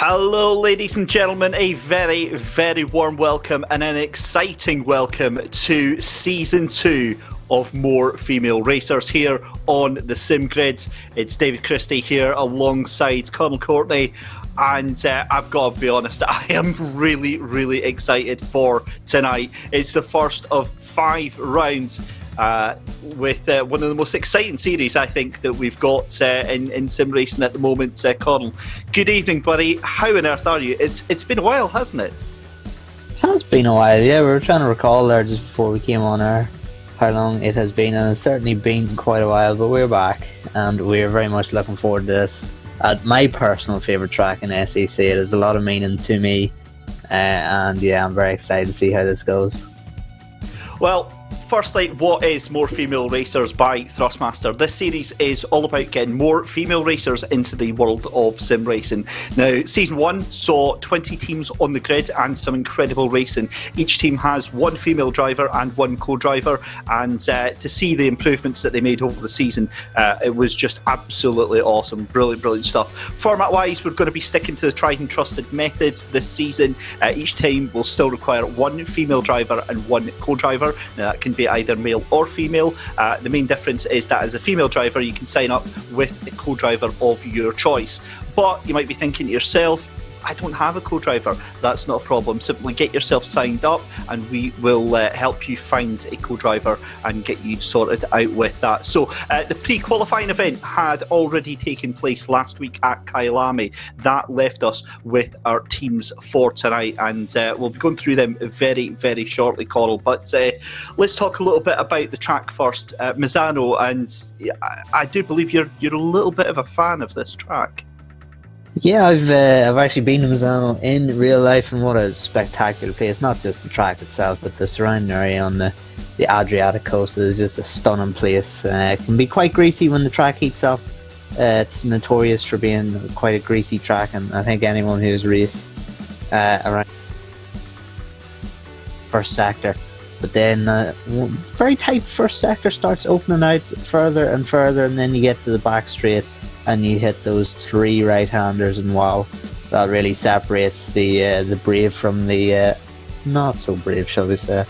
Hello, ladies and gentlemen, a very, very warm welcome and an exciting welcome to Season 2 of More Female Racers here on the Sim Grid. It's David Christie here alongside Colonel Courtney, and I've got to be honest, I am really, really excited for tonight. It's the first of 5 rounds with one of the most exciting series I think that we've got in sim racing at the moment. Connell, good evening, buddy. How on earth are you? It's been a while, hasn't it? It has been a while, yeah. We were trying to recall there just before we came on air how long it has been, and it's certainly been quite a while, but we're back and we're very much looking forward to this. At my personal favourite track in SEC, it has a lot of meaning to me, and yeah, I'm very excited to see how this goes. Well, firstly, what is More Female Racers by Thrustmaster? This series is all about getting more female racers into the world of sim racing. Now, Season 1 saw 20 teams on the grid and some incredible racing. Each team has one female driver and one co-driver, and to see the improvements that they made over the season, it was just absolutely awesome. Brilliant, brilliant stuff. Format-wise, we're going to be sticking to the tried and trusted method this season. Each team will still require one female driver and one co-driver. Now, that can be either male or female. The main difference is that as a female driver you can sign up with the co-driver of your choice, but you might be thinking to yourself, I don't have a co-driver. That's not a problem. Simply get yourself signed up and we will help you find a co-driver and get you sorted out with that. So the pre-qualifying event had already taken place last week at Kyalami. That left us with our teams for tonight, and we'll be going through them very, very shortly, Coral. But let's talk a little bit about the track first. Misano, and I do believe you're a little bit of a fan of this track. Yeah, I've actually been to Misano in real life, and what a spectacular place. Not just the track itself, but the surrounding area on the Adriatic coast is just a stunning place. It can be quite greasy when the track heats up. It's notorious for being quite a greasy track, and I think anyone who's raced around first sector, but then very tight first sector starts opening out further and further, and then you get to the back straight and you hit those 3 right-handers, and wow, that really separates the brave from the not so brave, shall we say.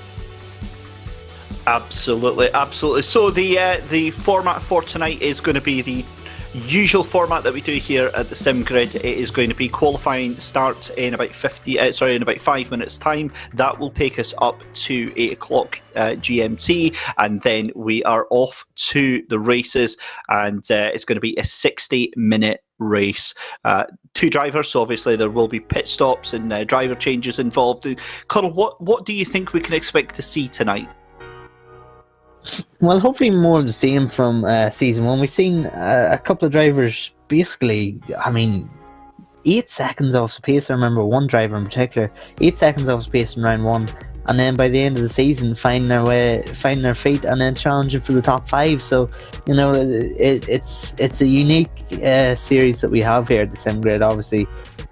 Absolutely, absolutely. So the format for tonight is going to be the usual format that we do here at the Sim Grid. It is going to be qualifying starts in about 5 minutes time. That will take us up to 8 o'clock GMT, and then we are off to the races, and it's going to be a 60-minute race. 2 drivers, so obviously there will be pit stops and driver changes involved. Colin, what do you think we can expect to see tonight? Well, hopefully more of the same from Season 1. We've seen a couple of drivers basically, 8 seconds off the pace. I remember one driver in particular, 8 seconds off the pace in round 1, and then by the end of the season finding their feet and then challenging for the top 5. So, you know, it's a unique series that we have here at the Sim Grid. Obviously,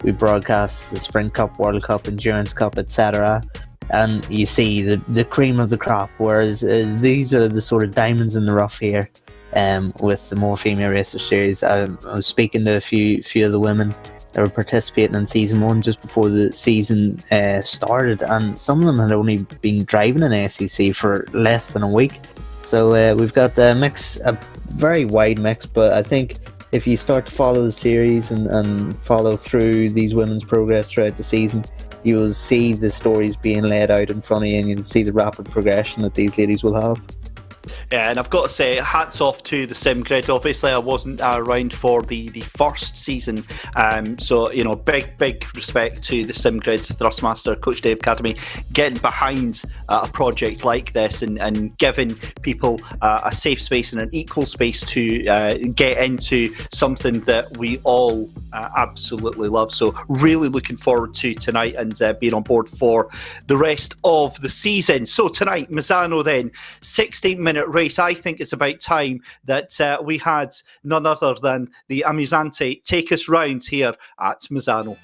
we broadcast the Sprint Cup, World Cup, Endurance Cup, etc., and you see the cream of the crop, whereas these are the sort of diamonds in the rough here with the More Female Racer series. I was speaking to a few of the women that were participating in Season 1 just before the season started, and some of them had only been driving in SEC for less than a week. So we've got a very wide mix, but I think if you start to follow the series and follow through these women's progress throughout the season, you will see the stories being laid out in front of you, and you'll see the rapid progression that these ladies will have. Yeah, and I've got to say, hats off to the Sim Grid. Obviously, I wasn't around for the first season, so you know, big respect to the Sim Grid's Thrustmaster, Coach Dave Academy, getting behind a project like this and giving people a safe space and an equal space to get into something that we all absolutely love. So really looking forward to tonight and being on board for the rest of the season. So tonight, Misano then, 16-minute race. I think it's about time that we had none other than the Amusante take us round here at Misano.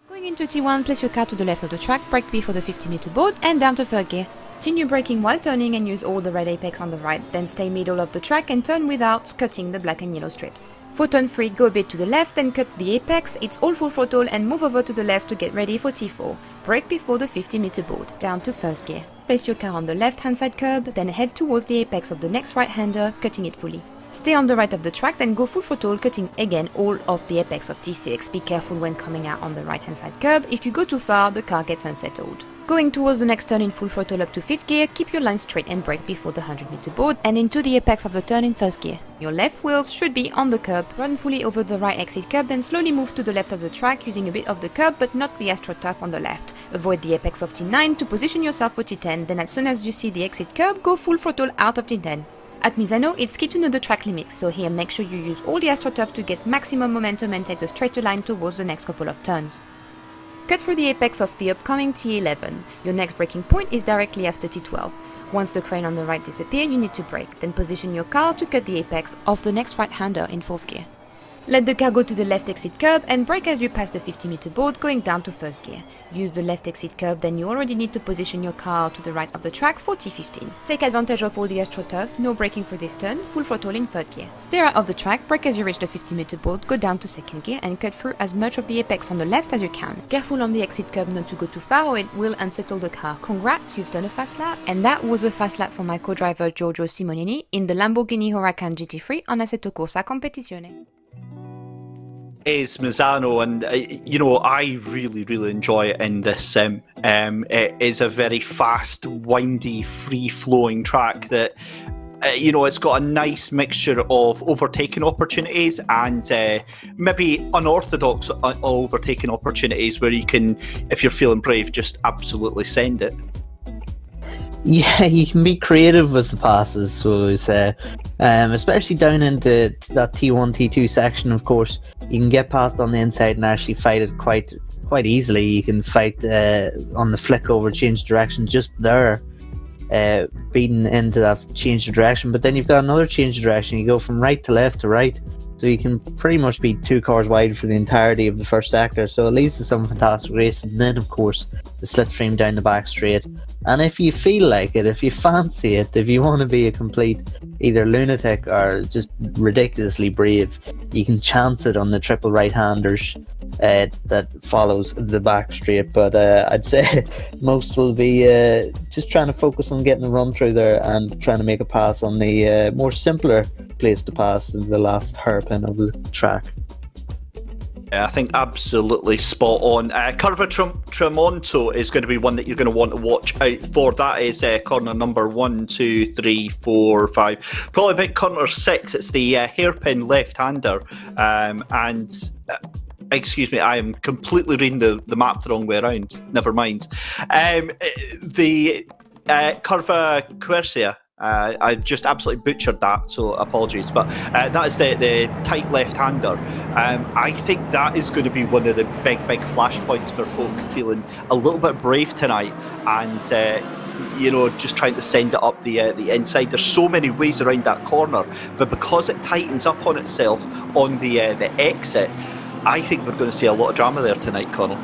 Going into T1, place your car to the left of the track, brake before the 50-meter board and down to third gear. Continue braking while turning and use all the red apex on the right, then stay middle of the track and turn without cutting the black and yellow strips. For turn 3, go a bit to the left, then cut the apex, it's all full throttle and move over to the left to get ready for T4. Brake before the 50-meter board, down to first gear. Place your car on the left-hand side curb, then head towards the apex of the next right-hander, cutting it fully. Stay on the right of the track, then go full throttle, cutting again all of the apex of T6. Be careful when coming out on the right-hand side curb, if you go too far, the car gets unsettled. Going towards the next turn in full throttle up to 5th gear, keep your line straight and brake before the 100-meter board and into the apex of the turn in 1st gear. Your left wheels should be on the curb, run fully over the right exit curb, then slowly move to the left of the track using a bit of the curb but not the AstroTurf on the left. Avoid the apex of T9 to position yourself for T10, then as soon as you see the exit curb, go full throttle out of T10. At Misano, it's key to know the track limits, so here make sure you use all the AstroTurf to get maximum momentum and take the straighter line towards the next couple of turns. Cut through the apex of the upcoming T11. Your next braking point is directly after T12. Once the crane on the right disappears, you need to brake, then position your car to cut the apex of the next right-hander in 4th gear. Let the car go to the left exit curb and brake as you pass the 50-meter board going down to 1st gear. Use the left exit curb, then you already need to position your car to the right of the track for T15. Take advantage of all the AstroTurf, no braking for this turn, full throttle in 3rd gear. Stay out of the track, brake as you reach the 50-meter board, go down to 2nd gear and cut through as much of the apex on the left as you can. Careful on the exit curb not to go too far or it will unsettle the car. Congrats, you've done a fast lap. And that was a fast lap for my co-driver Giorgio Simonini in the Lamborghini Huracan GT3 on Assetto Corsa Competizione. Is Misano, and I really enjoy it in this sim. It is a very fast, windy, free-flowing track that it's got a nice mixture of overtaking opportunities and maybe unorthodox overtaking opportunities where you can, if you're feeling brave, just absolutely send it. Yeah, you can be creative with the passes, so especially down into that T1, T2 section, of course. You can get past on the inside and actually fight it quite easily. You can fight on the flick over, change direction just there, beating into that change of direction. But then you've got another change of direction. You go from right to left to right. So you can pretty much be 2 cars wide for the entirety of the first sector. So it leads to some fantastic racing. And then, of course, the slipstream down the back straight. And if you feel like it, if you fancy it, if you want to be a complete either lunatic or just ridiculously brave, you can chance it on the triple right-handers that follows the back straight. But I'd say most will be just trying to focus on getting a run through there and trying to make a pass on the more simpler place to pass in the last hairpin of the track. I think absolutely spot on. Curva Tremonto is going to be one that you're going to want to watch out for. That is corner number 1, 2, 3, 4, 5. Probably about corner 6. It's the hairpin left-hander. Excuse me, I am completely reading the map the wrong way around. Never mind. The Curva Quercia. I just absolutely butchered that, so apologies. But that is the tight left-hander. I think that is going to be one of the big flashpoints for folk feeling a little bit brave tonight and just trying to send it up the inside. There's so many ways around that corner, but because it tightens up on itself on the exit, I think we're going to see a lot of drama there tonight, Connell.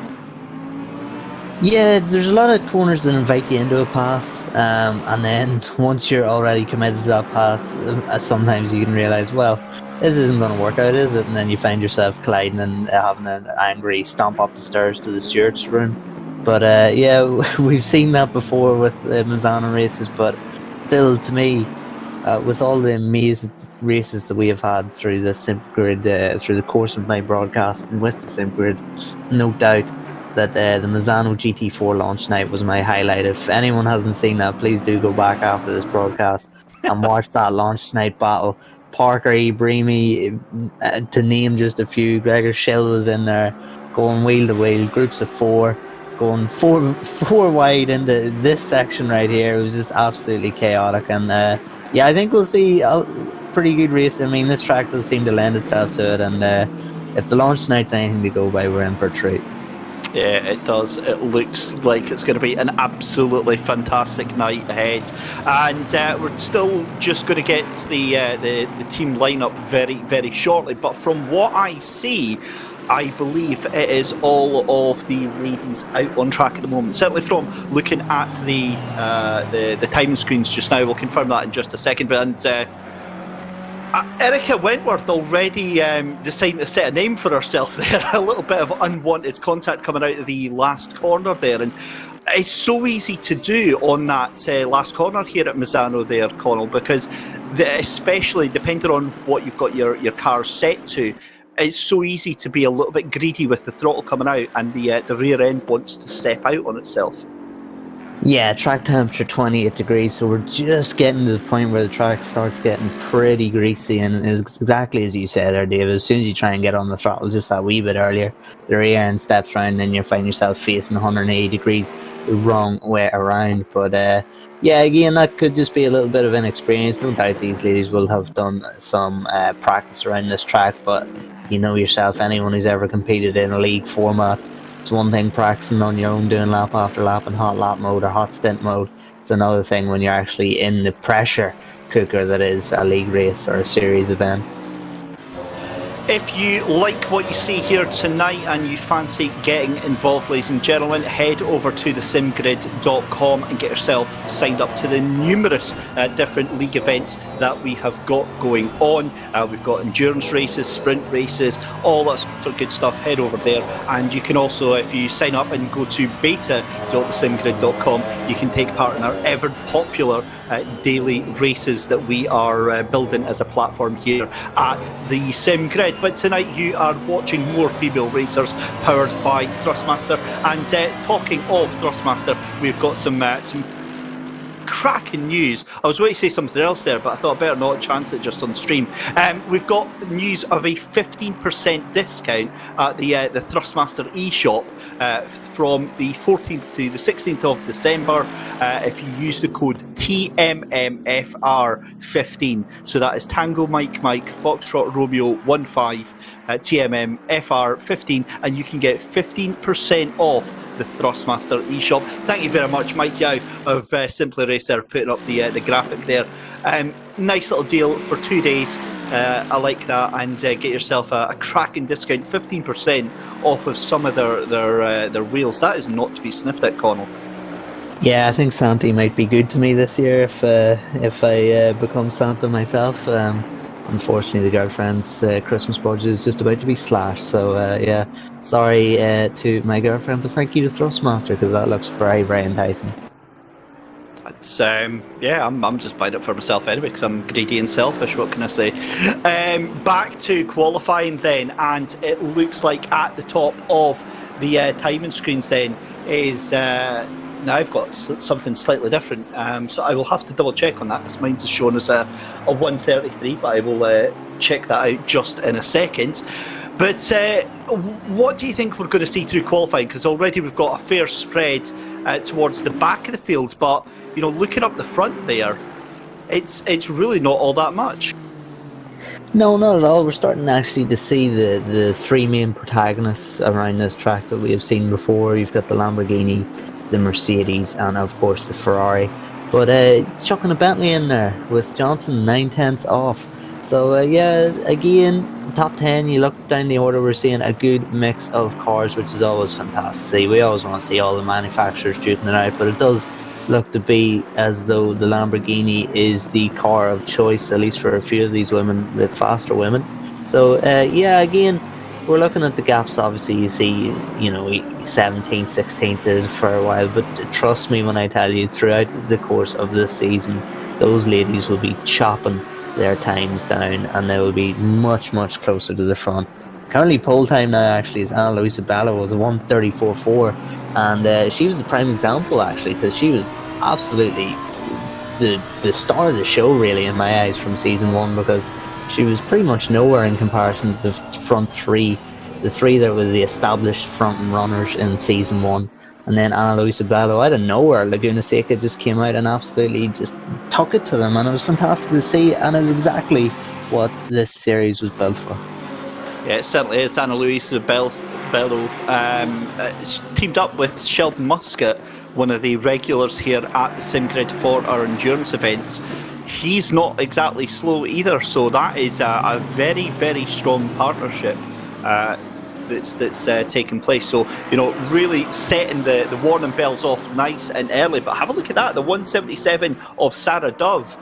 Yeah, there's a lot of corners that invite you into a pass, and then once you're already committed to that pass, sometimes you can realise, well, this isn't going to work out, is it? And then you find yourself colliding and having an angry stomp up the stairs to the stewards' room. But yeah, we've seen that before with Misano races, but still, to me, with all the amazing races that we have had through the SimGrid, through the course of my broadcast and with the SimGrid, no doubt that the Misano GT4 launch night was my highlight. If anyone hasn't seen that, please do go back after this broadcast and watch that launch night battle. Parker, Ibrimi, to name just a few. Gregor Schill was in there, going wheel to wheel, groups of 4, going four wide into this section right here. It was just absolutely chaotic. And yeah, I think we'll see a pretty good race. I mean, this track does seem to lend itself to it, and if the launch night's anything to go by, we're in for a treat. Yeah, it does. It looks like it's going to be an absolutely fantastic night ahead, and we're still just going to get the team lineup very shortly. But from what I see, I believe it is all of the ladies out on track at the moment. Certainly from looking at the timing screens just now, we'll confirm that in just a second. And Erica Wentworth already deciding to set a name for herself there. A little bit of unwanted contact coming out of the last corner there. And it's so easy to do on that last corner here at Misano there, Connell, because especially depending on what you've got your car set to, it's so easy to be a little bit greedy with the throttle coming out, and the rear end wants to step out on itself. Yeah, track temperature 28 degrees, so we're just getting to the point where the track starts getting pretty greasy, and it's exactly as you said there, David. As soon as you try and get on the throttle just that wee bit earlier, the rear end steps round and you find yourself facing 180 degrees the wrong way around. But yeah, again, that could just be a little bit of inexperience. No doubt these ladies will have done some practice around this track, but you know yourself, anyone who's ever competed in a league format, it's one thing practicing on your own, doing lap after lap in hot lap mode or hot stint mode. It's another thing when you're actually in the pressure cooker that is a league race or a series event. If you like what you see here tonight and you fancy getting involved, ladies and gentlemen, head over to thesimgrid.com and get yourself signed up to the numerous different league events that we have got going on. We've got endurance races, sprint races, all that sort of good stuff. Head over there, and you can also, if you sign up and go to beta.thesimgrid.com, you can take part in our ever popular daily races that we are building as a platform here at the Sim Grid. But tonight you are watching more female racers powered by Thrustmaster. And talking of Thrustmaster, we've got some cracking news. I was going to say something else there, but I thought I better not chance it just on stream. We've got news of a 15% discount at the Thrustmaster eShop from the 14th to the 16th of December if you use the code TMMFR15. So that is Tango Mike Foxtrot Romeo 15 TMMFR15, and you can get 15% off the Thrustmaster eShop. Thank you very much, Mike Yao of Simply Racer, putting up the graphic there. Nice little deal for 2 days. I like that, and get yourself a cracking discount, 15% off of some of their wheels. That is not to be sniffed at, Connell. Yeah, I think Santa might be good to me this year if I become Santa myself. Unfortunately, the girlfriend's Christmas budget is just about to be slashed. So yeah, sorry to my girlfriend, but thank you to Thrustmaster, because that looks very, very enticing. It's yeah, I'm just buying it for myself anyway because I'm greedy and selfish. What can I say? Back to qualifying then, and it looks like at the top of the timing screens then is. Now I've got something slightly different, so I will have to double check on that. This mine is shown as a 133, but I will check that out just in a second. But what do you think we're going to see through qualifying? Because already we've got a fair spread towards the back of the field, but you know, looking up the front there, it's really not all that much. No, not at all. We're starting actually to see the three main protagonists around this track that we have seen before. You've got the Lamborghini, the Mercedes, and of course the Ferrari. But chucking a Bentley in there with Johnson 9/10 off. So yeah, again, top 10, you look down the order, we're seeing a good mix of cars, which is always fantastic to see. We always want to see all the manufacturers duking it out, but it does look to be as though the Lamborghini is the car of choice, at least for a few of these women, the faster women. So yeah, again, we're looking at the gaps. Obviously you see, you know, 17th, 16th, there's a fair while, but trust me when I tell you, throughout the course of this season, those ladies will be chopping their times down, and they will be much, much closer to the front. Currently pole time now actually is Ana Luisa Bello with a 1:34.4, and she was the prime example actually, because she was absolutely the star of the show really in my eyes from season one, because she was pretty much nowhere in comparison to the front three, the three that were the established front runners in season one. And then Ana Luisa Bello, out of nowhere, Laguna Seca just came out and absolutely just took it to them, and it was fantastic to see, and it was exactly what this series was built for. Yeah, it certainly is. Ana Luisa Bello teamed up with Sheldon Muscat, one of the regulars here at the SimGrid for our endurance events. He's not exactly slow either, so that is a very, very strong partnership. that's taking place. So, really setting the warning bells off nice and early. But have a look at that, the 177 of Sarah Dove,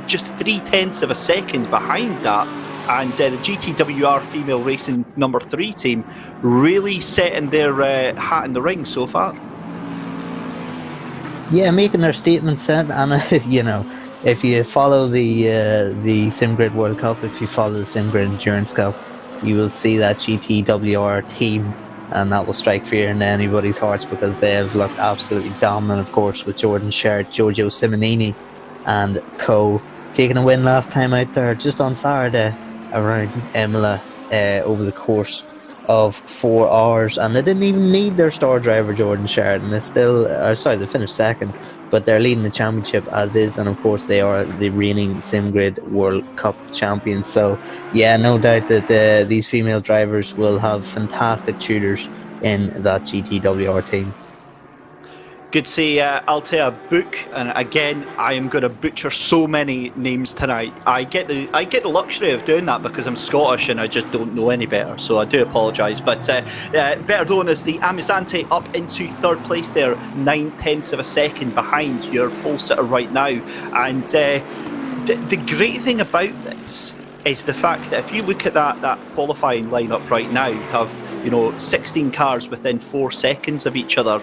just 0.3 of a second behind that. And the GTWR female racing number 3 team really setting their hat in the ring so far. Yeah, making their statements, and if you follow the SimGrid World Cup, if you follow the SimGrid Endurance Cup, you will see that GTWR team, and that will strike fear into anybody's hearts because they have looked absolutely dominant, of course, with Jordan Shert, Giorgio Simonini, and co. Taking a win last time out there just on Saturday around Imola over the course of 4 hours, and they didn't even need their star driver Jordan Shard, and they finished second, but they're leading the championship as is, and of course they are the reigning SimGrid World Cup champions. So yeah, no doubt that these female drivers will have fantastic tutors in that GTWR team. Good to see Altea Book, and again, I am going to butcher so many names tonight. I get the luxury of doing that because I'm Scottish and I just don't know any better, so I do apologise. But better known as the Amizante up into 3rd place there, 0.9 of a second behind your pole sitter right now. And the great thing about this is the fact that if you look at that qualifying lineup right now, you have 16 cars within 4 seconds of each other.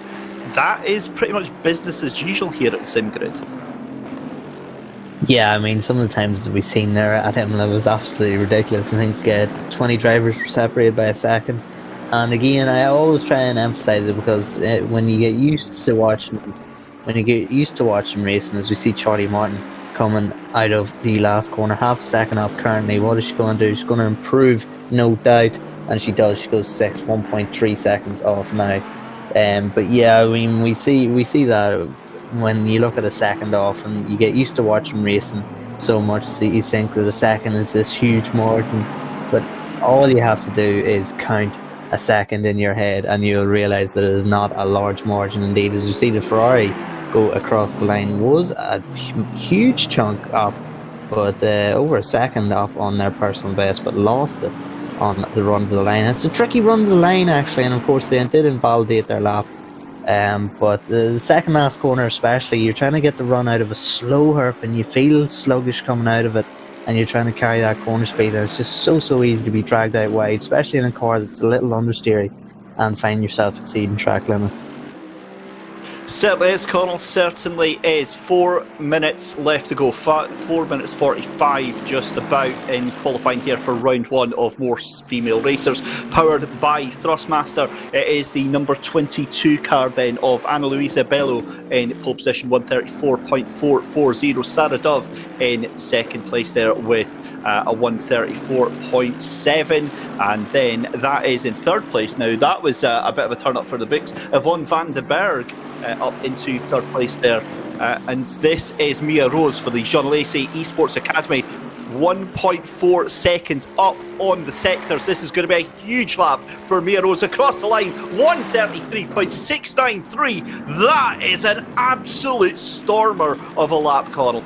That is pretty much business as usual here at SimGrid. Yeah, I mean, some of the times that we've seen there at Imola was absolutely ridiculous. I think 20 drivers were separated by a second. And again, I always try and emphasise it because when you get used to watching racing, as we see Charlie Martin coming out of the last corner, half a second up currently, what is she going to do? She's going to improve, no doubt, and she does. She goes 1.3 seconds off now. But yeah, I mean, we see that when you look at a second off and you get used to watching racing so much that you think that a second is this huge margin, but all you have to do is count a second in your head and you'll realise that it is not a large margin indeed. As you see the Ferrari go across the line, was a huge chunk up, but over a second up on their personal best, but lost it on the run to the line. It's a tricky run to the line actually, and of course they did invalidate their lap, but the second last corner especially, you're trying to get the run out of a slow herp and you feel sluggish coming out of it, and you're trying to carry that corner speed, and it's just so easy to be dragged out wide, especially in a car that's a little understeery, and find yourself exceeding track limits. Certainly is, Connell, certainly is. 4 minutes left to go. 4 minutes 45 just about in qualifying here for round 1 of more female racers, powered by Thrustmaster. It is the number 22 car then of Ana Luisa Bello in pole position, 134.440. Sarah Dove in second place there with a 134.7, and then that is in third place. Now that was a bit of a turn up for the books. Yvonne van den Berg up into third place there, and this is Mia Rose for the Jean Lacey Esports Academy, 1.4 seconds up on the sectors. This is going to be a huge lap for Mia Rose across the line, 133.693. That is an absolute stormer of a lap, Connell.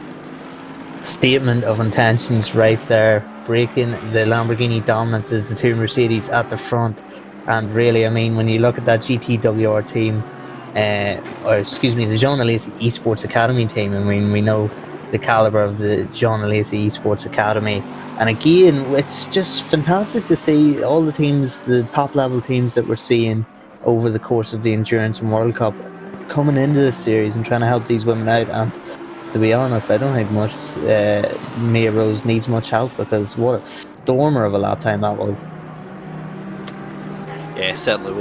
Statement of intentions right there. Breaking the Lamborghini dominance is the two Mercedes at the front, and really, I mean, when you look at that GTWR team, the Jean Lacey Esports Academy team, I mean, we know the calibre of the Jean Lacey Esports Academy, and again, it's just fantastic to see all the teams, the top level teams that we're seeing over the course of the Endurance and World Cup coming into this series and trying to help these women out. And to be honest, I don't think Mia Rose needs much help, because what a stormer of a lap time that was. Yeah, certainly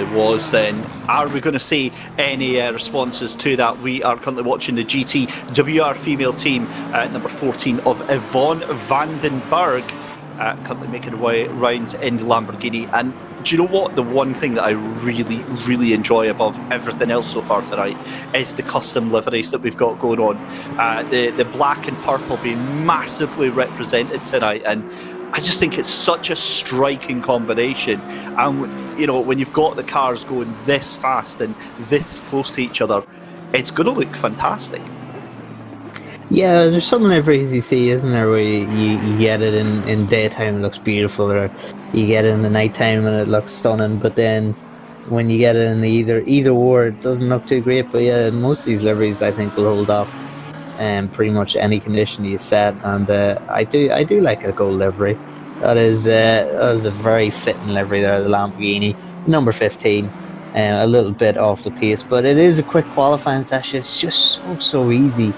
was. Then, are we going to see any responses to that? We are currently watching the GTWR female team, number 14 of Yvonne van den Berg, currently making her way around in the Lamborghini. And do you know what? The one thing that I really enjoy above everything else so far tonight is the custom liveries that we've got going on. The black and purple being massively represented tonight, and I just think it's such a striking combination. And when you've got the cars going this fast and this close to each other, it's going to look fantastic. Yeah, there's some liveries you see, isn't there, where you get it in daytime, it looks beautiful, or you get it in the nighttime and it looks stunning, but then when you get it in the either or, it doesn't look too great. But yeah, most of these liveries I think will hold up pretty much any condition you set, and I do like a gold livery. That is a very fitting livery there, the Lamborghini, number 15. A little bit off the pace, but it is a quick qualifying session. It's just so easy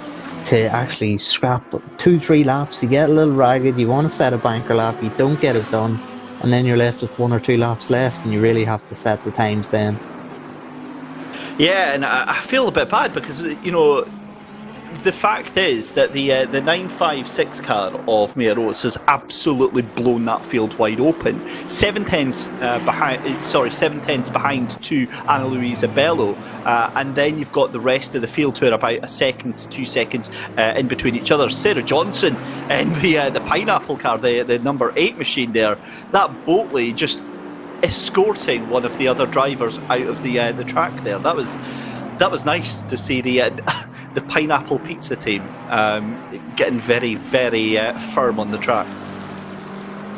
to actually scrap 2-3 laps. You get a little ragged, you want to set a banker lap, you don't get it done, and then you're left with 1 or 2 laps left, and you really have to set the times then. Yeah, and I feel a bit bad because, the fact is that the 956 car of Mia Rose has absolutely blown that field wide open. 7/10 behind to Ana Luisa Bello, and then you've got the rest of the field who are about a second to 2 seconds in between each other. Sarah Johnson in the pineapple car, the number 8 machine there, that Boatley just escorting one of the other drivers out of the track there. That was nice to see the pineapple pizza team getting very, very firm on the track.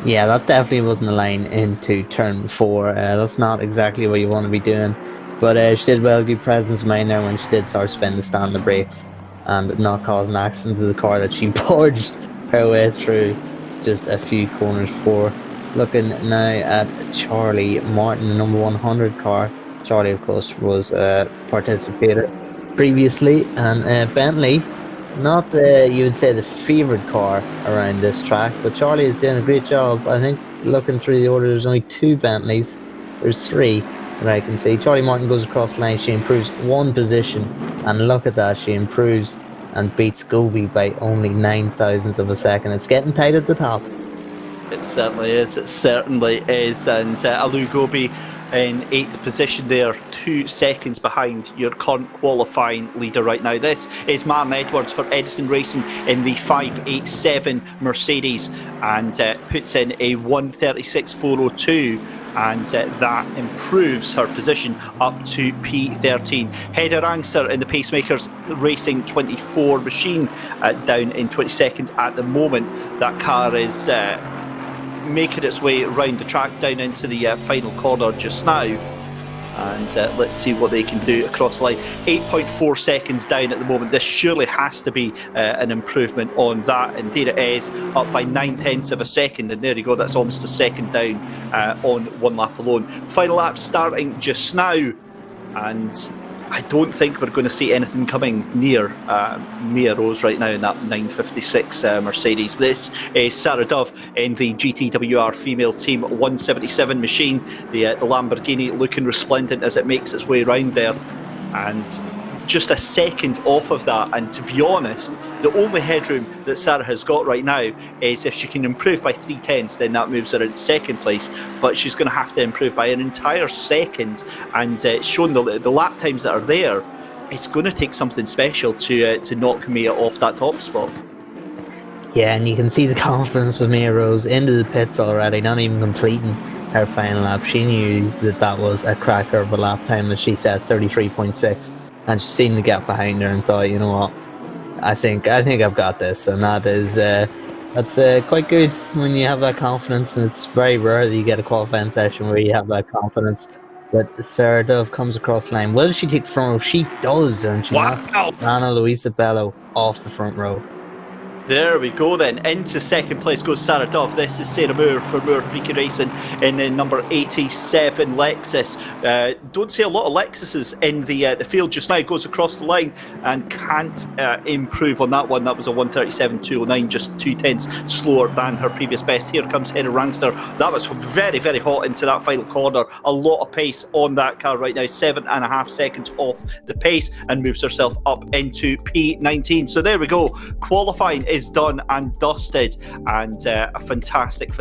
Yeah, that definitely wasn't the line into turn 4. That's not exactly what you want to be doing. But she did well, good presence of mind there when she did start spinning the stand the brakes and not cause an accident to the car that she barged her way through just a few corners before. Looking now at Charlie Martin, the number 100 car. Charlie, of course, was a participator previously, and Bentley, not you would say the favoured car around this track, but Charlie is doing a great job. I think looking through the order, there's only 2 Bentleys. There's 3 that I can see. Charlie Martin goes across the line, she improves 1 position, and look at that, she improves and beats Gobi by only 9,000ths of a second. It's getting tight at the top. It certainly is, and Alou Gobi in 8th position there, 2 seconds behind your current qualifying leader right now. This is Martin Edwards for Edison Racing in the 587 Mercedes, and puts in a 1:36.402, and that improves her position up to P13. Hedda Rangster in the Pacemakers Racing 24 machine, down in 22nd at the moment. That car is making its way around the track down into the final corner just now, and let's see what they can do across the line. 8.4 seconds down at the moment. This surely has to be an improvement on that, and there it is, up by 9/10 of a second, and there you go, that's almost a second down on 1 lap alone. Final lap starting just now, and I don't think we're going to see anything coming near Mia Rose right now in that 956 Mercedes. This is Sarah Dove in the GTWR Female Team 177 machine. The Lamborghini looking resplendent as it makes its way around there, and just a second off of that. And to be honest, the only headroom that Sarah has got right now is if she can improve by 3/10, then that moves her in 2nd place, but she's going to have to improve by an entire second, and showing the lap times that are there, it's going to take something special to knock Mia off that top spot. Yeah, and you can see the confidence of Mia Rose into the pits already, not even completing her final lap. She knew that was a cracker of a lap time, as she said, 33.6. And she's seen the gap behind her and thought, you know what, I think I've got this. And that is that's quite good when you have that confidence, and it's very rare that you get a qualifying session where you have that confidence. But Sarah Dove comes across the line. Will she take the front row? She does, and she knocks Ana Luisa Bello off the front row. There we go then. Into 2nd place goes Sarah Dove. This is Sarah Moore for Moore Freaky Racing in the number 87 Lexus. Don't see a lot of Lexuses in the field just now. Goes across the line and can't improve on that one. That was a 1:37.209, just 2/10 slower than her previous best. Here comes Hedda Rangster. That was very, very hot into that final corner. A lot of pace on that car right now. 7.5 seconds off the pace, and moves herself up into P19. So there we go. Qualifying is done and dusted, and a fantastic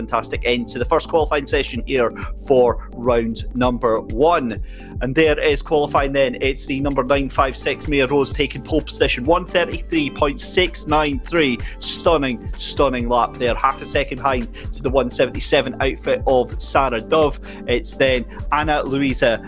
end to the first qualifying session here for round number 1. And there is qualifying then. It's the number 956 Mia Rose taking pole position, 1:33.693. Stunning lap there, half a second behind to the 1:77 outfit of Sarah Dove. It's then Ana Luisa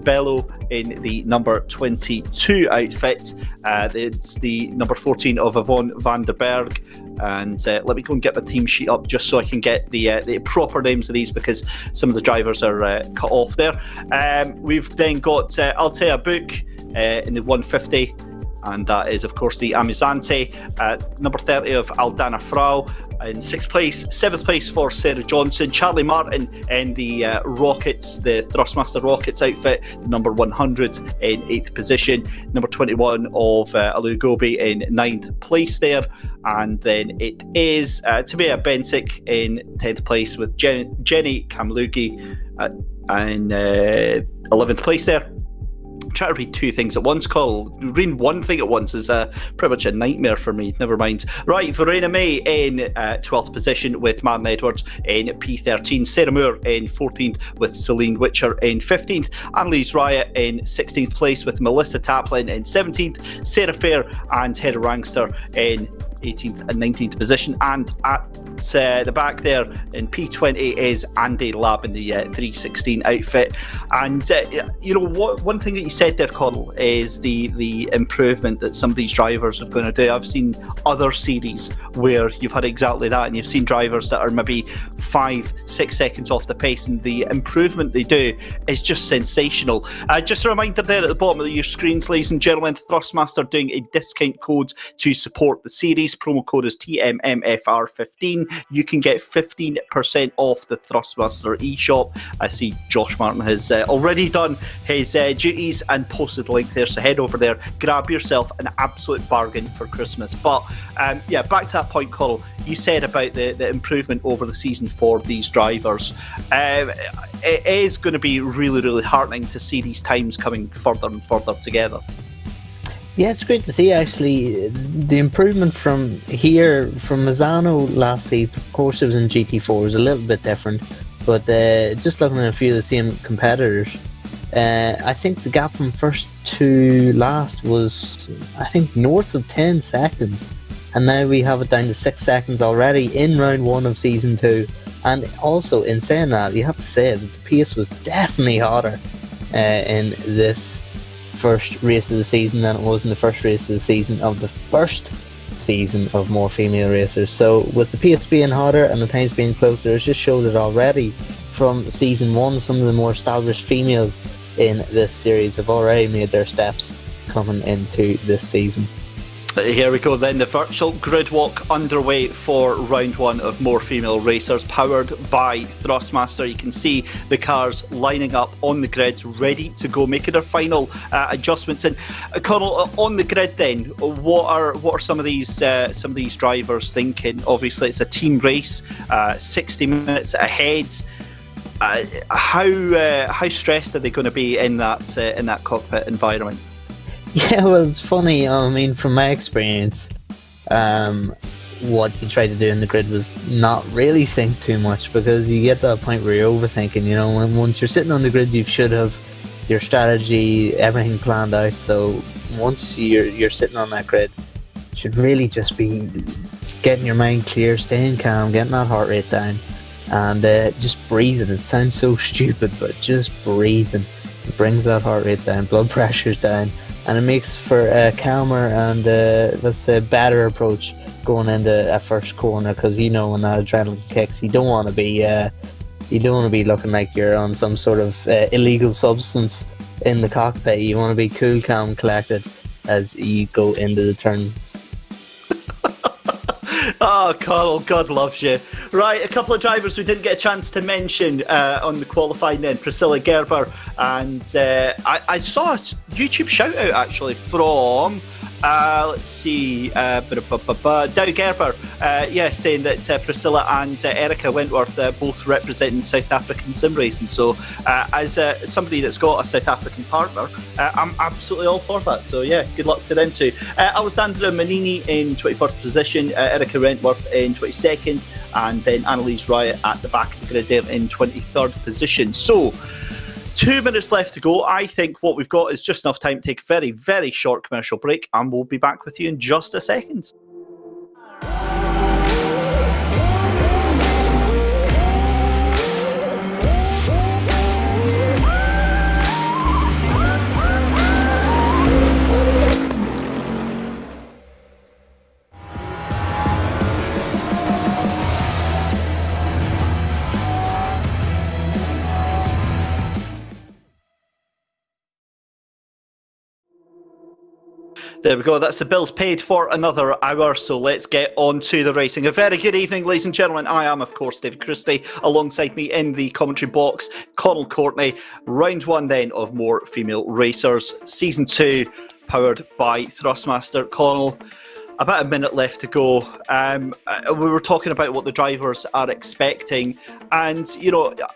Bello in the number 22 outfit. It's the number 14 of Yvonne van den Berg. And let me go and get my team sheet up just so I can get the proper names of these, because some of the drivers are cut off there. We've then got Altea Book in the 150. And that is, of course, the Amusante. Number 30 of Aldana Frau in 6th place. 7th place for Sarah Johnson. Charlie Martin in the Rockets, the Thrustmaster Rockets outfit, number 100 in 8th position. Number 21 of Alu Gobi in 9th place there. And then it is Tabea Bensick in 10th place with Jenny Kamlugi in 11th place there. Try to read two things at once, Carl. Reading one thing at once is pretty much a nightmare for me. Never mind. Right, Verena May in 12th position with Maren Edwards in P13. Sarah Moore in 14th with Celine Witcher in 15th. Annalise Riot in 16th place with Melissa Taplin in 17th. Sarah Fair and Hedda Rangster in 18th and 19th position. And at the back there in P20 is Andy Lab in the 316 outfit. And one thing that you said there, Connell, is the improvement that some of these drivers are going to do. I've seen other series where you've had exactly that, and you've seen drivers that are maybe 5-6 seconds off the pace, and the improvement they do is just sensational. Just a reminder there at the bottom of your screens, ladies and gentlemen, Thrustmaster doing a discount code to support the series. Promo code is TMMFR15. You can get 15% off the Thrustmaster eShop. I see Josh Martin has already done his duties and posted the link there, so head over there, grab yourself an absolute bargain for Christmas. But back to that point, Coral, you said about the improvement over the season for these drivers. It is going to be really, really heartening to see these times coming further and further together. Yeah, it's great to see, actually, the improvement from here, from Misano last season. Of course, it was in GT4, it was a little bit different, but just looking at a few of the same competitors, I think the gap from first to last was, I think, north of 10 seconds, and now we have it down to 6 seconds already in round 1 of season 2. And also, in saying that, you have to say that the pace was definitely hotter in this first race of the season than it was in the first race of the season of the first season of More Female Racers. So with the pace being hotter and the times being closer, it's just showed that already from season 1 some of the more established females in this series have already made their steps coming into this season. Here we go then, the virtual grid walk underway for round 1 of More Female Racers, powered by Thrustmaster. You can see the cars lining up on the grid, ready to go, making their final adjustments. And Connell, on the grid then, what are some of these drivers thinking? Obviously, it's a team race, 60 minutes ahead. How stressed are they going to be in that cockpit environment? Yeah, well, it's funny. I mean, from my experience, what you try to do in the grid was not really think too much, because you get to that point where you're overthinking. You know, once you're sitting on the grid, you should have your strategy, everything planned out. So once you're sitting on that grid, you should really just be getting your mind clear, staying calm, getting that heart rate down, and just breathing. It sounds so stupid, but just breathing. It brings that heart rate down, blood pressure's down, and it makes for a calmer and let's say better approach going into a first corner, because you know when that adrenaline kicks, you don't want to be looking like you're on some sort of illegal substance in the cockpit. You want to be cool, calm, collected as you go into the turn. Oh, Carl, God loves you. Right, a couple of drivers we didn't get a chance to mention on the qualifying then. Priscilla Gerber, and I saw a YouTube shout out actually from let's see, Dow Gerber, saying that Priscilla and Erica Wentworth both representing South African sim racing. So as somebody that's got a South African partner, I'm absolutely all for that. So yeah, good luck to them too. Alessandra Manini in 24th position, Erica Wentworth in 22nd, and then Annalise Riot at the back of the grid there in 23rd position. So 2 minutes left to go. I think what we've got is just enough time to take a very, very short commercial break, and we'll be back with you in just a second. There we go. That's the bills paid for another hour. So let's get on to the racing. A very good evening, ladies and gentlemen. I am, of course, David Christie. Alongside me in the commentary box, Connell Courtney. Round one then of More Female Racers. Season 2, powered by Thrustmaster. Connell, about a minute left to go. We were talking about what the drivers are expecting, and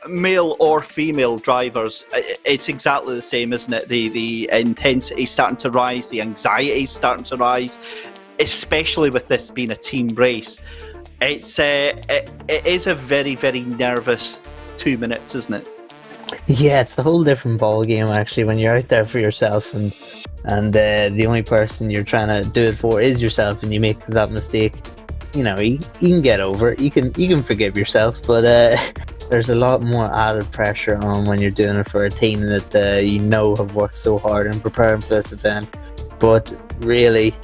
male or female drivers, it's exactly the same, isn't it? The intensity starting to rise, the anxiety starting to rise, especially with this being a team race. It is a very, very nervous 2 minutes, isn't it? Yeah, it's a whole different ball game actually when you're out there for yourself, and the only person you're trying to do it for is yourself, and you make that mistake. You can get over it. You can forgive yourself, but there's a lot more added pressure on when you're doing it for a team that have worked so hard in preparing for this event. But really,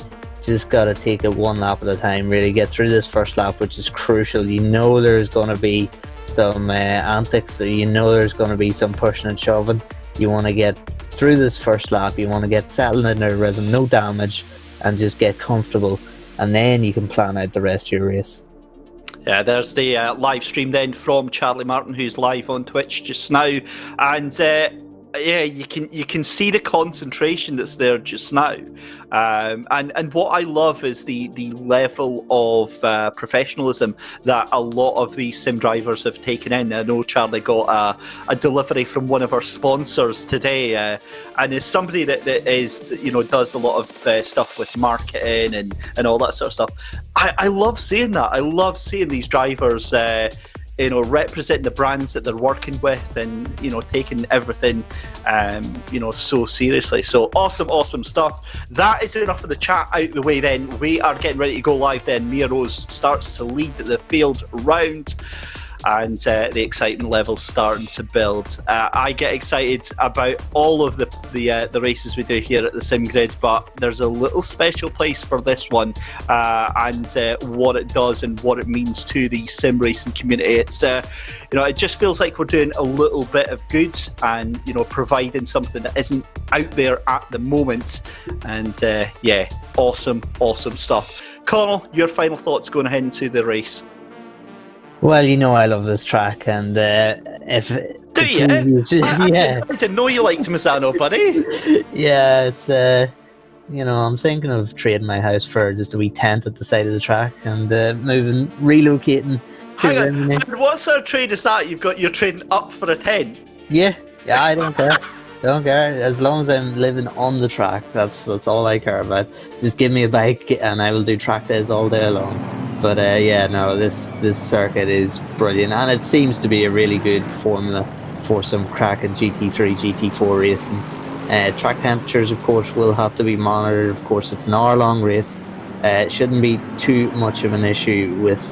just got to take it one lap at a time. Really get through this first lap, which is crucial. There's going to be some antics, there's going to be some pushing and shoving. You want to get through this first lap, you want to get settled in a rhythm, no damage, and just get comfortable, and then you can plan out the rest of your race. Yeah, there's the live stream then from Charlie Martin, who's live on Twitch just now, and you can see the concentration that's there just now, and what I love is the level of professionalism that a lot of these sim drivers have taken in. I know Charlie got a delivery from one of our sponsors today, and is somebody that is does a lot of stuff with marketing and all that sort of stuff. I love seeing that. I love seeing these drivers representing the brands that they're working with, and taking everything so seriously. So awesome stuff. That is enough of the chat out the way. Then we are getting ready to go live. Then Mia Rose starts to lead the field round, and the excitement levels starting to build. I get excited about all of the races we do here at the Sim Grid, but there's a little special place for this one, and what it does and what it means to the sim racing community. It's it just feels like we're doing a little bit of good, and providing something that isn't out there at the moment. And awesome stuff. Connell, your final thoughts going ahead into the race? Well, I love this track, and if do you? I didn't know you liked Misano, buddy. Yeah, it's I'm thinking of trading my house for just a wee tent at the side of the track and relocating to Hang on, what sort of trade is that? You're trading up for a tent? Yeah, I don't care. As long as I'm living on the track, that's all I care about. Just give me a bike and I will do track days all day long. But this circuit is brilliant, and it seems to be a really good formula for some cracking GT3, GT4 racing. Track temperatures, of course, will have to be monitored. Of course, it's an hour-long race. It shouldn't be too much of an issue with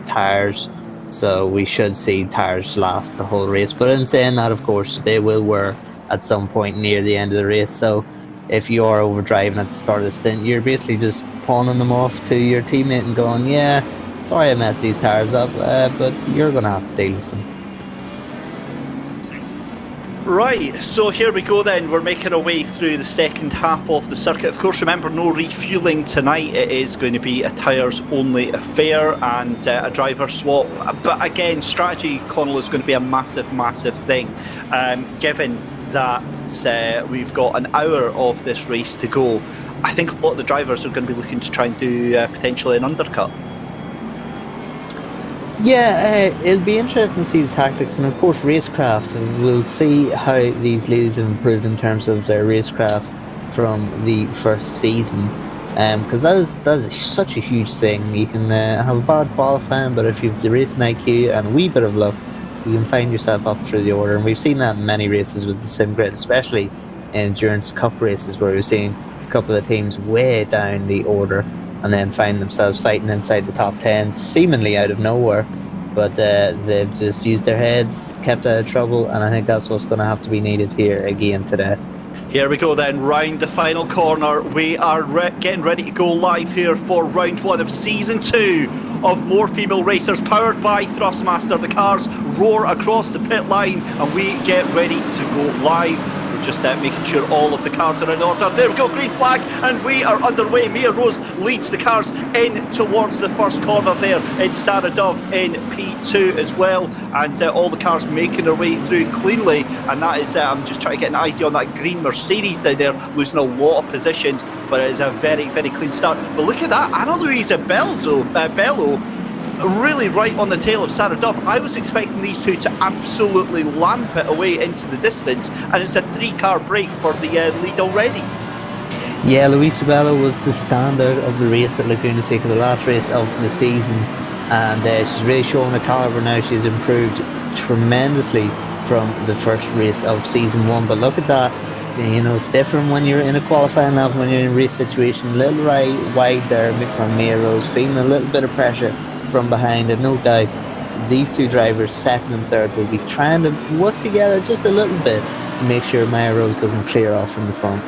tyres, so we should see tyres last the whole race. But in saying that, of course, they will wear at some point near the end of the race. So if you are overdriving at the start of the stint, you're basically just pawning them off to your teammate and going, yeah, sorry I messed these tyres up, but you're going to have to deal with them. Right, so here we go then. We're making our way through the second half of the circuit. Of course, remember, no refuelling tonight. It is going to be a tyres-only affair and a driver swap. But again, strategy, Connell, is going to be a massive thing, given that we've got an hour of this race to go. I think a lot of the drivers are going to be looking to try and do potentially an undercut. Yeah, it'll be interesting to see the tactics, and of course racecraft. We'll see how these ladies have improved in terms of their racecraft from the first season, because that is such a huge thing. You can have a bad qualifying, but if you've the racing IQ and a wee bit of luck, you can find yourself up through the order. And we've seen that in many races with the Sim Grid, especially in Endurance Cup races, where we've seen a couple of teams way down the order and then find themselves fighting inside the top 10, seemingly out of nowhere. But they've just used their heads, kept out of trouble, and I think that's what's going to have to be needed here again today. Here we go then, round the final corner. We are getting ready to go live here for round one of season 2 of More Female Racers, powered by Thrustmaster. The cars roar across the pit line and we get ready to go live. We're just making sure all of the cars are in order. There we go, green flag, and we are underway. Mia Rose leads the cars in towards the first corner there. It's Sarah Dove in P2 as well, and all the cars making their way through cleanly. And that is, I'm just trying to get an idea on that green Mercedes down there, losing a lot of positions, but it is a very, very clean start. But look at that, Anna Luisa Bello, really right on the tail of Sarah Dove. I was expecting these two to absolutely lamp it away into the distance, and it's a 3-car break for the lead already. Yeah, Luisa Bello was the standout of the race at Laguna Seca, the last race of the season, and she's really showing the calibre now. She's improved tremendously from the first race of season 1, but look at that. You know, it's different when you're in a qualifying lap, when you're in a race situation. A little wide there from Mia Rose, feeling a little bit of pressure from behind, and no doubt these two drivers, second and third, will be trying to work together just a little bit to make sure Mia Rose doesn't clear off from the front.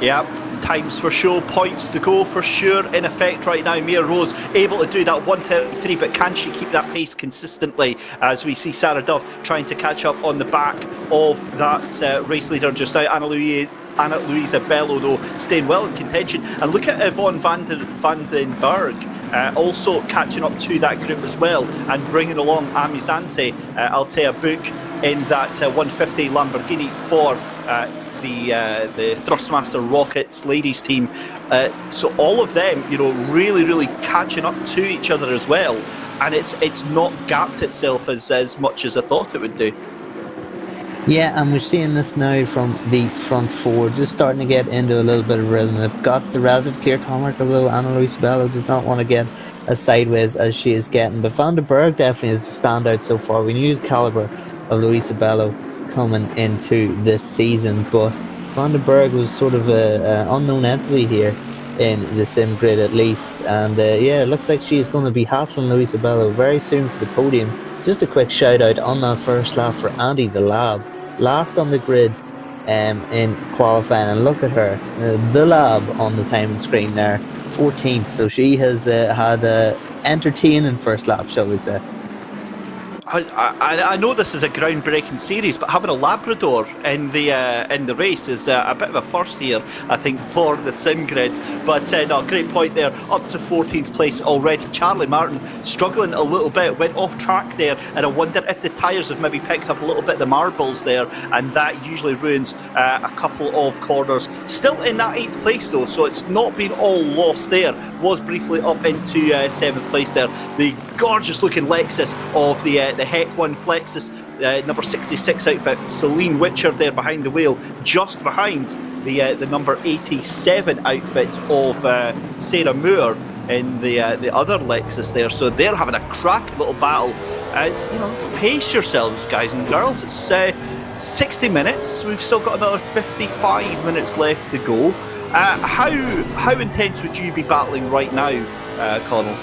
Yep, times for show, points to go for sure in effect right now. Mia Rose able to do that 1:33, but can she keep that pace consistently, as we see Sarah Dove trying to catch up on the back of that race leader just now. Anna Luisa Bello, though, staying well in contention. And look at Yvonne van den Berg, also catching up to that group as well, and bringing along Amizante Altea Book in that 150 Lamborghini for the Thrustmaster Rockets ladies team. So all of them, you know, really catching up to each other as well, and it's not gapped itself as much as I thought it would do. Yeah, and we're seeing this now from the front four, just starting to get into a little bit of rhythm. They've got the relative clear tarmac, although Anna Luisa Bello does not want to get as sideways as she is getting. But Van den Berg definitely is the standout so far. We knew the calibre of Luisa Bello coming into this season, but Van den Berg was sort of an unknown entity here in the sim grid at least. And yeah, it looks like she is going to be hassling Luisa Bello very soon for the podium. Just a quick shout out on that first lap for Andy the Lab, last on the grid in qualifying, and look at her, the Lab on the timing screen there, 14th. So she has had an entertaining first lap, shall we say. I know this is a groundbreaking series, but having a Labrador in the race is a bit of a first here, I think, for the sim grid. But no, great point there. Up to 14th place already. Charlie Martin struggling a little bit, went off track there, and I wonder if the tyres have maybe picked up a little bit of the marbles there, and that usually ruins a couple of corners. Still in that 8th place though, so it's not been all lost there. Was briefly up into 7th place there. The gorgeous looking Lexus of the Heck 1 Flexus, number 66 outfit, Celine Witcher there behind the wheel, just behind the number 87 outfit of Sarah Moore in the other Lexus there. So they're having a crack little battle. It's, you know, pace yourselves, guys and girls. It's 60 minutes. We've still got another 55 minutes left to go. How intense would you be battling right now, Connell?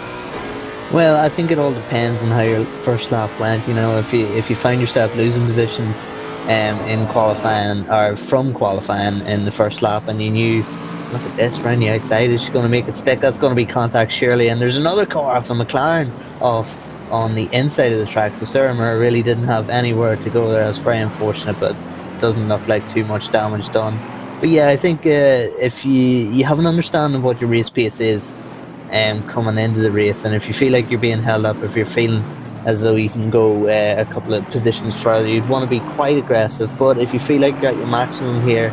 Well, I think it all depends on how your first lap went. You know, if you find yourself losing positions in qualifying, or from qualifying in the first lap, and you knew, look at this, around the outside, is she going to make it stick? That's going to be contact surely. And there's another car off a McLaren off on the inside of the track, so Sarah Moore really didn't have anywhere to go there. It's very unfortunate, but it doesn't look like too much damage done. But yeah, I think if you have an understanding of what your race pace is coming into the race, and if you feel like you're being held up, if you're feeling as though you can go a couple of positions further, you'd want to be quite aggressive. But if you feel like you're at your maximum here,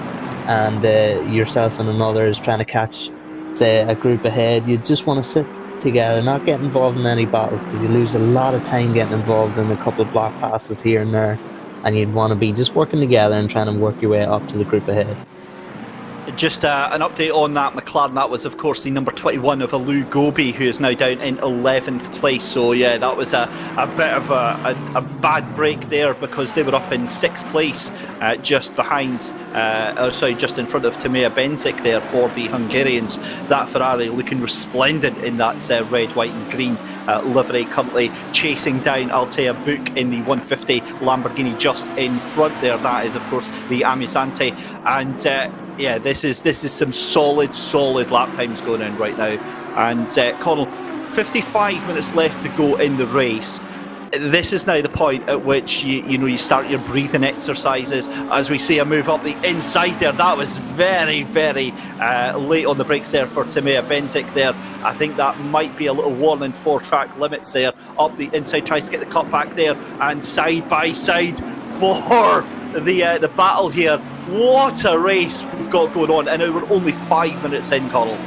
and yourself and another is trying to catch, say, a group ahead, you just want to sit together, not get involved in any battles, because you lose a lot of time getting involved in a couple of block passes here and there, and you'd want to be just working together and trying to work your way up to the group ahead. Just an update on that McLaren. That was, of course, the number 21 of Alou Gobi, who is now down in 11th place. So yeah, that was a bit of a bad break there, because they were up in 6th place, just behind, just in front of Timea Benzik there for the Hungarians. That Ferrari looking resplendent in that red, white and green livery, currently chasing down Altea Book in the 150 Lamborghini just in front there. That is, of course, the Amizante, and yeah, this is some solid lap times going in right now. And Connell, 55 minutes left to go in the race. this is now the point at which you start your breathing exercises. As we see a move up the inside there, that was very, very late on the brakes there for Timea Benzik there. I think that might be a little warning for track limits there. Up the inside, tries to get the cut back there, and side by side for the battle here. What a race we've got going on, and we're only 5 minutes in, Connell.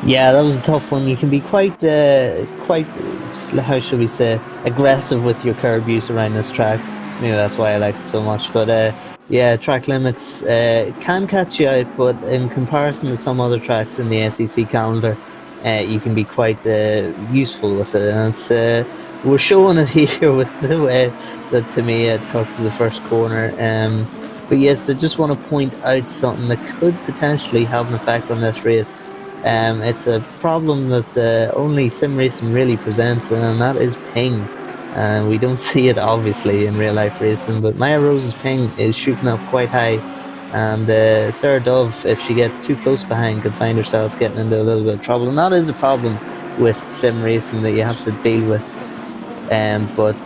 Yeah, that was a tough one. You can be quite, how should we say, aggressive with your curb use around this track. Maybe that's why I like it so much. But yeah, track limits can catch you out, but in comparison to some other tracks in the SEC calendar, you can be quite useful with it. And it's, we're showing it here with the way that Timea took the first corner. But yes, I just want to point out something that could potentially have an effect on this race. It's a problem that only sim racing really presents, and that is ping. We don't see it obviously in real life racing, but Maya Rose's ping is shooting up quite high, and Sarah Dove, if she gets too close behind, could find herself getting into a little bit of trouble, and that is a problem with sim racing that you have to deal with. But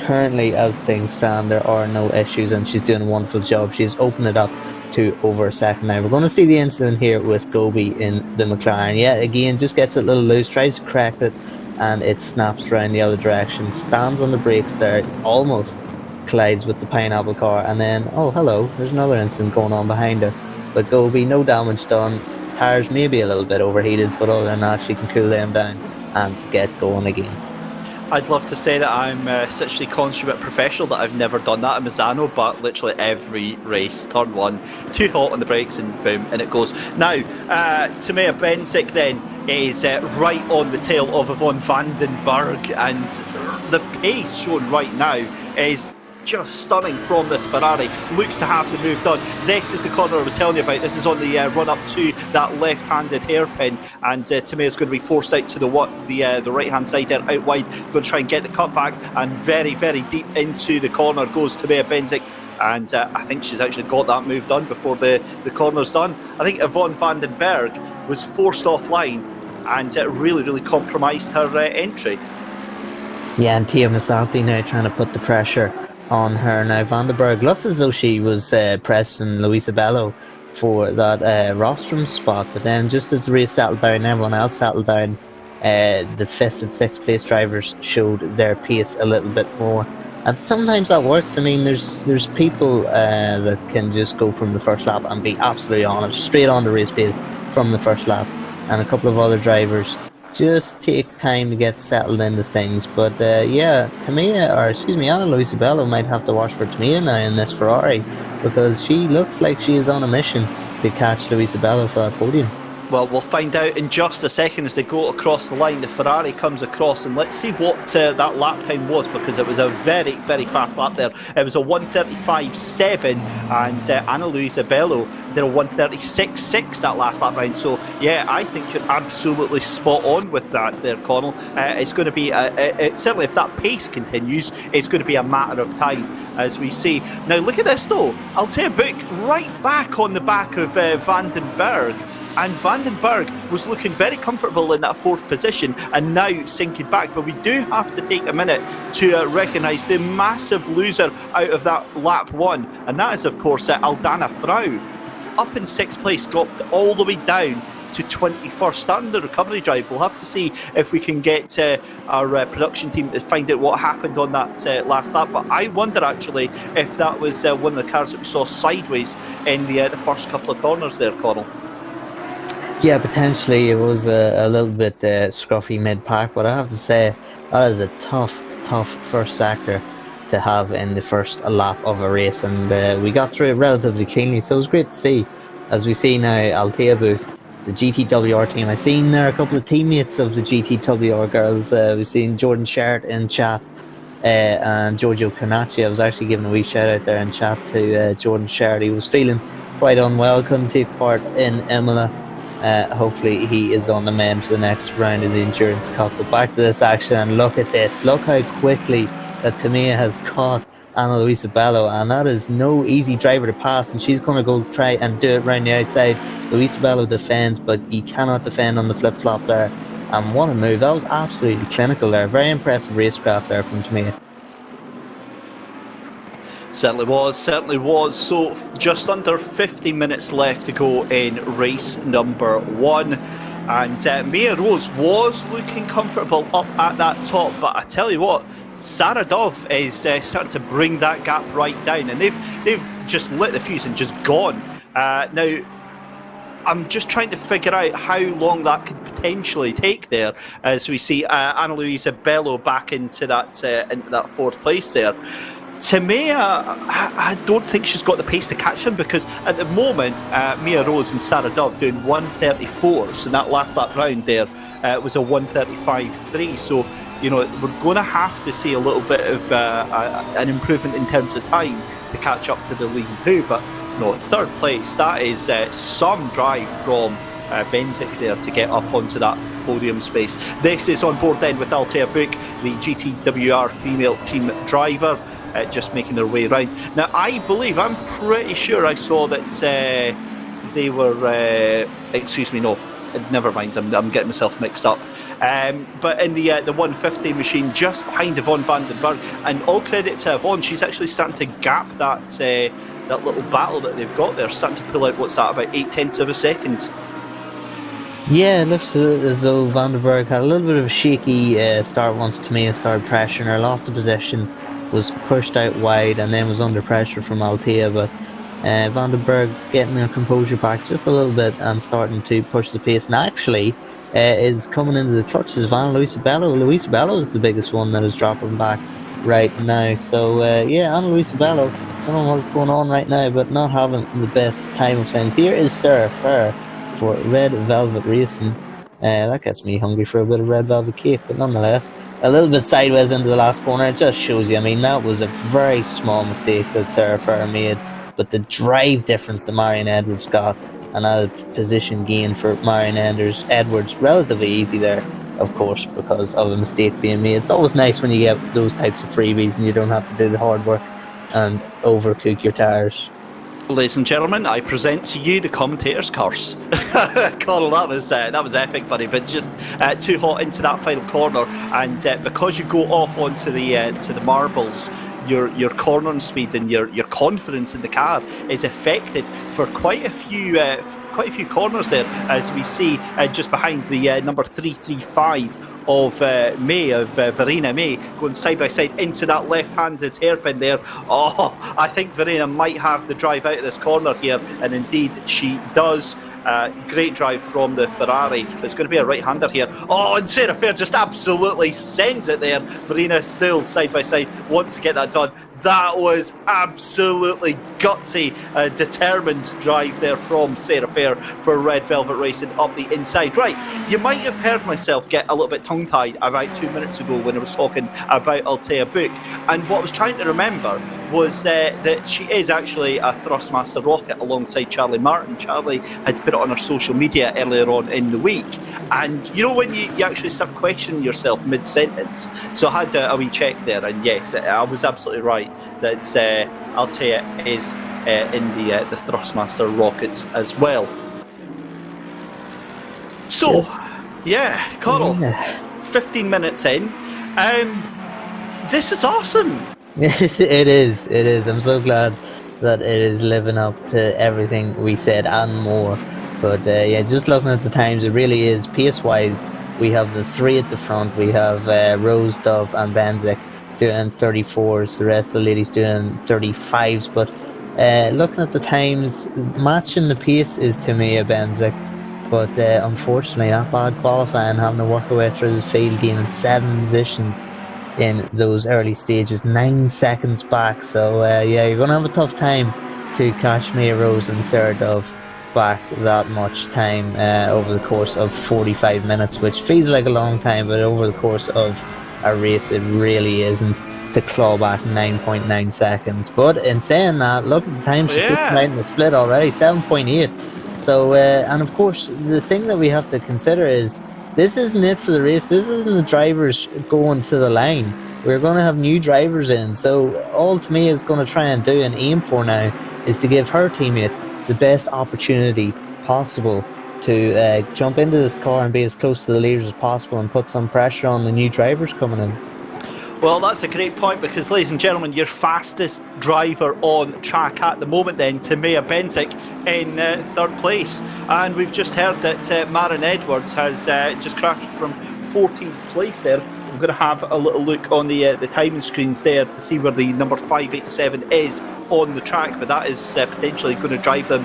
currently, as things stand, there are no issues, and she's doing a wonderful job. She's opened it up to over a second now. We're going to see the incident here with Gobi in the McLaren. Yeah, again, just gets it a little loose, tries to correct it, and it snaps around the other direction, stands on the brakes there, almost collides with the pineapple car, and then, oh hello, there's another incident going on behind her. But Gobi, no damage done, tires maybe a little bit overheated, but other than that, she can cool them down and get going again. I'd love to say that I'm such a consummate professional that I've never done that in Misano, but literally every race, turn one, too hot on the brakes, and boom, and it goes. Now, Timea Benzik then is right on the tail of Yvonne Vandenberg, and the pace shown right now is just stunning from this Ferrari. Looks to have the move done. This is the corner I was telling you about. This is on the run up to that left-handed hairpin, and Timea's going to be forced out to the right-hand side there, out wide, going to try and get the cut back, and very, very deep into the corner goes Timea Benzik, and I think she's actually got that move done before the corner's done. I think Yvonne Vandenberg was forced offline, and really, really compromised her entry. Yeah, and Tia Masanti now trying to put the pressure on her. Now Vandenberg looked as though she was pressing Luisa Bello for that rostrum spot, but then just as the race settled down, everyone else settled down, the 5th and 6th place drivers showed their pace a little bit more, and sometimes that works. I mean, there's people that can just go from the first lap and be absolutely on it, straight on the race pace from the first lap, and a couple of other drivers just take time to get settled into things. But yeah, Ana Luisa Bello might have to watch for Timea now in this Ferrari, because she looks like she is on a mission to catch Luisa Bello for that podium. Well, we'll find out in just a second as they go across the line. The Ferrari comes across, and let's see what that lap time was, because it was a very, very fast lap there. It was a 1:35.7, and Ana Luisa Bello did a 1:36.6 that last lap round. So yeah, I think you're absolutely spot on with that there, Connell. It's going to be certainly, if that pace continues, it's going to be a matter of time, as we see. Now look at this though, Altea Book right back on the back of Vandenberg. And Vandenberg was looking very comfortable in that 4th position, and now sinking back. But we do have to take a minute to recognise the massive loser out of that lap 1, and that is, of course, Aldana Frau. Up in 6th place, dropped all the way down to 21st, starting the recovery drive. We'll have to see if we can get our production team to find out what happened on that last lap. But I wonder actually if that was one of the cars that we saw sideways in the first couple of corners there, Connell. Yeah, potentially it was a little bit scruffy mid-pack, but I have to say that is a tough first sector to have in the first lap of a race, and we got through it relatively cleanly, so it was great to see. As we see now, Alteabu, the GTWR team, I've seen there a couple of teammates of the GTWR girls. We've seen Jordan Sherritt in chat, and Giorgio Canacci. I was actually giving a wee shout out there in chat to Jordan Sherritt. He was feeling quite unwell, couldn't take part in Imola. Hopefully he is on the mend for the next round of the Endurance Cup. But back to this action, and look at this. Look how quickly that Timea has caught Ana Luisa Bello, and that is no easy driver to pass, and she's going to go try and do it round the outside. Luisa Bello defends, but he cannot defend on the flip-flop there. And what a move. That was absolutely clinical there. Very impressive racecraft there from Tamia. Certainly was. So just under 50 minutes left to go in race number 1. And Mia Rose was looking comfortable up at that top, but I tell you what, Sarah Dove is starting to bring that gap right down, and they've just lit the fuse and just gone. Now, I'm just trying to figure out how long that could potentially take there, as we see Anna Luisa Bello back into that fourth place there. Tamea, I don't think she's got the pace to catch them, because at the moment Mia Rose and Sarah Dove doing 1:34, so that last lap round there was a 1:35.3. So we're going to have to see a little bit of an improvement in terms of time to catch up to the lead too. But no, third place, that is some drive from Benzik there to get up onto that podium space. This is on board then with Altea Book, the GTWR female team driver. Just making their way around. Now, I'm pretty sure I saw that they were. Excuse me, no, never mind. I'm getting myself mixed up. But in the 150 machine, just behind Yvonne van den Berg, and all credit to Yvonne, she's actually starting to gap that little battle that they've got there, starting to pull out what's that, about 0.8 of a second. Yeah, it looks as though Van den Berg had a little bit of a shaky start once Tamia started pressuring her, lost the position, was pushed out wide, and then was under pressure from Altea. But Van den Berg getting her composure back just a little bit and starting to push the pace, and actually is coming into the clutches of Anna Luisa Bello. Luisa Bello is the biggest one that is dropping back right now. So Anna Luisa Bello, I don't know what's going on right now, but not having the best time of things. Here is Sarah Ferrer for Red Velvet Racing. That gets me hungry for a bit of red velvet cake, but nonetheless, a little bit sideways into the last corner. It just shows you, I mean, that was a very small mistake that Sarah Ferrer made, but the drive difference that Marion Edwards got, and a position gain for Marion Edwards, relatively easy there, of course, because of a mistake being made. It's always nice when you get those types of freebies and you don't have to do the hard work and overcook your tyres. Ladies and gentlemen, I present to you the commentator's curse. Carl, that was epic, buddy, but just too hot into that final corner, and because you go off onto the marbles, your cornering speed and your confidence in the car is affected for quite a few corners there, as we see just behind the number 335 of Verena May, going side by side into that left-handed hairpin there. Oh, I think Verena might have the drive out of this corner here, and indeed she does. Great drive from the Ferrari. It's going to be a right-hander here. Oh, and Sarah Fair just absolutely sends it there. Verena still side by side, wants to get that done. That was absolutely gutsy, determined drive there from Sarah Fair for Red Velvet Racing up the inside. Right, you might have heard myself get a little bit tongue-tied about 2 minutes ago when I was talking about Altea Book, and what I was trying to remember was that she is actually a Thrustmaster rocket alongside Charlie Martin. Charlie had put it on her social media earlier on in the week, and you know when you actually start questioning yourself mid-sentence, so I had a wee check there, and yes, I was absolutely right that Altea is in the Thrustmaster rockets as well. So, yeah, Carl, 15 minutes in, this is awesome. Yes, it is. I'm so glad that it is living up to everything we said and more. But just looking at the times, it really is. Pace-wise, we have the three at the front. We have Rose, Dove and Benzik doing 34s. The rest of the ladies doing 35s. But looking at the times, matching the pace is Tamia Benzik. But unfortunately, that bad qualifying, having to work our way through the field, gaining 7 positions in those early stages, 9 seconds back. So you're going to have a tough time to catch Mia Rose and Sarah Dove back that much time over the course of 45 minutes, which feels like a long time, but over the course of a race it really isn't, to claw back 9.9 seconds. But in saying that, look at the time she's taken out in the split already, 7.8. So and of course the thing that we have to consider is this isn't it for the race. This isn't the drivers going to the line. We're going to have new drivers in. So all Tamia is going to try and do and aim for now is to give her teammate the best opportunity possible to jump into this car and be as close to the leaders as possible and put some pressure on the new drivers coming in. Well, that's a great point because, ladies and gentlemen, your fastest driver on track at the moment then, Timea Benzik, in third place. And we've just heard that Maren Edwards has just crashed from 14th place there. I'm going to have a little look on the timing screens there to see where the number 587 is on the track, but that is potentially going to drive them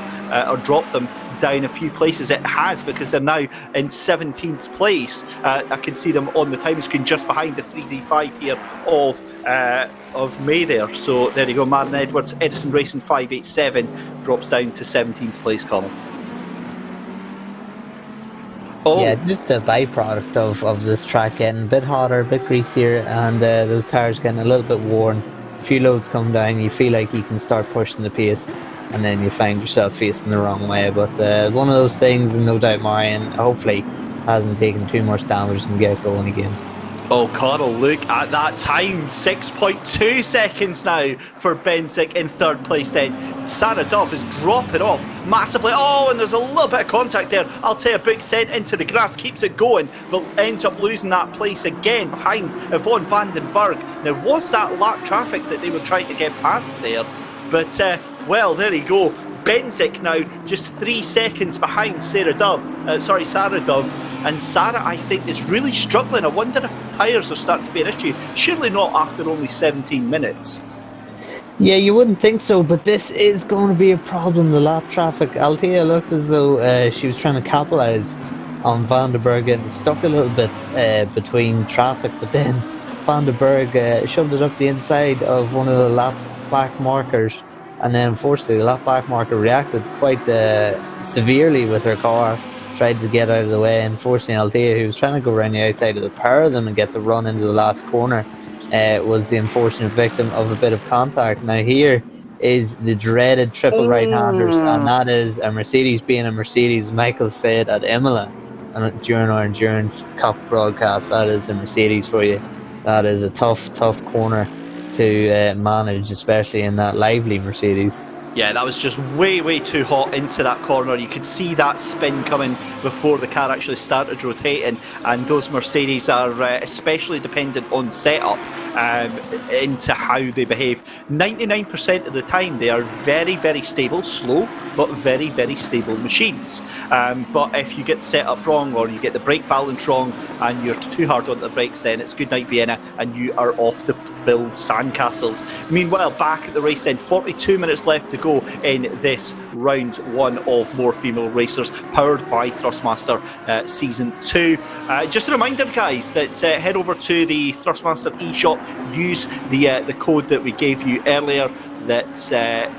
or drop them down a few places. It has, because they're now in 17th place. I can see them on the timing screen just behind the 335 here of May there. So there you go, Maren Edwards, Edison Racing 587 drops down to 17th place, Colin. Oh. Yeah, just a byproduct of this track getting a bit hotter, a bit greasier, and those tires getting a little bit worn. A few loads come down, you feel like you can start pushing the pace, and then you find yourself facing the wrong way. But one of those things, and no doubt Marion hopefully hasn't taken too much damage and get going again. Oh, Carl, look at that time. 6.2 seconds now for Benzik in third place then. Sarah Dove is dropping off massively. Oh, and there's a little bit of contact there. Altea Book sent into the grass, keeps it going, but ends up losing that place again behind Yvonne Vandenberg. Now, was that lap traffic that they were trying to get past there? But, well, there you go. Benzik now just 3 seconds behind Sarah Dove. And Sarah, I think, is really struggling. I wonder if the tyres are starting to be an issue. Surely not after only 17 minutes. Yeah, you wouldn't think so, but this is going to be a problem, the lap traffic. Altea looked as though she was trying to capitalise on Vandenberg getting stuck a little bit between traffic, but then Vandenberg shoved it up the inside of one of the lap back markers, and then unfortunately the lap back marker reacted quite severely with her car, tried to get out of the way. Unfortunately, Altea, who was trying to go around the outside of the pair of them and get the run into the last corner, was the unfortunate victim of a bit of contact. Now here is the dreaded triple right-handers, and that is a Mercedes being a Mercedes. Michael said at Imola and during our Endurance Cup broadcast, that is a Mercedes for you. That is a tough corner to manage, especially in that lively Mercedes. Yeah, that was just way too hot into that corner. You could see that spin coming before the car actually started rotating, and those Mercedes are especially dependent on setup into how they behave. 99% of the time they are very stable, slow, but very stable machines. But if you get set up wrong, or you get the brake balance wrong and you're too hard on the brakes, then it's good night Vienna and you are off to build sandcastles. Meanwhile, back at the race then, 42 minutes left to go in this round one of More Female Racers, powered by Thrustmaster Season 2. Just a reminder, guys, that head over to the Thrustmaster eShop, use the code that we gave you earlier, that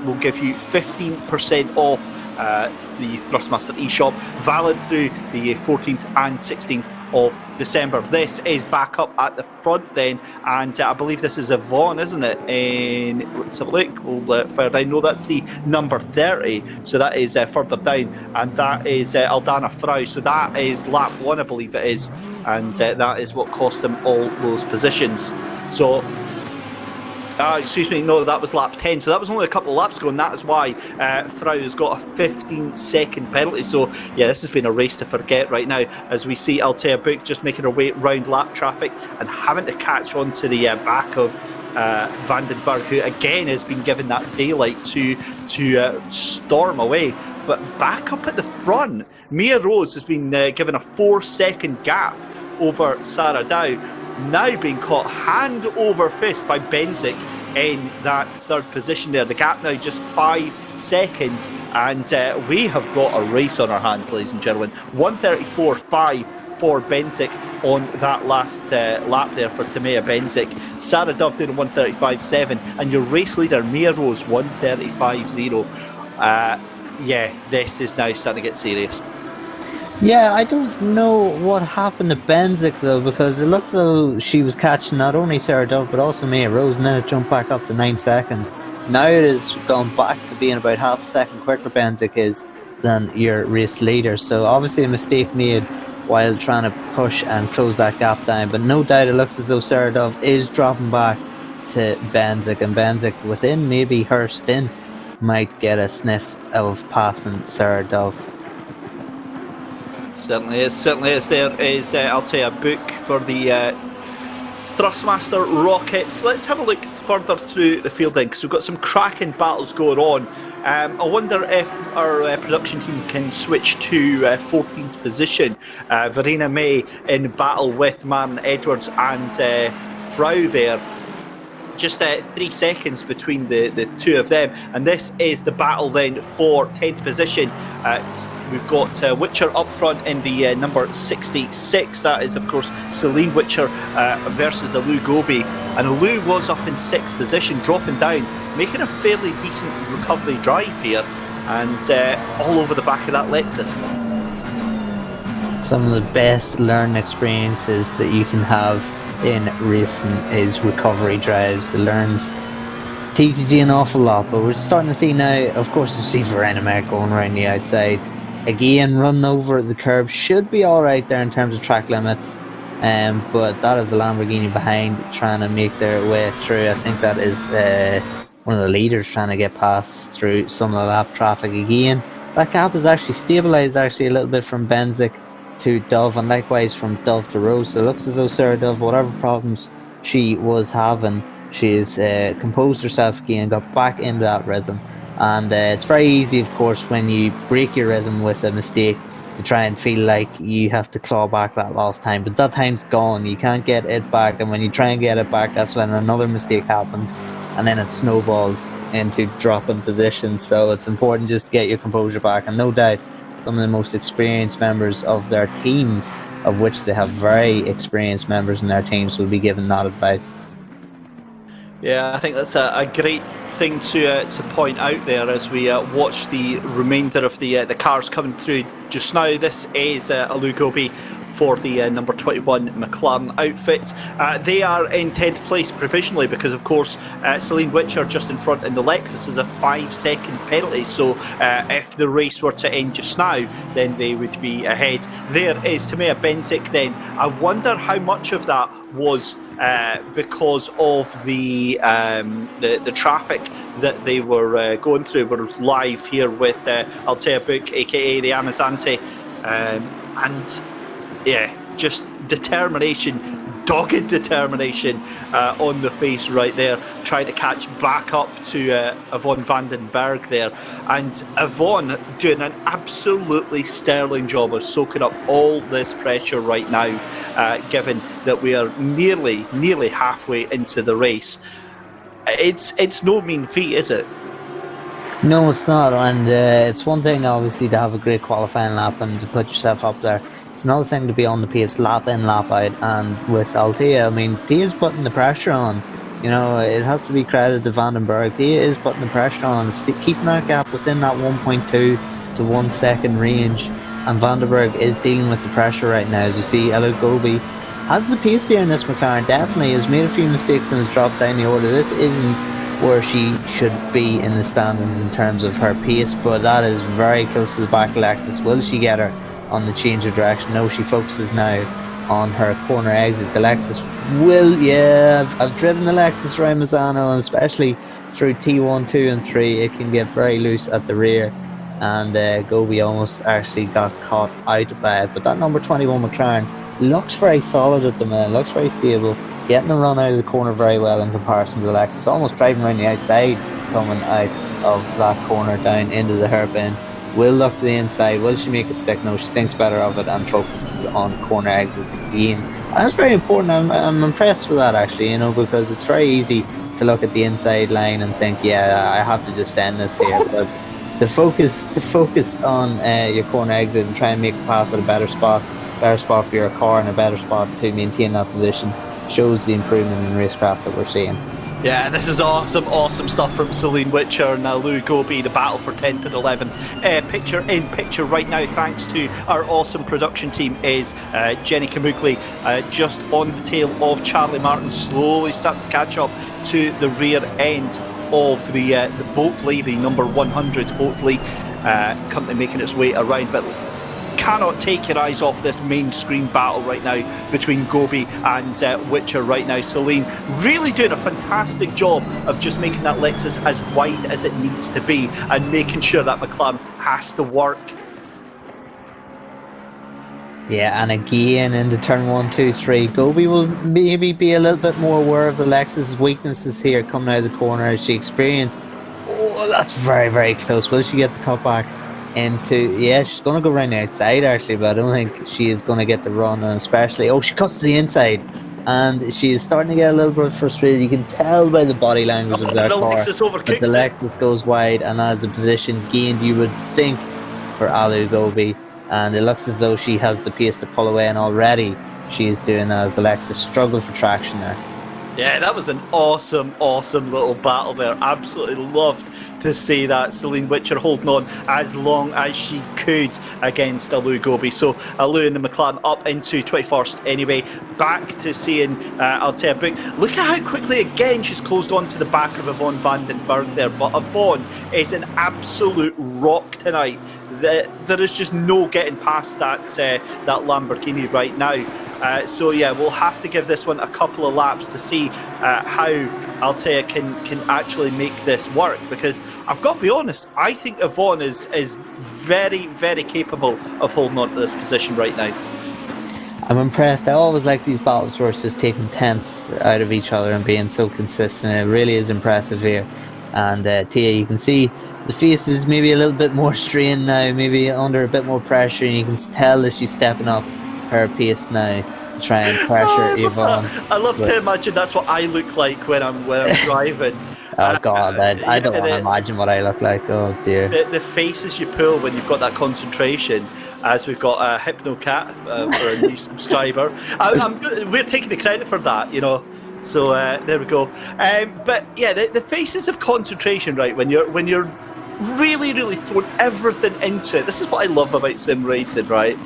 will give you 15% off the Thrustmaster eShop, valid through the 14th and 16th of December. This is back up at the front then, and I believe this is Yvonne, isn't it? Let's have a look. We'll further down. No, that's the number 30, so that is further down, and that is Aldana Frau, so that is lap 1, I believe it is, and that is what cost them all those positions. So excuse me, no, that was lap 10, so that was only a couple of laps ago, and that is why Frau has got a 15-second penalty. So yeah, this has been a race to forget right now, as we see Altea Book just making her way round lap traffic and having to catch on to the back of Vandenberg, who again has been given that daylight to storm away. But back up at the front, Mia Rose has been given a 4-second gap over Sarah Dow, now being caught hand over fist by Benzik in that third position there. The gap now just 5 seconds, and we have got a race on our hands, ladies and gentlemen. 1:34.5 for Benzik on that last lap there for Timea Benzik. Sarah Dove doing a 1:35.7, and your race leader Mia Rose 1:35.0. Yeah, this is now starting to get serious. Yeah, I don't know what happened to Benzik though, because it looked though she was catching not only Sarah Dove but also Mia Rose, and then it jumped back up to 9 seconds. Now it has gone back to being about half a second quicker, Benzik is, than your race leader. So obviously a mistake made while trying to push and close that gap down, but no doubt it looks as though Sarah Dove is dropping back to Benzik, and Benzik within maybe her stint might get a sniff of passing Sarah Dove. Certainly is. Certainly is. There is, I'll tell you, a book for the Thrustmaster rockets. Let's have a look further through the fielding because we've got some cracking battles going on. I wonder if our production team can switch to 14th position. Verena May in battle with Maren Edwards and Frau there. Just 3 seconds between the two of them, and this is the battle then for 10th position. We've got Witcher up front in the number 66. That is, of course, Celine Witcher versus Alou Gobi, and Alou was up in 6th position, dropping down, making a fairly decent recovery drive here, and all over the back of that Lexus. Some of the best learning experiences that you can have in racing is recovery drives. It teaches you an awful lot, but we're starting to see now, of course, you see Verena May going around the outside again, running over the curb, should be alright there in terms of track limits, but that is a Lamborghini behind trying to make their way through. I think that is one of the leaders trying to get past through some of the lap traffic again. That gap is actually stabilised a little bit from Benzik to Dove, and likewise from Dove to Rose. So it looks as though Sarah Dove, whatever problems she was having, she has composed herself again, got back into that rhythm. And it's very easy, of course, when you break your rhythm with a mistake, to try and feel like you have to claw back that lost time, but that time's gone. You can't get it back, and when you try and get it back, that's when another mistake happens, and then it snowballs into dropping position. So it's important just to get your composure back, and no doubt some of the most experienced members of their teams, of which they have very experienced members in their teams, will be given that advice. Yeah, I think that's a great thing to point out there as we watch the remainder of the cars coming through just now. This is Alou Gobi for the number 21 McLaren outfit. They are in 10th place provisionally because, of course, Celine Witcher just in front in the Lexus is a 5-second penalty. So if the race were to end just now, then they would be ahead. There is Timea Benzik then. I wonder how much of that was because of the traffic that they were going through. We're live here with Altea Book, aka the Amazante, and yeah, just determination, dogged determination on the face right there, trying to catch back up to Yvonne van den Berg there. And Yvonne doing an absolutely sterling job of soaking up all this pressure right now, given that we are nearly halfway into the race. It's no mean feat, is it? No, it's not, and it's one thing obviously to have a great qualifying lap and to put yourself up there. It's another thing to be on the pace lap in, lap out, and with Altea, I mean, Tia's putting the pressure on. You know, it has to be credited to Vandenberg. Tia is putting the pressure on, keeping that gap within that 1.2 to 1 second range, and Vandenberg is dealing with the pressure right now. As you see, Alou Gobi has the pace here in this McLaren, definitely has made a few mistakes and has dropped down the order. This isn't where she should be in the standings in terms of her pace, but that is very close to the back of Lexus. Will she get her on the change of direction? No, she focuses now on her corner exit. The Lexus will, I've driven the Lexus around Misano, and especially through T1, 2 and 3, it can get very loose at the rear, and Gobi almost actually got caught out by it. But that number 21 McLaren looks very solid at the minute, looks very stable, getting the run out of the corner very well in comparison to the Lexus, almost driving around the outside, coming out of that corner down into the hairpin. Will look to the inside. Will she make it stick? No, she thinks better of it and focuses on corner exit again. And that's very important. I'm impressed with that, actually, you know, because it's very easy to look at the inside line and think, yeah, I have to just send this here. But to focus on your corner exit and try and make a pass at a better spot for your car and a better spot to maintain that position shows the improvement in racecraft that we're seeing. Yeah, this is awesome stuff from Celine Witcher and Alou Gobi, the battle for 10th and 11th. Picture in picture right now, thanks to our awesome production team, is Jenny Kamugli, just on the tail of Charlie Martin, slowly starting to catch up to the rear end of the Boatley, the number 100 Boatley, currently making its way around, but cannot take your eyes off this main screen battle right now between Gobi and Witcher right now. Celine really doing a fantastic job of just making that Lexus as wide as it needs to be and making sure that McLaren has to work Yeah, and again in the turn 1, 2, 3, Gobi will maybe be a little bit more aware of Alexa's weaknesses here coming out of the corner as she experienced. Oh, that's very, very close. Will she get the cut back into? Yeah, she's going to go around the outside actually, but I don't think she is going to get the run, and especially, oh, she cuts to the inside, and she is starting to get a little bit frustrated. You can tell by the body language of that The car. Lexus But the overkicks it. Lexus goes wide, and as a position gained, you would think, for Alu Gobi. And it looks as though she has the pace to pull away, and already she is doing as Alexis struggle for traction there. Yeah, that was an awesome little battle there. Absolutely loved to see that. Celine Witcher holding on as long as she could against Alu Gobi. So Alu and the McLaren up into 21st anyway. Back to seeing Altea Book. Look at how quickly again she's closed on to the back of Yvonne van den Berg there. But Yvonne is an absolute rock tonight. There is just no getting past that Lamborghini right now. So yeah, we'll have to give this one a couple of laps to see how Altea can actually make this work, because I've got to be honest, I think Yvonne is very, very capable of holding on to this position right now. I'm impressed. I always like these battles where it's just taking tenths out of each other and being so consistent. It really is impressive here. And Tia, you can see the face is maybe a little bit more strained now, maybe under a bit more pressure, and you can tell that she's stepping up her pace now to try and pressure Yvonne. I love to imagine that's what I look like when I'm driving. Oh God, I don't want to imagine what I look like. Oh dear. The faces you pull when you've got that concentration. As we've got a HypnoCat for a new subscriber. We're taking the credit for that, you know. So there we go. But yeah, the faces of concentration, right? When you're really, really throwing everything into it. This is what I love about sim racing, right?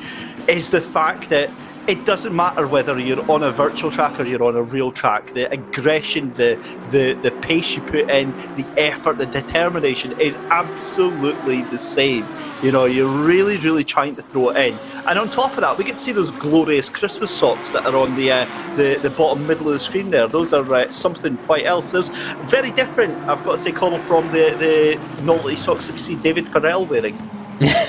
Is the fact that it doesn't matter whether you're on a virtual track or you're on a real track. The aggression, the pace you put in, the effort, the determination is absolutely the same. You know, you're really, really trying to throw it in. And on top of that, we get to see those glorious Christmas socks that are on the bottom middle of the screen there. Those are something quite else. Those very different, I've got to say, Colin, from the novelty socks that we see David Carell wearing.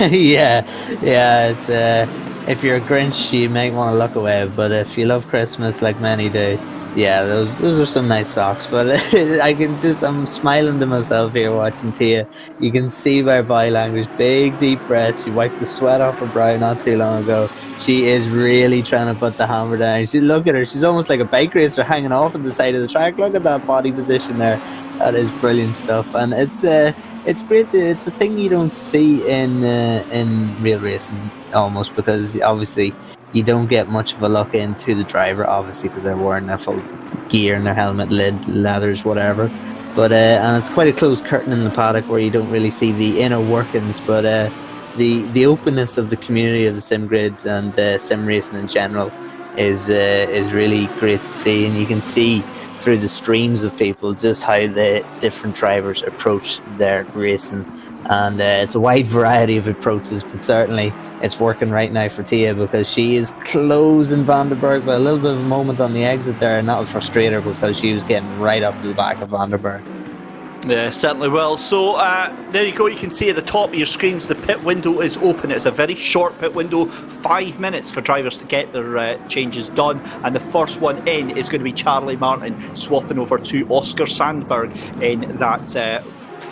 yeah, it's if you're a Grinch, you might want to look away, but if you love Christmas like many do, yeah, those are some nice socks. But I'm smiling to myself here watching Tia. You can see by her body language, big deep breaths. She wiped the sweat off her brow not too long ago. She is really trying to put the hammer down. Look at her, she's almost like a bike racer hanging off at the side of the track. Look at that body position there. That is brilliant stuff, and it's great. It's a thing you don't see in real racing almost, because obviously you don't get much of a look into the driver, obviously, because they're wearing their full gear and their helmet, lid, leathers, whatever. But and it's quite a closed curtain in the paddock where you don't really see the inner workings. But the openness of the community of the sim grid and sim racing in general is really great to see, and you can see through the streams of people just how the different drivers approach their racing, and it's a wide variety of approaches, but certainly it's working right now for Tia, because she is closing Van den Berg by a little bit of a moment on the exit there, and that will frustrate her because she was getting right up to the back of Van den Berg. Yeah, certainly will. So there you go. You can see at the top of your screens the pit window is open. It's a very short pit window, 5 minutes for drivers to get their changes done. And the first one in is going to be Charlie Martin swapping over to Oscar Sandberg in that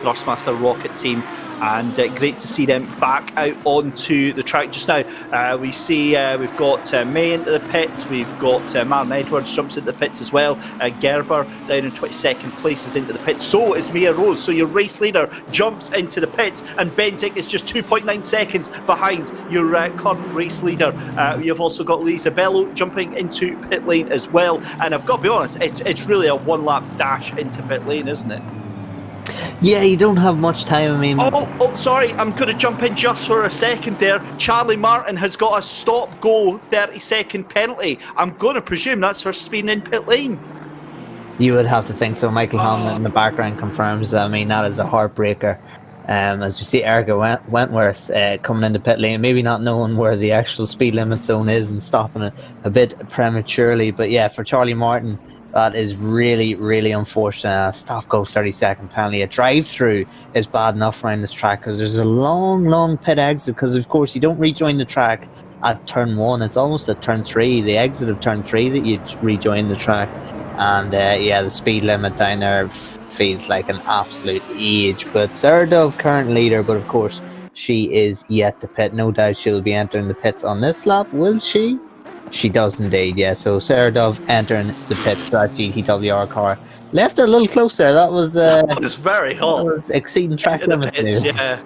Thrustmaster rocket team. And great to see them back out onto the track just now. We see we've got May into the pits, we've got Martin Edwards jumps into the pits as well. Gerber down in 22nd place is into the pits. So is Mia Rose. So your race leader jumps into the pits, and Benzik is just 2.9 seconds behind your current race leader. You've also got Lisa Bello jumping into pit lane as well. And I've got to be honest, it's really a one lap dash into pit lane, isn't it? Yeah, you don't have much time. I mean, oh, sorry, I'm going to jump in just for a second there. Charlie Martin has got a stop-go 30-second penalty. I'm going to presume that's for speeding in pit lane. You would have to think so. Michael Hamlin in the background confirms that. I mean, that is a heartbreaker. As you see Erica Wentworth coming into pit lane, maybe not knowing where the actual speed limit zone is and stopping it a bit prematurely. But yeah, for Charlie Martin, That is really, really unfortunate. A stop-go 30-second penalty. A drive-through is bad enough around this track because there's a long pit exit because, of course, you don't rejoin the track at turn 1. It's almost at turn 3, the exit of turn 3 that you rejoin the track. And the speed limit down there feels like an absolute age. But Sarah Dove, current leader, but of course, she is yet to pit. No doubt she'll be entering the pits on this lap, will she? She does indeed, yeah. So Sarah Dove entering the pit for that GTWR car. Left it a little closer. That was very hot. That was exceeding track limits. Yeah.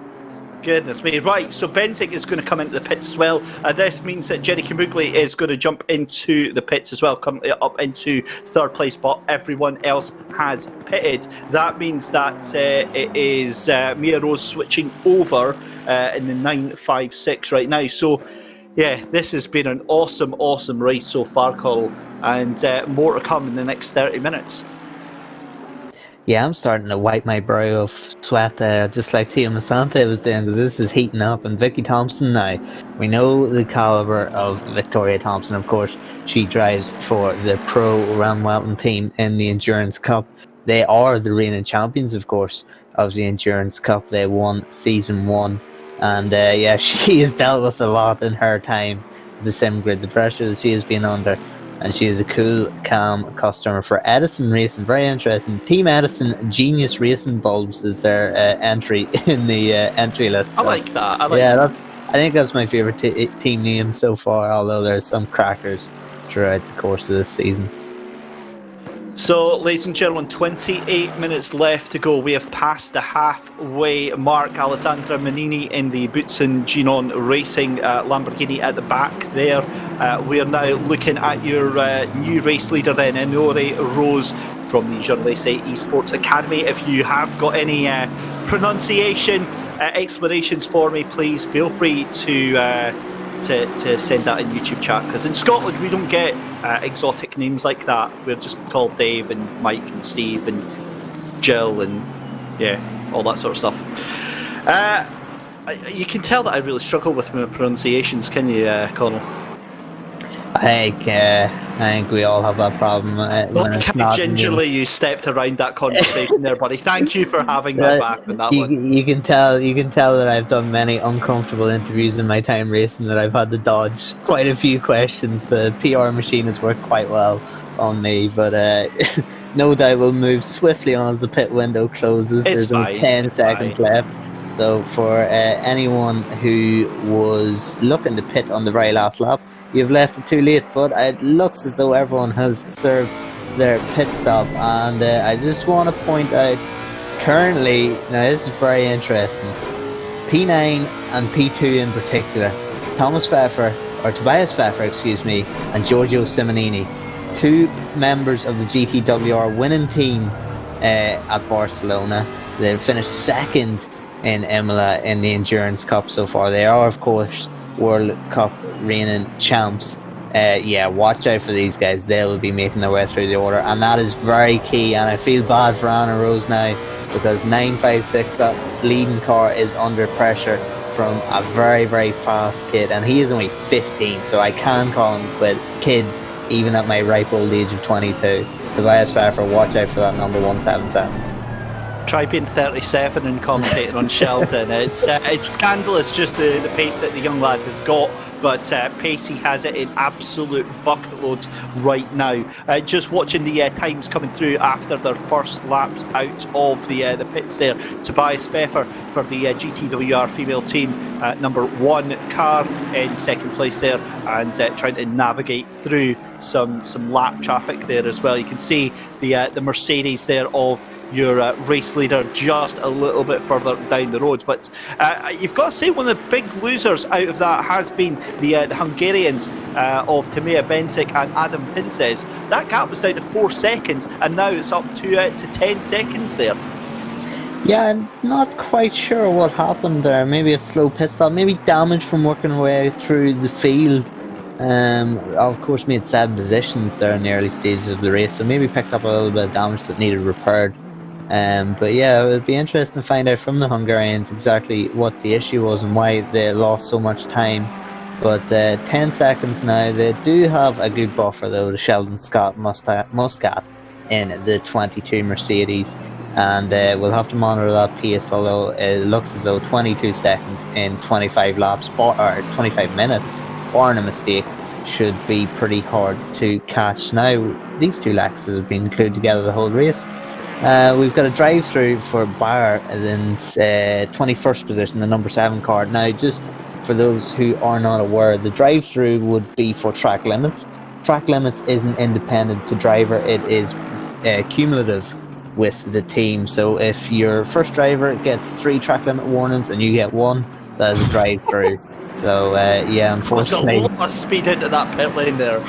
Goodness me. Right, so Benzik is going to come into the pits as well. This means that Jenny Kamugli is going to jump into the pits as well, come up into third place, but everyone else has pitted. That means that it is Mia Rose switching over in the 956 right now. So, yeah, this has been an awesome race so far, Coral, and more to come in the next 30 minutes. Yeah, I'm starting to wipe my brow of sweat, just like Theo Masante was doing, because this is heating up. And Vicky Thompson now, we know the calibre of Victoria Thompson, of course. She drives for the Pro Ram Welton team in the Endurance Cup. They are the reigning champions, of course, of the Endurance Cup. They won Season 1. And she has dealt with a lot in her time, the sim grid, the pressure that she has been under. And she is a cool, calm customer for Edison Racing. Very interesting. Team Edison Genius Racing Bulbs is their entry in the entry list. So, I like that. I think that's my favourite team name so far, although there's some crackers throughout the course of this season. So, ladies and gentlemen, 28 minutes left to go. We have passed the halfway mark. Alessandra Manini in the Boutsen Ginon Racing Lamborghini at the back there. We are now looking at your new race leader then, Enore Rose from the Journalese Esports Academy. If you have got any pronunciation explanations for me, please feel free to send that in YouTube chat, because in Scotland we don't get exotic names like that. We're just called Dave and Mike and Steve and Jill and all that sort of stuff. You can tell that I really struggle with my pronunciations, can you, Connell? I think we all have that problem. Gingerly, you stepped around that conversation there, buddy. Thank you for having my back on that one. You can tell that I've done many uncomfortable interviews in my time racing, that I've had to dodge quite a few questions. The PR machine has worked quite well on me, but no doubt we'll move swiftly on as the pit window closes. There's only 10 seconds left. So for anyone who was looking to pit on the very last lap, you've left it too late, but it looks as though everyone has served their pit stop. And I just want to point out, currently, now this is very interesting, P9 and P2 in particular, Tobias Pfeffer, and Giorgio Simonini, two members of the GTWR winning team at Barcelona. They've finished second in Imola in the Endurance Cup so far. They are, of course, World Cup reigning champs. Watch out for these guys. They will be making their way through the order, and that is very key. And I feel bad for Anna Rose now, because 956, that leading car, is under pressure from a very, very fast kid, and he is only 15, so I can call him a kid even at my ripe old age of 22. Tobias Pfeffer, watch out for that number 177. Try being 37 and commentating on Sheldon. It's scandalous, just the pace that the young lad has got, but Pacey has it in absolute bucket loads right now. Just watching the times coming through after their first laps out of the pits there. Tobias Pfeffer for the GTWR female team, number 1 car in second place there, and trying to navigate through some lap traffic there as well. You can see the Mercedes there of your race leader just a little bit further down the road. But you've got to say, one of the big losers out of that has been the Hungarians of Timea Benzik and Adam Pinces. That gap was down to 4 seconds, and now it's up to 10 seconds there. Yeah, I'm not quite sure what happened there. Maybe a slow pit stop, maybe damage from working away through the field. Of course, made 7 positions there in the early stages of the race, so maybe picked up a little bit of damage that needed repaired. But yeah, it would be interesting to find out from the Hungarians exactly what the issue was and why they lost so much time. But 10 seconds now. They do have a good buffer though, to Sheldon Scott Muscat in the 22 Mercedes. And we'll have to monitor that pace, although it looks as though 22 seconds in 25 laps, or 25 minutes, barring a mistake, should be pretty hard to catch. Now, these two Lexuses have been glued together the whole race. We've got a drive-through for Bayer in 21st position, the number 7 car. Now, just for those who are not aware, the drive-through would be for track limits. Track limits isn't independent to driver, it is cumulative with the team. So if your first driver gets 3 track limit warnings and you get 1, that is a drive-through. So yeah, unfortunately, there's a lot of speed into that pit lane there.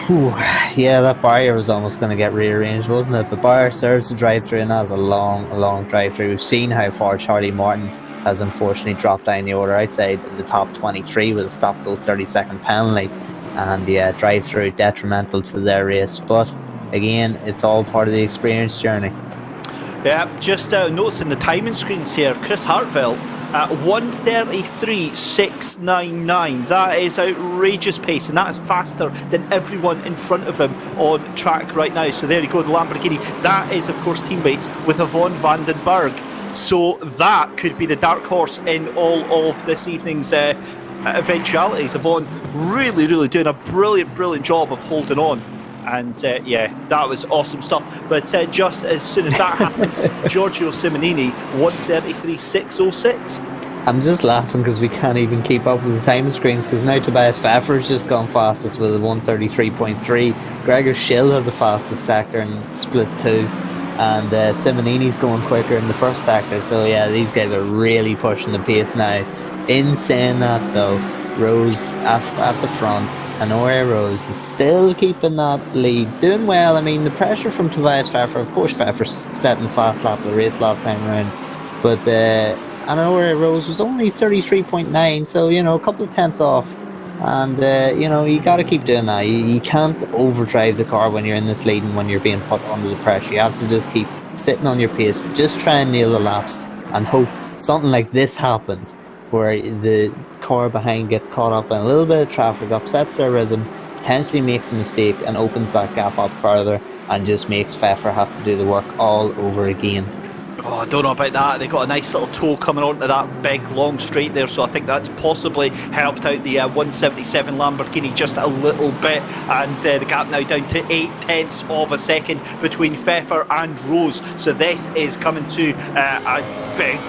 Yeah, that barrier was almost going to get rearranged, wasn't it? But barrier serves the drive-through, and that's a long drive-through. We've seen how far Charlie Martin has unfortunately dropped down the order outside the top 23 with a stop-go 30-second penalty, and yeah, drive-through detrimental to their race. But again, it's all part of the experience journey. Yeah, just noticing the timing screens here. Chris Hartwell at 1:33.699. That is outrageous pace, and that is faster than everyone in front of him on track right now. So there you go, the Lamborghini. That is, of course, teammates with Yvonne van den Berg. So that could be the dark horse in all of this evening's eventualities. Yvonne really doing a brilliant job of holding on. And yeah, that was awesome stuff. But just as soon as that happened, Giorgio Simonini, 1:33.606. I'm just laughing because we can't even keep up with the time screens, because now Tobias Pfeffer's just gone fastest with a 1:33.3. Gregor Schill has the fastest sector in split 2, and Simonini's going quicker in the first sector. So yeah, these guys are really pushing the pace now. In saying that though, Rose at the front, Honoria Rose is still keeping that lead, doing well. I mean, the pressure from Tobias Pfeffer, of course Pfeffer's setting the fast lap of the race last time around, but Honoria Rose was only 33.9, so you know, a couple of tenths off. And you know, you got to keep doing that. You can't overdrive the car when you're in this lead and when you're being put under the pressure. You have to just keep sitting on your pace, just try and nail the laps and hope something like this happens, where the car behind gets caught up in a little bit of traffic, upsets their rhythm, potentially makes a mistake and opens that gap up further, and just makes Pfeffer have to do the work all over again. Oh, I don't know about that. They got a nice little toe coming onto that big long straight there, so I think that's possibly helped out the 177 Lamborghini just a little bit, and the gap now down to 0.8 of a second between Pfeffer and Rose. So this is coming to a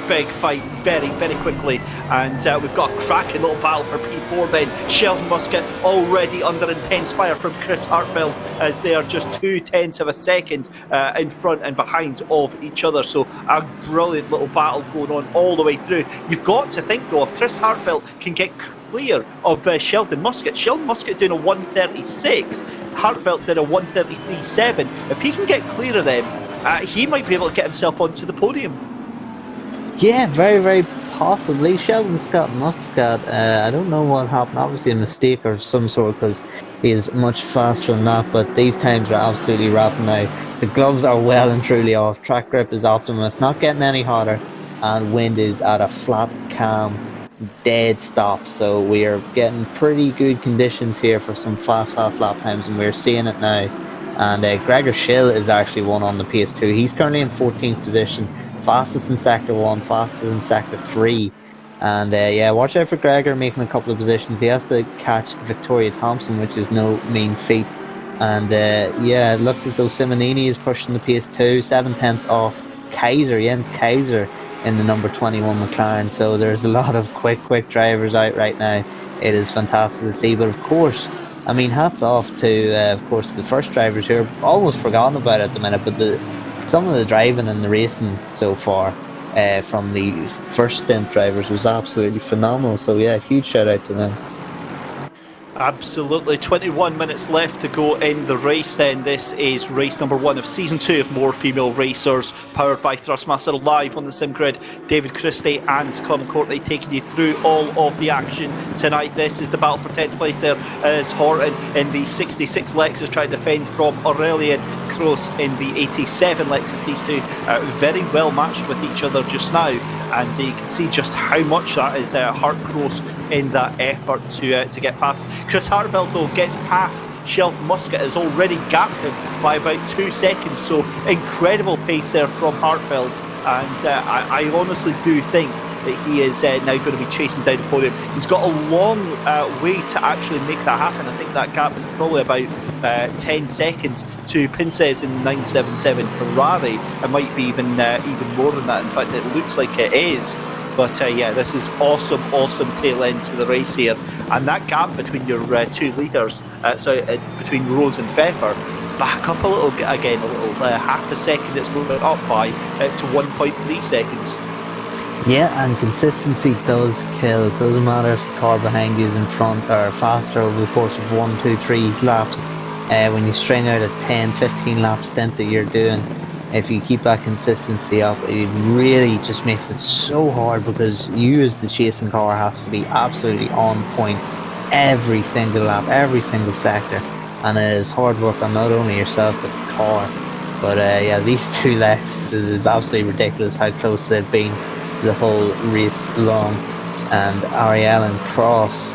big fight very quickly, and we've got a cracking little battle for P4 then. Sheldon Muscat already under intense fire from Chris Hartwell, as they are just 0.2 of a second in front and behind of each other. So a brilliant little battle going on all the way through. You've got to think though, if Chris Hartwell can get clear of Sheldon Muscat doing a 1:36, Hartwell did a 1:33.7. If he can get clear of them, he might be able to get himself onto the podium. Yeah, very possibly. Sheldon Scott Muscat, I don't know what happened, obviously a mistake of some sort, because he is much faster than that, but these times are absolutely rapping now. The gloves are well and truly off, track grip is optimal, it's not getting any hotter, and wind is at a flat, calm, dead stop. So we are getting pretty good conditions here for some fast lap times, and we're seeing it now. And Gregor Schill is actually one on the pace too. He's currently in 14th position, fastest in sector 1, fastest in sector 3. And yeah, watch out for Gregor making a couple of positions. He has to catch Victoria Thompson, which is no mean feat. And yeah, it looks as though Simonini is pushing the pace too, 0.7 off Jens Kaiser in the number 21 McLaren. So there's a lot of quick drivers out right now. It is fantastic to see. But of course, I mean, hats off to of course the first drivers who are almost forgotten about at the minute, but some of the driving and the racing so far from the first stint drivers was absolutely phenomenal. So yeah, huge shout out to them. Absolutely. 21 minutes left to go in the race then. This is race number 1 of season 2 of More Female Racers, powered by Thrustmaster, live on the sim grid. David Christie and Colin Courtney taking you through all of the action tonight. This is the battle for 10th place there, as Horton in the 66 Lexus trying to defend from Aurelian Kroos in the 87 Lexus. These two very well matched with each other just now, and you can see just how much that is hurt Kroos in that effort to get past. Chris Hartwell though gets past Shelton Muscat has already gapped him by about 2 seconds. So incredible pace there from Hartfeld, and I honestly do think that he is now going to be chasing down the podium. He's got a long way to actually make that happen. I think that gap is probably about 10 seconds to Pinces in 977 Ferrari. It might be even more than that. In fact, it looks like it is. But yeah, this is awesome tail end to the race here. And that gap between your two leaders, between Rose and Pfeffer, back up a little again, a little half a second it's moving up by to 1.3 seconds. Yeah, and consistency does kill. It doesn't matter if the car behind you is in front or faster over the course of 1, 2, 3 laps. When you string out a 10, 15 lap stint that you're doing, if you keep that consistency up, it really just makes it so hard, because you as the chasing car has to be absolutely on point every single lap, every single sector. And it is hard work on not only yourself but the car. But yeah, these two legs is absolutely ridiculous how close they've been the whole race long. And Ariel and Cross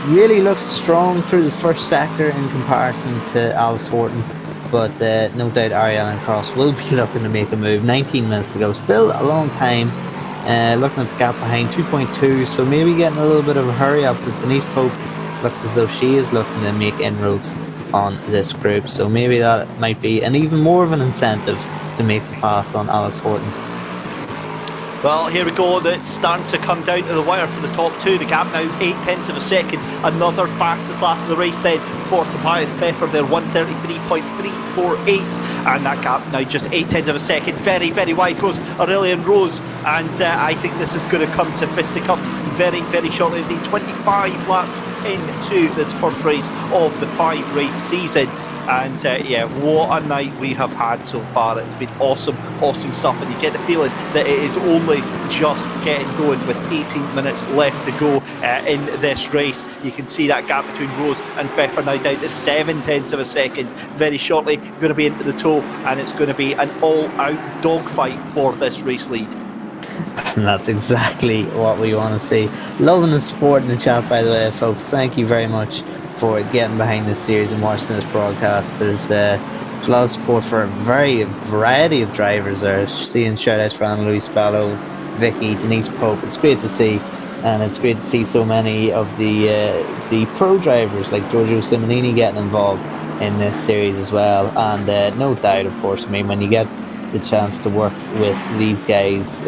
really looks strong through the first sector in comparison to Alice Horton, but no doubt Ariel and Cross will be looking to make a move. 19 minutes to go, still a long time. Looking at the gap behind, 2.2, so maybe getting a little bit of a hurry up, because Denise Pope looks as though she is looking to make inroads on this group, so maybe that might be an even more of an incentive to make the pass on Alice Horton. Well, here we go. It's starting to come down to the wire for the top two. The gap now 0.8 of a second. Another fastest lap of the race then for Tobias Pfeffer there, 1:33.348, and that gap now just 0.8 of a second. Very, very wide goes Aurelian Rose, and I think this is going to come to fisticuffs very, very shortly indeed. 25 laps into this first race of the 5-race season. And yeah, what a night we have had so far. It's been awesome stuff, and you get the feeling that it is only just getting going with 18 minutes left to go in this race. You can see that gap between Rose and Pfeffer now down to 0.7 of a second. Very shortly going to be into the toe, and it's going to be an all-out dogfight for this race lead. And that's exactly what we want to see. Loving the support in the chat, by the way, folks. Thank you very much for getting behind this series and watching this broadcast. There's a lot of support for a variety of drivers there. Seeing shout outs for Anna-Louise Ballo, Vicky, Denise Pope. It's great to see, and it's great to see so many of the pro drivers like Giorgio Simonini getting involved in this series as well. And no doubt, of course, I mean, when you get the chance to work with these guys,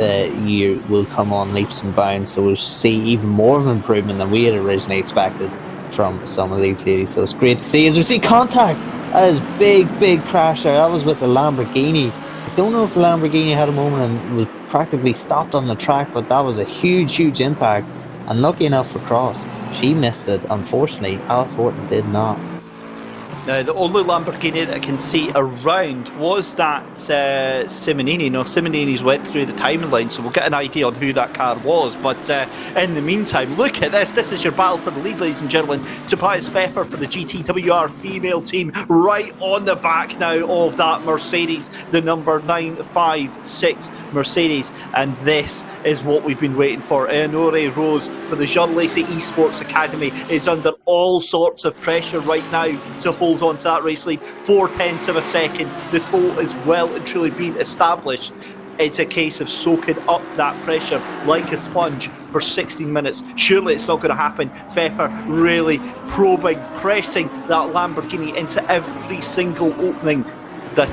you will come on leaps and bounds, so we'll see even more of an improvement than we had originally expected from some of these ladies. So it's great to see. As we see contact, that is big crash there. That was with a Lamborghini. I don't know if the Lamborghini had a moment and was practically stopped on the track, but that was a huge impact. And lucky enough for Cross, she missed it. Unfortunately, Alice Horton did not. Now, the only Lamborghini that I can see around was that Simonini. No, Simonini's went through the timeline, so we'll get an idea on who that car was. But in the meantime, look at this. This is your battle for the lead, ladies and gentlemen. Tobias Pfeffer for the GTWR female team, right on the back now of that Mercedes, the number 956 Mercedes. And this is what we've been waiting for. Eleonore Rose for the Jean Lacey Esports Academy is under all sorts of pressure right now to hold on to that race lead. 0.4 of a second. The toll is well and truly been established. It's a case of soaking up that pressure like a sponge for 16 minutes. Surely it's not going to happen. Pfeffer really probing, pressing that Lamborghini into every single opening that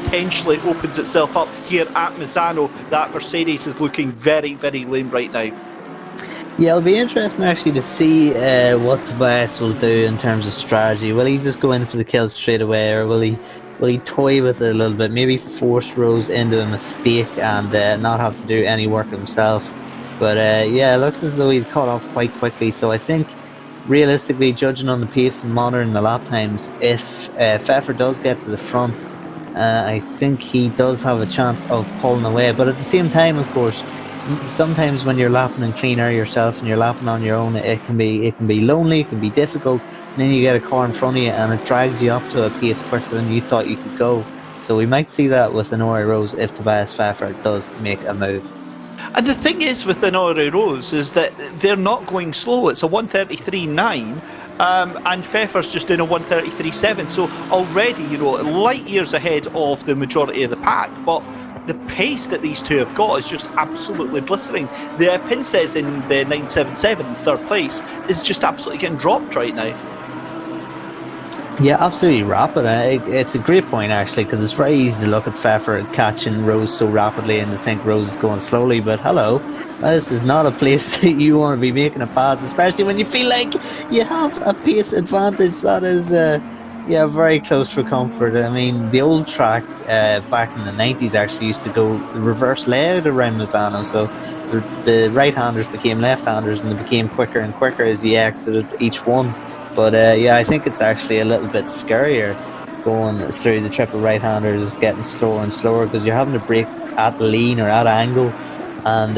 potentially opens itself up here at Misano. That Mercedes is looking very, very lame right now. Yeah, it'll be interesting actually to see what Tobias will do in terms of strategy. Will he just go in for the kill straight away, or will he toy with it a little bit? Maybe force Rose into a mistake and not have to do any work himself. But yeah, it looks as though he's caught up quite quickly. So I think, realistically, judging on the pace and monitoring the lap times, if Pfeffer does get to the front, I think he does have a chance of pulling away. But at the same time, of course, sometimes when you're lapping in clean air yourself and you're lapping on your own, it can be lonely, it can be difficult. And then you get a car in front of you and it drags you up to a pace quicker than you thought you could go. So we might see that with Honore Rose if Tobias Pfeffer does make a move. And the thing is with Honore Rose is that they're not going slow. It's a 1:33.9. and Pfeffer's just doing a 1:33.7. So already, light years ahead of the majority of the pack. But the pace that these two have got is just absolutely blistering. The Pinces in the 977 in third place is just absolutely getting dropped right now. Yeah, absolutely rapid. It's a great point, actually, because it's very easy to look at Pfeffer catching Rose so rapidly and to think Rose is going slowly. But hello, this is not a place that you want to be making a pass, especially when you feel like you have a pace advantage that is, very close for comfort. I mean, the old track back in the 90s actually used to go reverse layout around Misano, so the right-handers became left-handers and they became quicker and quicker as you exited each one. But I think it's actually a little bit scarier going through the triple right-handers. It's getting slower and slower because you're having to brake at lean or at angle and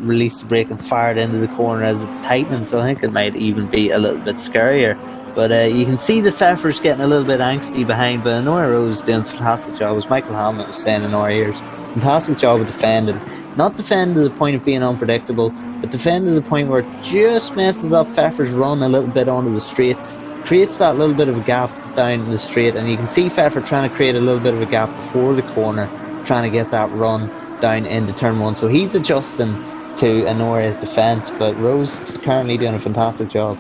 release the brake and fire it into the corner as it's tightening. So I think it might even be a little bit scarier. But you can see the Pfeffer's getting a little bit angsty behind, but Honora Rose doing a fantastic job, as Michael Hamlet was saying in our ears. Fantastic job of defending. Not defend to the point of being unpredictable, but defend to the point where it just messes up Pfeffer's run a little bit onto the straights. Creates that little bit of a gap down the straight, and you can see Pfeffer trying to create a little bit of a gap before the corner, trying to get that run down into turn one. So he's adjusting to Honora's defence, but Rose is currently doing a fantastic job.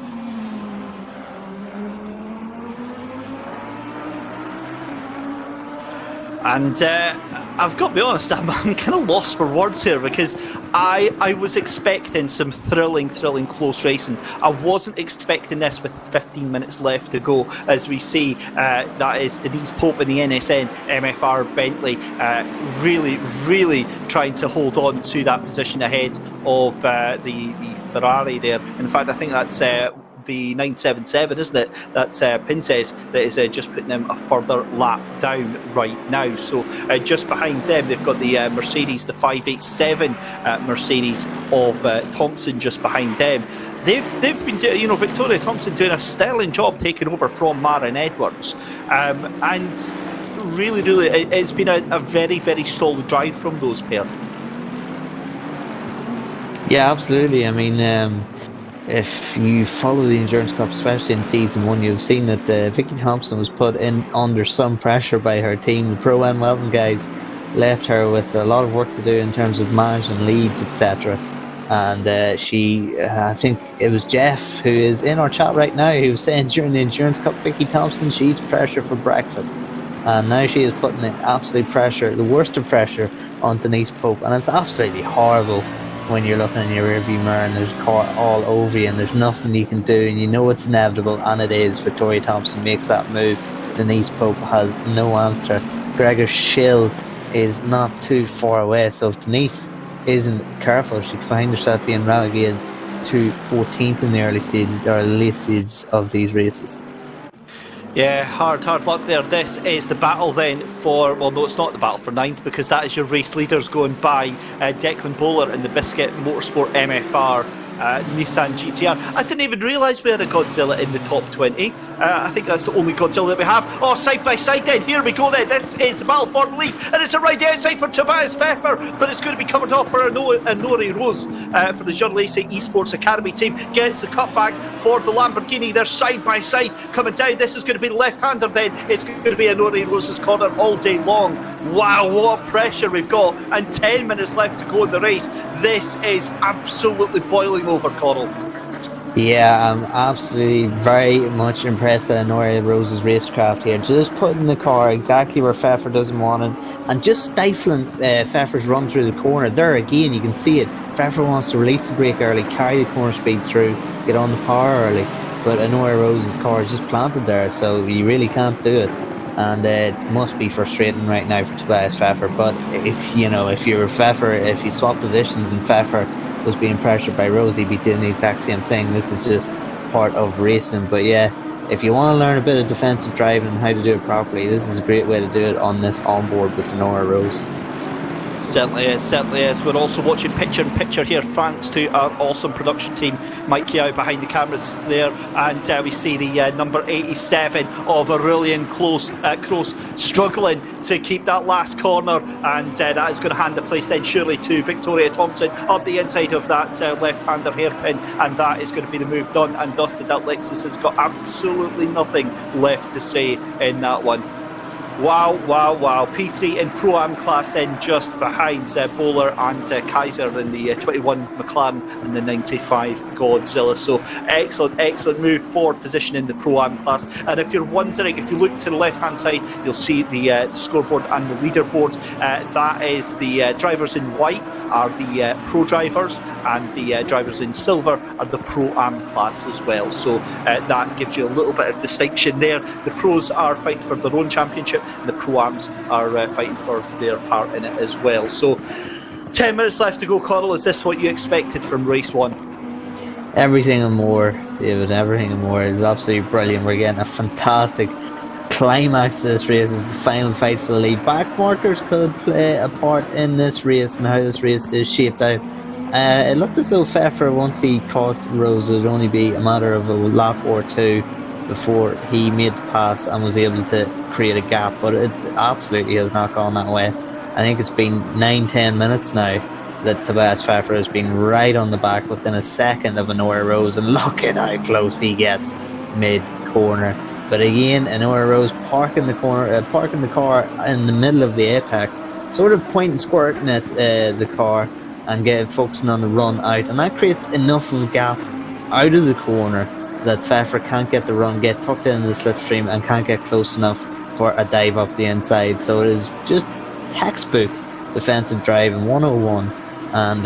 And I've got to be honest, I'm kind of lost for words here because I was expecting some thrilling close racing. I wasn't expecting this with 15 minutes left to go, as we see that is Denise Pope in the NSN MFR Bentley really trying to hold on to that position ahead of the Ferrari there. In fact, I think that's the 977, isn't it? That's Pinces that is just putting them a further lap down right now. So just behind them, they've got the Mercedes, the 587 Mercedes of Thompson just behind them. They've been doing, Victoria Thompson doing a sterling job taking over from Maren Edwards, and really it's been a very solid drive from those pair. Yeah, absolutely. I mean, if you follow the Endurance Cup, especially in Season 1, you've seen that Vicky Thompson was put in under some pressure by her team. The Pro Am Welton guys left her with a lot of work to do in terms of managing leads, etc. And I think it was Jeff, who is in our chat right now, who was saying during the Endurance Cup, Vicky Thompson, she eats pressure for breakfast. And now she is putting the absolute pressure, the worst of pressure, on Denise Pope. And it's absolutely horrible when you're looking in your rearview mirror and there's a car all over you and there's nothing you can do and you know it's inevitable, and it is. Victoria Thompson makes that move. Denise Pope has no answer. Gregor Schill is not too far away, so if Denise isn't careful, she could find herself being relegated to 14th in the early stages or late stages of these races. Yeah, hard luck there. This is the battle then for, well, no, it's not the battle for ninth, because that is your race leaders going by Declan Bowler in the Biscuit Motorsport MFR Nissan GTR. I didn't even realise we had a Godzilla in the top 20. I think that's the only Godzilla that we have. Oh, side by side then, here we go then. This is the battle for the lead, and it's a right outside for Tobias Pfeffer, but it's going to be covered off for Nori Rose for the Jurlese Esports Academy team. Gets the cutback for the Lamborghini. They're side by side coming down. This is going to be the left-hander then. It's going to be a Nori Rose's corner all day long. Wow, what pressure we've got, and 10 minutes left to go in the race. This is absolutely boiling over, Coral. Yeah, I'm absolutely very much impressed with Nori Rose's racecraft here. Just putting the car exactly where Pfeffer doesn't want it and just stifling Pfeffer's run through the corner. There again, you can see it. Pfeffer wants to release the brake early, carry the corner speed through, get on the power early. But Nori Rose's car is just planted there, so you really can't do it. And it must be frustrating right now for Tobias Pfeffer. But it's, if you're Pfeffer, if you swap positions and Pfeffer was being pressured by Rose, he'd be doing the exact same thing. This is just part of racing. But yeah, if you want to learn a bit of defensive driving and how to do it properly, this is a great way to do it on this onboard with Nora Rose. Certainly is, certainly is. We're also watching picture-in-picture here, thanks to our awesome production team, Mike Yao behind the cameras there, and we see the number 87 of Aurelian Kroos struggling to keep that last corner, and that is going to hand the place then surely to Victoria Thompson up the inside of that left-hander hairpin, and that is going to be the move done and dusted. That Lexus has got absolutely nothing left to say in that one. Wow. P3 in Pro-Am class then just behind Bowler and Kaiser in the 21 McLaren and the 95 Godzilla. So excellent move forward position in the Pro-Am class. And if you're wondering, if you look to the left-hand side, you'll see the scoreboard and the leaderboard. That is the drivers in white are the pro drivers, and the drivers in silver are the Pro-Am class as well. So that gives you a little bit of distinction there. The pros are fighting for their own championship, the Pro-Ams are fighting for their part in it as well. So 10 minutes left to go, Coral. Is this what you expected from race 1? Everything and more, David, everything and more. It's absolutely brilliant. We're getting a fantastic climax to this race. It's the final fight for the lead. Back markers could play a part in this race and how this race is shaped out. It looked as though Pfeffer, once he caught Rose, it would only be a matter of a lap or two before he made the pass and was able to create a gap, but it absolutely has not gone that way. I think it's been 9-10 minutes now that Tobias Pfeffer has been right on the back within a second of Honora Rose, and look at how close he gets mid-corner. But again, Honora Rose parking the car in the middle of the apex, sort of pointing, squirting at the car and focusing on the run out, and that creates enough of a gap out of the corner that Pfeffer can't get the run, get tucked into the slipstream, and can't get close enough for a dive up the inside. So it is just textbook defensive driving 101. And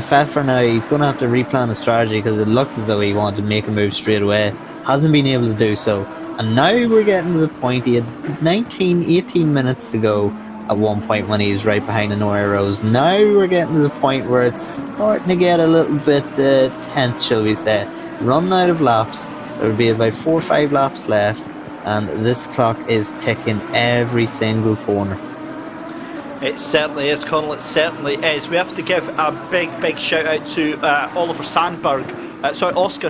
Pfeffer now, he's going to have to replan his strategy, because it looked as though he wanted to make a move straight away. Hasn't been able to do so. And now we're getting to the point, he had 18 minutes to go at one point when he was right behind Honora Rose. Now we're getting to the point where it's starting to get a little bit tense, shall we say. Running out of laps. There will be about 4 or 5 laps left, and this clock is ticking every single corner. It certainly is, Connell, it certainly is. We have to give a big shout out to Oscar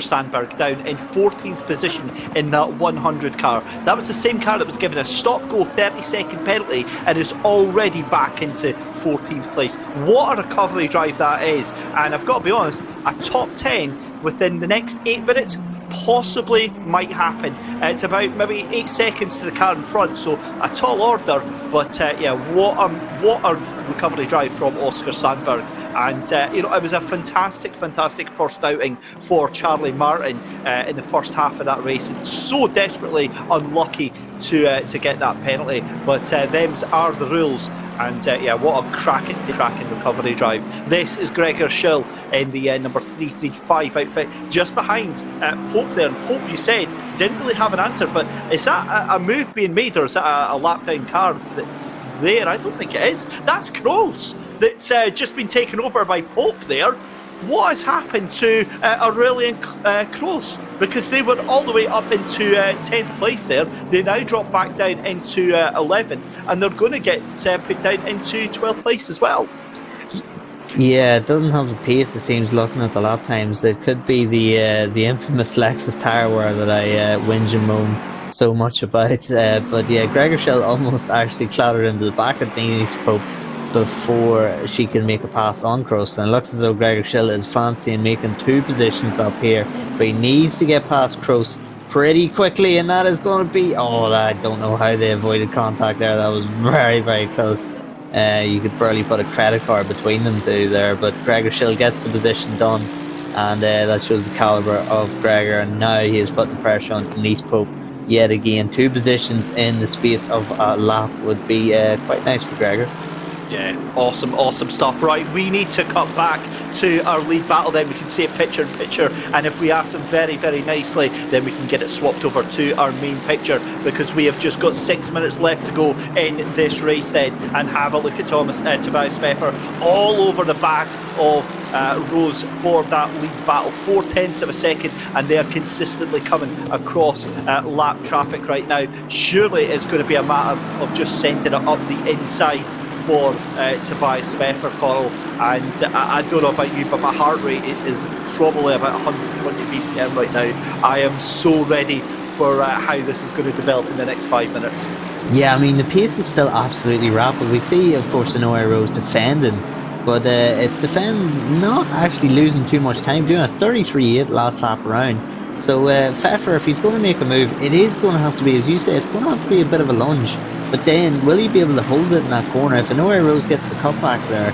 Sandberg down in 14th position in that 100 car. That was the same car that was given a stop-go 30-second penalty and is already back into 14th place. What a recovery drive that is. And I've got to be honest, a top 10 within the next 8 minutes possibly might happen. It's about maybe 8 seconds to the car in front, so a tall order, but what a recovery drive from Oscar Sandberg. And it was a fantastic first outing for Charlie Martin in the first half of that race, and so desperately unlucky to get that penalty, but them's are the rules. And what a cracking recovery drive. This is Gregor Schill in the number 335 outfit, just behind Pope there. And Pope, you said, didn't really have an answer, but is that a move being made, or is that a lap down car that's there? I don't think it is. That's Kroos that's just been taken over by Pope there. What has happened to Aurelian Kroos? Because they were all the way up into 10th place there. They now drop back down into 11th, and they're going to get put down into 12th place as well. Yeah, it doesn't have the pace, it seems, looking at the lap times. It could be the infamous Lexus tire wear that I whinge and moan so much about. But yeah, Gregor Schill almost actually clattered into the back of Denise Pope before she can make a pass on Kroos, and it looks as though Gregor Schill is fancying making 2 positions up here, but he needs to get past Kroos pretty quickly, and that is going to be, I don't know how they avoided contact there. That was very close. You could barely put a credit card between them two there, but Gregor Schill gets the position done, and that shows the calibre of Gregor, and now he is putting pressure on Denise Pope yet again. 2 positions in the space of a lap would be quite nice for Gregor. Yeah, awesome stuff. Right, we need to cut back to our lead battle, then we can see a picture in picture, and if we ask them very nicely, then we can get it swapped over to our main picture, because we have just got 6 minutes left to go in this race then. And have a look at Tobias Pfeffer all over the back of Rose for that lead battle, 0.4 of a second, and they are consistently coming across lap traffic right now. Surely it's going to be a matter of just sending it up the inside for Tobias Pfeffer, Coral, and I don't know about you, but my heart rate is probably about 120 BPM right now. I am so ready for how this is going to develop in the next 5 minutes. Yeah, I mean, the pace is still absolutely rapid. We see, of course, the Noah Rose defending, but it's defending, not actually losing too much time, doing a 33.8 last lap around. So Pfeffer, if he's going to make a move, it is going to have to be, as you say, it's going to have to be a bit of a lunge. But then, will he be able to hold it in that corner? If Noah Rose gets the cut back there,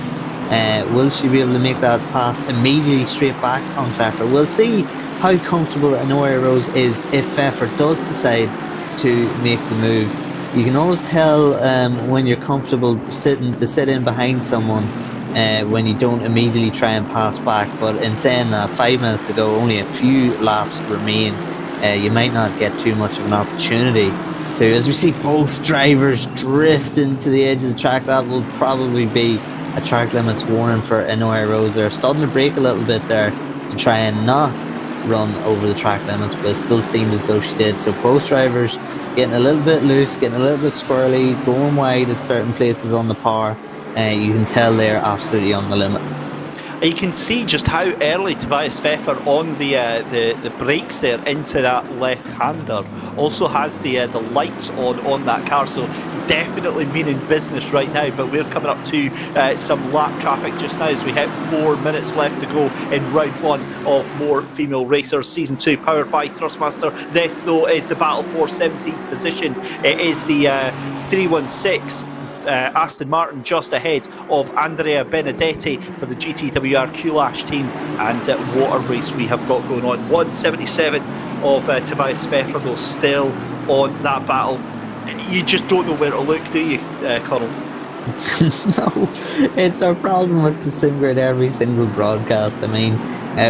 will she be able to make that pass immediately straight back on Pfeffer? We'll see how comfortable Noah Rose is if Pfeffer does decide to make the move. You can always tell when you're comfortable sit in behind someone when you don't immediately try and pass back. But in saying that, 5 minutes to go, only a few laps remain, you might not get too much of an opportunity to. As we see both drivers drifting to the edge of the track, that will probably be a track limits warning for Noah Rose. They're starting to brake a little bit there to try and not run over the track limits, but it still seemed as though she did. So both drivers getting a little bit loose, getting a little bit squirrely, going wide at certain places on the par. You can tell they're absolutely on the limit. You can see just how early Tobias Pfeffer on the brakes there into that left-hander also has the lights on that car, so definitely meaning business right now. But we're coming up to some lap traffic just now as we hit 4 minutes left to go in round 1 of More Female Racers Season 2, powered by Thrustmaster. This, though, is the battle for 17th position. It is the 316 Aston Martin just ahead of Andrea Benedetti for the GTWR Kulash team, and what a race we have got going on. 177 of Tobias Pfeffer, though, still on that battle. You just don't know where to look, do you, Colonel? No, it's our problem with the SimGrid every single broadcast. I mean,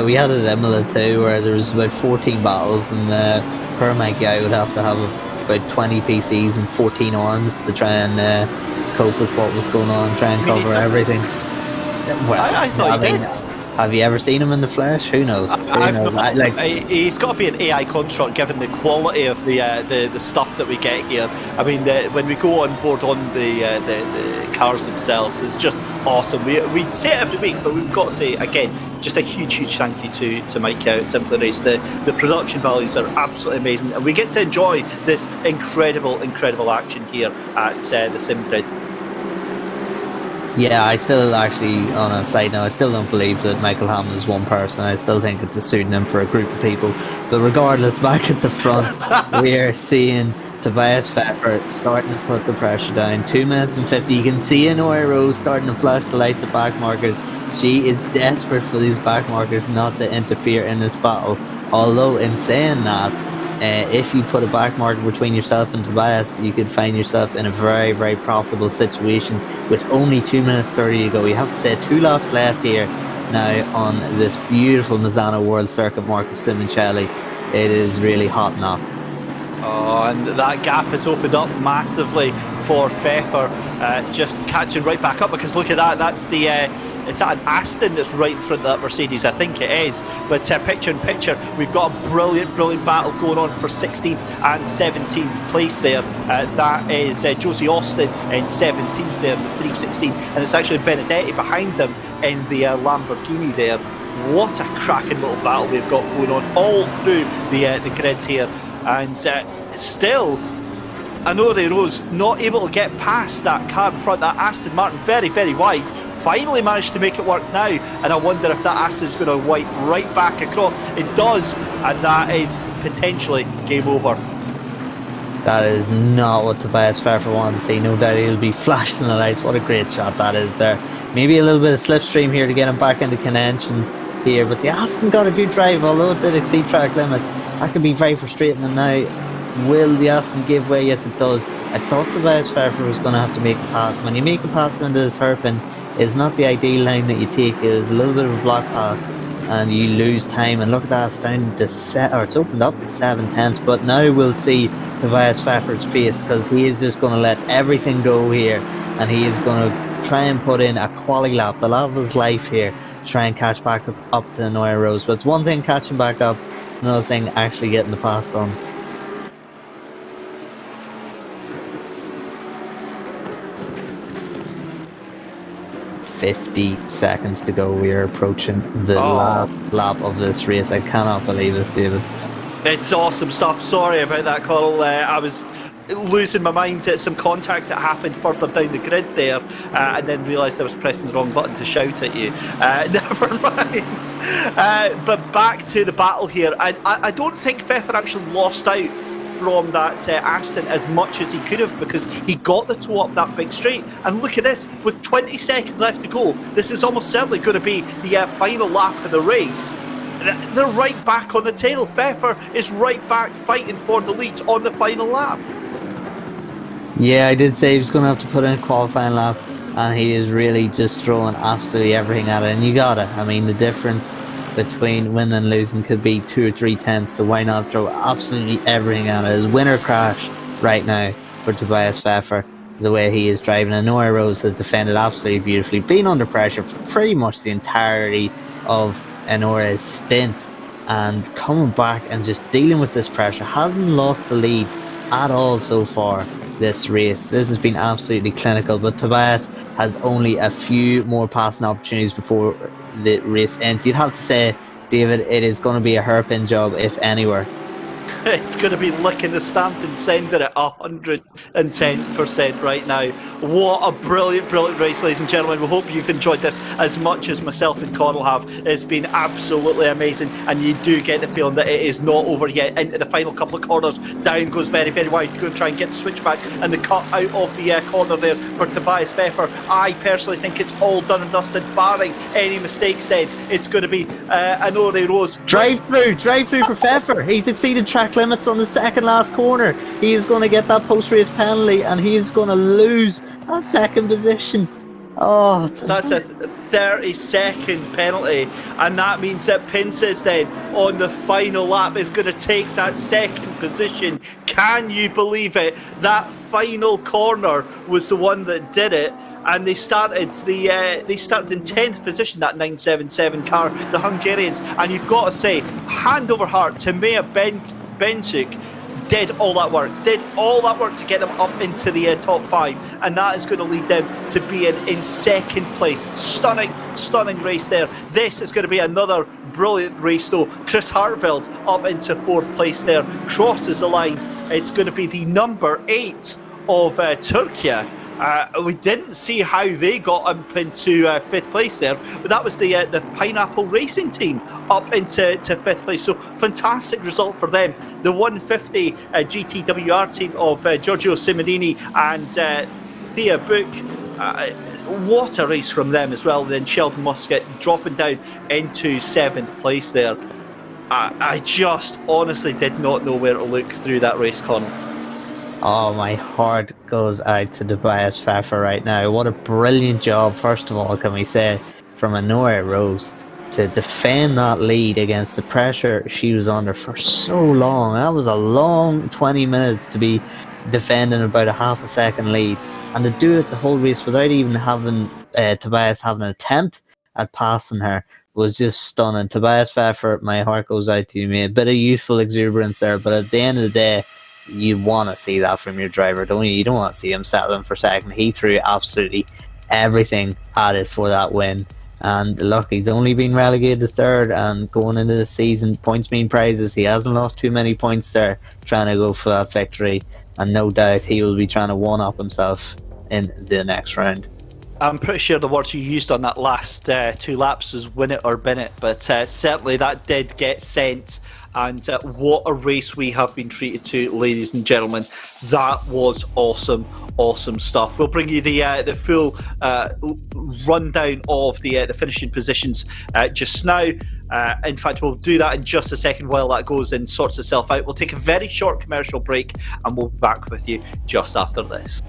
we had it at Imola too, where there was about 14 battles, and per my guy would have to have about 20 PCs and 14 arms to try and cope with what was going on, try and cover everything. Well, I thought he did. Have you ever seen him in the flesh? Who knows? He's got to be an AI construct given the quality of the stuff that we get here. I mean, when we go on board on the cars themselves, it's just awesome. We say it every week, but we've got to say again, just a huge thank you to Mike out at Simply Race. The production values are absolutely amazing, and we get to enjoy this incredible action here at the SimGrid. Yeah, I still actually, on a side note, I still don't believe that Michael Hamlin is one person. I still think it's a pseudonym for a group of people. But regardless, back at the front, we are seeing Tobias Pfeffer starting to put the pressure down. 2 minutes and 50. You can see Noah Rose starting to flash the lights at back markers. She is desperate for these back markers not to interfere in this battle. Although, in saying that, if you put a back marker between yourself and Tobias, you could find yourself in a very profitable situation with only 2 minutes 30 to go. You have to say 2 laps left here now on this beautiful Misano World Circuit, Marcus Simoncelli. It is really hot now. Oh, and that gap has opened up massively for Pfeffer, just catching right back up, because look at that, that's the is that an Aston that's right in front of that Mercedes? I think it is. But picture in picture, we've got a brilliant battle going on for 16th and 17th place there. That is Josie Austin in 17th there in the 316, and it's actually Benedetti behind them in the Lamborghini there. What a cracking little battle we've got going on all through the grids here, and still Noah Rose not able to get past that car in front, that Aston Martin, very wide. Finally managed to make it work now, and I wonder if that Aston's going to wipe right back across. It does, and that is potentially game over. That is not what Tobias Pfeffer wanted to see. No doubt he'll be flashing the lights. What a great shot that is there. Maybe a little bit of slipstream here to get him back into contention here, but the Aston got a good drive, although it did exceed track limits. That can be very frustrating. And now, will the Aston give way? Yes, it does. I thought Tobias Pfeffer was going to have to make a pass. When you make a pass into this hairpin, it's not the ideal line that you take. It is a little bit of a block pass, and you lose time. And look at that, it's down to it's opened up to 7/10. But now we'll see Tobias Pfeffer's pace, because he is just going to let everything go here, and he is going to try and put in a quality lap, the lap of his life here, to try and catch back up to Noah Rose. But it's one thing catching back up; it's another thing actually getting the pass done. 50 seconds to go. We are approaching the last lap of this race. I cannot believe this, David. It's awesome stuff. Sorry about that, Coral. I was losing my mind at some contact that happened further down the grid there, and then realised I was pressing the wrong button to shout at you. Never mind. But back to the battle here. I don't think Pfeffer actually lost out from that Aston as much as he could have, because he got the toe up that big straight. And look at this, with 20 seconds left to go, this is almost certainly going to be the final lap of the race. They're right back on the tail. Pfeffer is right back fighting for the lead on the final lap. Yeah, I did say he was going to have to put in a qualifying lap, and he is really just throwing absolutely everything at it. And you got it. I mean, the difference between winning and losing could be 2 or 3 tenths, so why not throw absolutely everything at it? His winner crash right now for Tobias Pfeffer, the way he is driving, and Noah Rose has defended absolutely beautifully, been under pressure for pretty much the entirety of Nora's stint, and coming back and just dealing with this pressure. Hasn't lost the lead at all so far this race. This has been absolutely clinical, but Tobias has only a few more passing opportunities before the race ends. You'd have to say, David, it is going to be a hairpin job, if anywhere. It's going to be licking the stamp and sending it 110% right now. What a brilliant, brilliant race, ladies and gentlemen. We hope you've enjoyed this as much as myself and Connell have. It's been absolutely amazing, and you do get the feeling that it is not over yet. Into the final couple of corners, down goes very, very wide. Go and try and get the switchback and the cut out of the corner there for Tobias Pfeffer. I personally think it's all done and dusted, barring any mistakes. Then it's going to be an Ore Rose. Drive through for Pfeffer. He's exceeded track limits on the second last corner. He is going to get that post-race penalty, and he is going to lose a second position. Oh, that's a 30-second penalty, and that means that Pinces then on the final lap is going to take that second position. Can you believe it? That final corner was the one that did it. And they started in 10th position, that 977 car, the Hungarians. And you've got to say, hand over heart, Timea Benchik did all that work to get them up into the top 5, and that is going to lead them to being in second place. Stunning race there. This is going to be another brilliant race though. Chris Hartfeld up into 4th place there, crosses the line. It's going to be the number 8 of Turkey. We didn't see how they got up into 5th place there, but that was the Pineapple Racing team up into 5th place. So fantastic result for them. The 150 GTWR team of Giorgio Simonini and Thea Book. What a race from them as well. Then Sheldon Muscat dropping down into 7th place there. I just honestly did not know where to look through that race, Connell. Oh, my heart goes out to Tobias Pfeffer right now. What a brilliant job, first of all, can we say, from Noah Rose to defend that lead against the pressure she was under for so long. That was a long 20 minutes to be defending about a half a second lead, and to do it the whole race without even having Tobias having an attempt at passing her was just stunning. Tobias Pfeffer, my heart goes out to you, mate. A bit of youthful exuberance there, but at the end of the day, you want to see that from your driver, don't you? You don't want to see him settling for second. He threw absolutely everything at it for that win. And look, he's only been relegated to 3rd, and going into the season, points mean prizes. He hasn't lost too many points there trying to go for that victory. And no doubt he will be trying to one-up himself in the next round. I'm pretty sure the words you used on that last 2 laps was win it or bin it, but certainly that did get sent. And what a race we have been treated to, ladies and gentlemen. That was awesome stuff. We'll bring you the full rundown of the finishing positions just now. In fact, we'll do that in just a second while that goes and sorts itself out. We'll take a very short commercial break, and we'll be back with you just after this.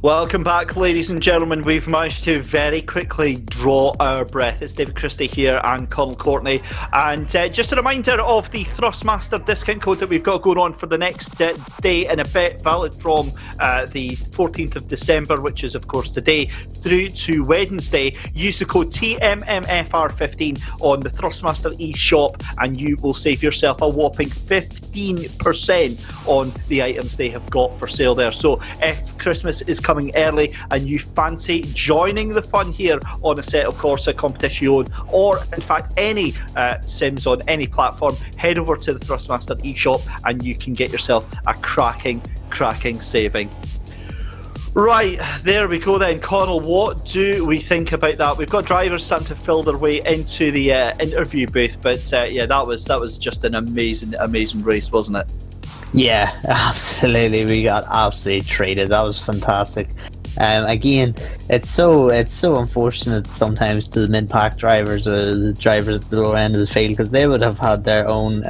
Welcome back, ladies and gentlemen. We've managed to very quickly draw our breath. It's David Christie here and Colin Courtney. And just a reminder of the Thrustmaster discount code that we've got going on for the next day and a bit, valid from the 14th of December, which is, of course, today, through to Wednesday. Use the code TMMFR15 on the Thrustmaster eShop and you will save yourself a whopping 15% on the items they have got for sale there. So if Christmas is coming early and you fancy joining the fun here on Assetto, Corsa, Competizione, or in fact any sims on any platform, head over to the Thrustmaster eShop and you can get yourself a cracking saving. Right, there we go then. Connell, what do we think about that? We've got drivers starting to fill their way into the interview booth, but yeah, that was just an amazing race, wasn't it? Yeah, absolutely. We got absolutely traded. That was fantastic. Again, it's so unfortunate sometimes to the mid-pack drivers or the drivers at the lower end of the field, because they would have had their own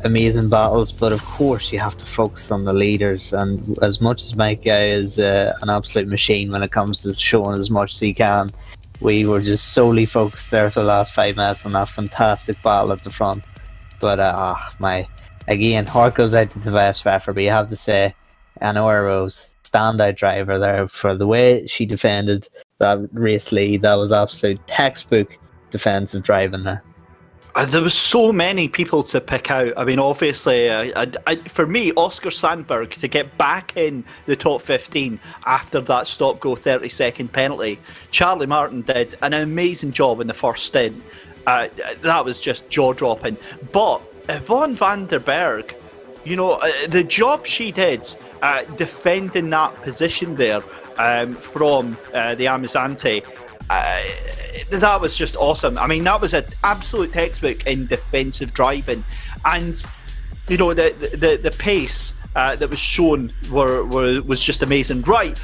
amazing battles, but of course you have to focus on the leaders. And as much as Mike Guy is an absolute machine when it comes to showing as much as he can, we were just solely focused there for the last 5 minutes on that fantastic battle at the front. But again, heart goes out to Tobias Pfeffer, but you have to say, Anna Rose, standout driver there for the way she defended that race lead. That was absolute textbook defensive driving there. There was so many people to pick out. I mean, obviously, for me, Oscar Sandberg to get back in the top 15 after that stop-go 30-second penalty. Charlie Martin did an amazing job in the first stint. That was just jaw-dropping. But Yvonne van der Berg, the job she did defending that position there from the Amazante, that was just awesome. I mean, that was an absolute textbook in defensive driving, and the pace that was shown was just amazing. Right,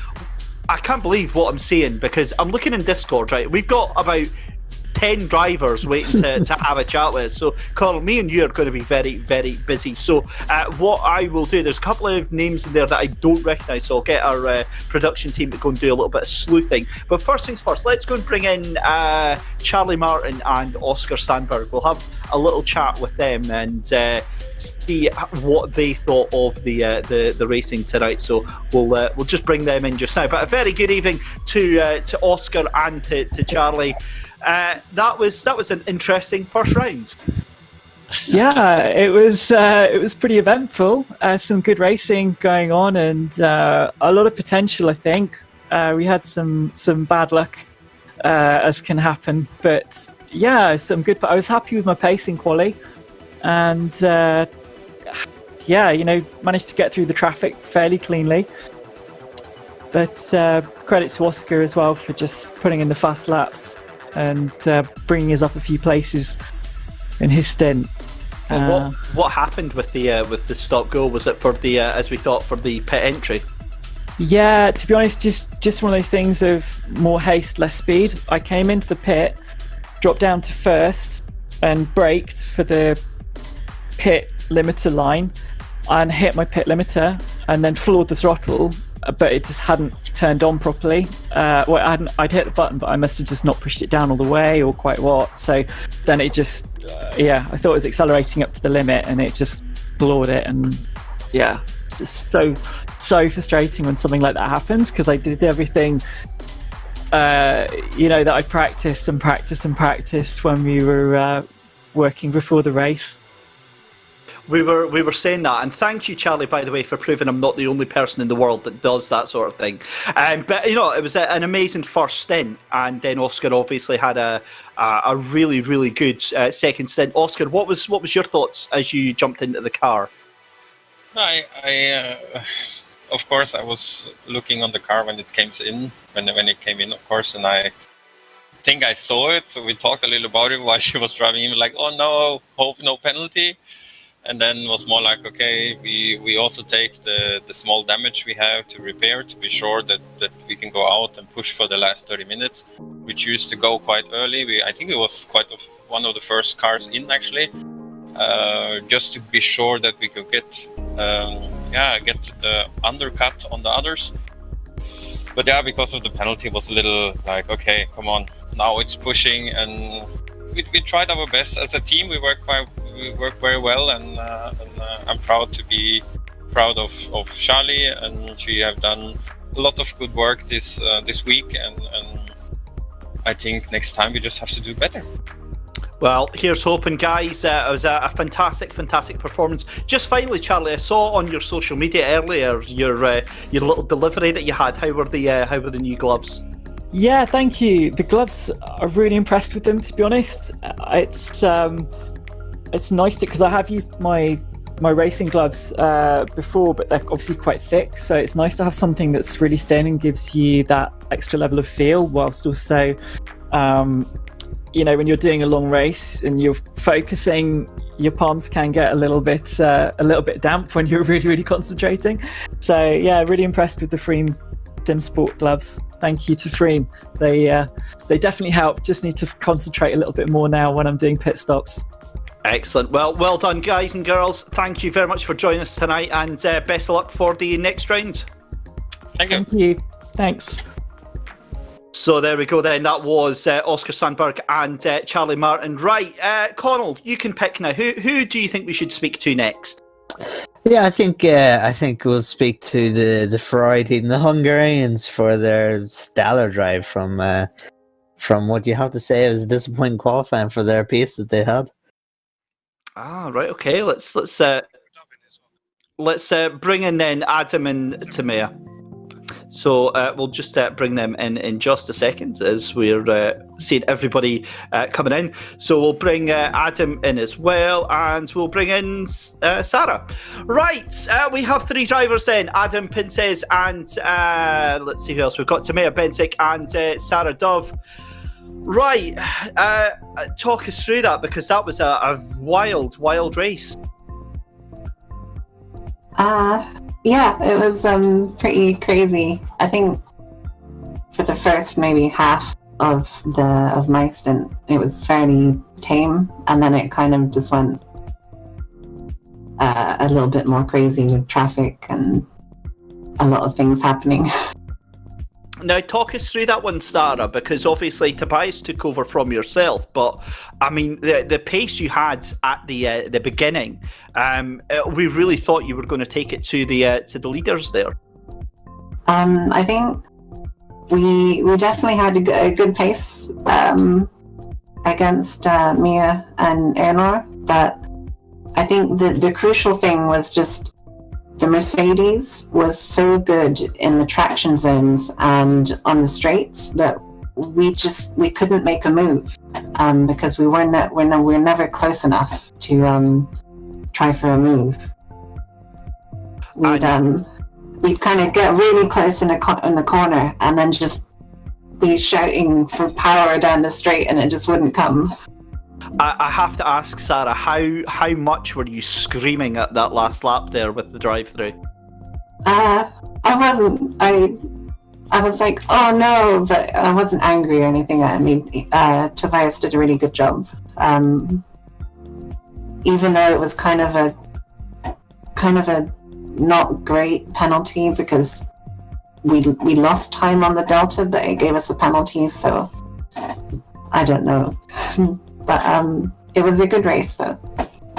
I can't believe what I'm seeing, because I'm looking in Discord. Right, we've got about 10 drivers waiting to have a chat with us. So, Carl, me and you are going to be very, very busy. So, what I will do, there's a couple of names in there that I don't recognise, so I'll get our production team to go and do a little bit of sleuthing. But first things first, let's go and bring in Charlie Martin and Oscar Sandberg. We'll have a little chat with them and see what they thought of the racing tonight. So we'll just bring them in just now. But a very good evening to Oscar and to Charlie. That was an interesting first round. Yeah, it was pretty eventful. Some good racing going on, and a lot of potential. I think we had some bad luck, as can happen, but yeah, some good. I was happy with my pacing quali, and managed to get through the traffic fairly cleanly. But credit to Oscar as well for just putting in the fast laps and bringing us up a few places in his stint. Well, what happened with the stop go? Was it for the as we thought, for the pit entry? Yeah, to be honest, just one of those things of more haste, less speed. I came into the pit, dropped down to first, and braked for the pit limiter line, and hit my pit limiter, and then floored the throttle. But it just hadn't turned on properly. I'd hit the button, but I must have just not pushed it down all the way, or quite what. So then it just, I thought it was accelerating up to the limit, and it just floored it. And yeah, it's just so frustrating when something like that happens, because I did everything, that I practiced when we were working before the race. We were saying that, and thank you, Charlie, by the way, for proving I'm not the only person in the world that does that sort of thing. But it was an amazing first stint, and then Oscar obviously had a really, really good second stint. Oscar, what was your thoughts as you jumped into the car? I of course I was looking on the car when it came in, of course, and I think I saw it. So we talked a little about it while she was driving in, like, oh no, hope no penalty. And then it was more like, okay, we also take the small damage we have to repair, to be sure that we can go out and push for the last 30 minutes. We choose to go quite early. I think it was one of the first cars in, actually, just to be sure that we could get the undercut on the others. But yeah, because of the penalty, it was a little like, okay, come on, now it's pushing, and we tried our best as a team. We worked very well, and I'm proud to be proud of Charlie, and she have done a lot of good work this week, and I think next time we just have to do better. Well, here's hoping, guys. It was a fantastic performance. Just finally, Charlie, I saw on your social media earlier your little delivery that you had. How were the new gloves? Yeah, thank you. The gloves, I'm really impressed with them, to be honest. It's nice because I have used my racing gloves before, but they're obviously quite thick. So it's nice to have something that's really thin and gives you that extra level of feel, whilst also, when you're doing a long race and you're focusing, your palms can get a little bit damp when you're really, really concentrating. So yeah, really impressed with the Freem Sim Sport gloves. Thank you to Freem. They definitely help. Just need to concentrate a little bit more now when I'm doing pit stops. Excellent. Well done, guys and girls. Thank you very much for joining us tonight, and best of luck for the next round. Thank you. Thanks. So there we go then. That was Oscar Sandberg and Charlie Martin. Right, Connell, you can pick now. Who do you think we should speak to next? Yeah, I think we'll speak to the Ferrari team, the Hungarians, for their stellar drive from what you have to say, it was a disappointing qualifying for their pace that they had. Ah, right. Okay. Let's bring in then Adam and Tamea. So we'll just bring them in just a second as we're seeing everybody coming in. So we'll bring Adam in as well, and we'll bring in Sarah. Right, we have 3 drivers then: Adam Pinces and let's see who else we've got. Tamea Bensick and Sarah Dove. Right, talk us through that, because that was a wild race. Yeah, it was pretty crazy. I think for the first maybe half of my stint, it was fairly tame, and then it kind of just went a little bit more crazy with traffic and a lot of things happening. Now, talk us through that one, Sarah, because obviously Tobias took over from yourself, but I mean, the pace you had at the beginning, we really thought you were going to take it to the leaders there. I think we definitely had a good pace against Mia and Eleanor, but I think the crucial thing was just the Mercedes was so good in the traction zones and on the straights that we couldn't make a move because we're never close enough to try for a move. We'd kind of get really close in the corner and then just be shouting for power down the straight, and it just wouldn't come. I have to ask, Sarah, how much were you screaming at that last lap there with the drive-through? I wasn't. I was like, oh no, but I wasn't angry or anything. I mean, Tobias did a really good job. Even though it was kind of a not great penalty because we lost time on the Delta, but it gave us a penalty, so I don't know. But it was a good race, though.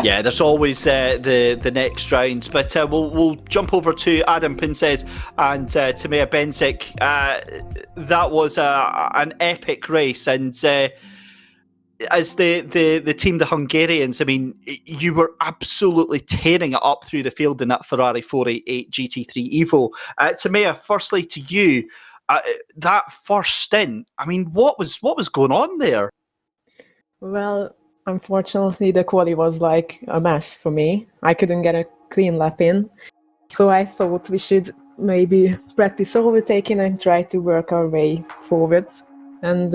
Yeah, there's always the next round, but we'll jump over to Adam Pinces and Tamea Bensick. That was an epic race, and as the team, the Hungarians, I mean, you were absolutely tearing it up through the field in that Ferrari 488 GT3 Evo. Tamea, firstly to you, that first stint, I mean, what was going on there? Well, unfortunately, the quali was like a mess for me. I couldn't get a clean lap in. So I thought we should maybe practice overtaking and try to work our way forwards. And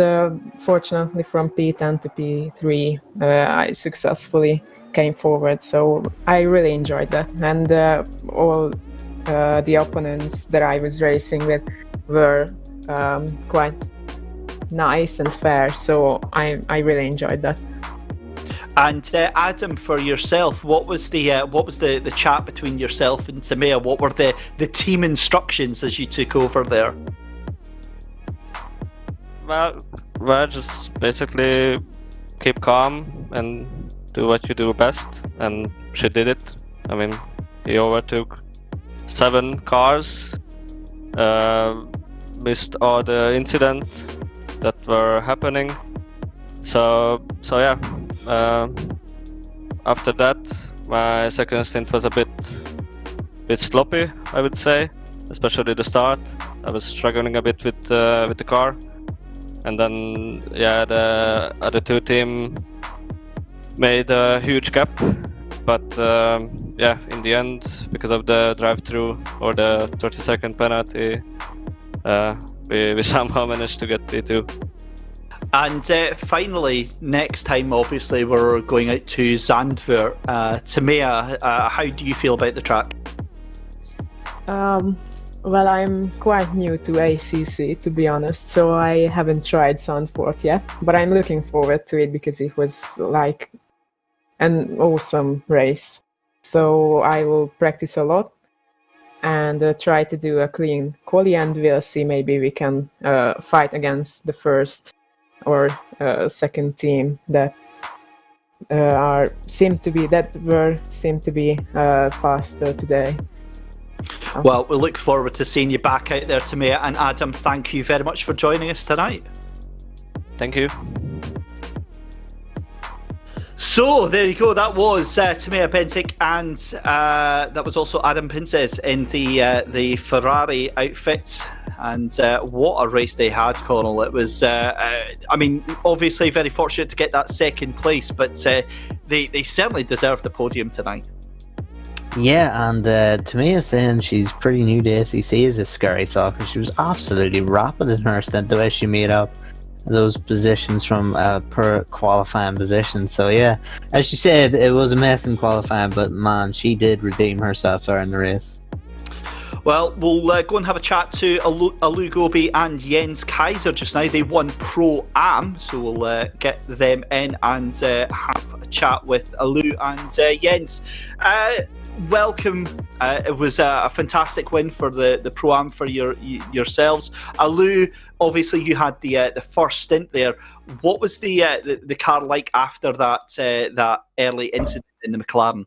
fortunately, from P10 to P3, I successfully came forward. So I really enjoyed that. And all the opponents that I was racing with were quite nice and fair, so I really enjoyed that. And Adam, for yourself, what was the chat between yourself and Tamea? What were the team instructions as you took over there? Well, just basically keep calm and do what you do best, and she did it. I mean, he overtook 7 cars, missed all the incidents that were happening. So yeah. After that, my second stint was a bit sloppy, I would say, especially the start. I was struggling a bit with the car, and then the other 2 team made a huge gap. But in the end, because of the drive-through or the 30-second penalty, we somehow managed to get P2. And finally, next time, obviously, we're going out to Zandvoort. Timea, how do you feel about the track? Well, I'm quite new to ACC, to be honest, so I haven't tried Zandvoort yet, but I'm looking forward to it because it was like an awesome race. So I will practice a lot and try to do a clean quali, and we'll see, maybe we can fight against the first or second team that seem to be faster today. Well, we look forward to seeing you back out there, Timea. And Adam, thank you very much for joining us tonight. Thank you. So there you go. That was Timea Bentic, and that was also Adam Pinces in the Ferrari outfit. And what a race they had, Connell. It was, obviously very fortunate to get that second place, but they certainly deserved the podium tonight. Yeah, and Timea saying she's pretty new to ACC is a scary thought, because she was absolutely rapid in her stint, the way she made up those positions from per qualifying position. So yeah, as she said, it was a mess in qualifying, but man, she did redeem herself there in the race. Well, we'll go and have a chat to Alu Gobi and Jens Kaiser just now. They won Pro-Am, so we'll get them in and have a chat with Alu and Jens. Welcome. It was a fantastic win for the Pro-Am for yourselves. Alu, obviously you had the first stint there. What was the car like after that early incident in the McLaren?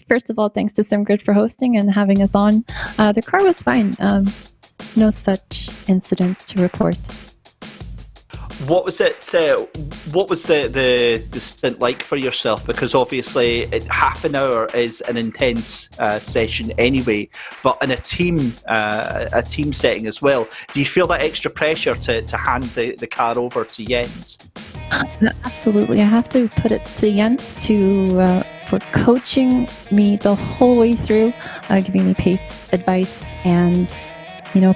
First of all, thanks to SimGrid for hosting and having us on. The car was fine. No such incidents to report. What was it? What was the stint like for yourself? Because obviously, half an hour is an intense session anyway. But in a team setting as well, do you feel that extra pressure to hand the car over to Jens? Absolutely, I have to put it to Jens for coaching me the whole way through, giving me pace advice and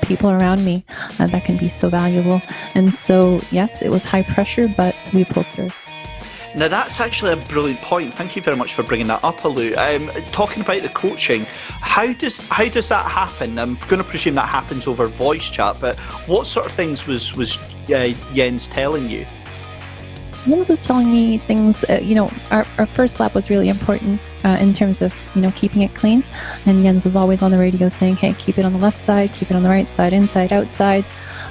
people around me that can be so valuable. And so, yes, it was high pressure, but we pulled through. Now, that's actually a brilliant point. Thank you very much for bringing that up, Alu. Talking about the coaching, how does that happen? I'm going to presume that happens over voice chat, but what sort of things was Jens telling you? Jens was telling me things, our first lap was really important in terms of, keeping it clean. And Jens was always on the radio saying, hey, keep it on the left side, keep it on the right side, inside, outside.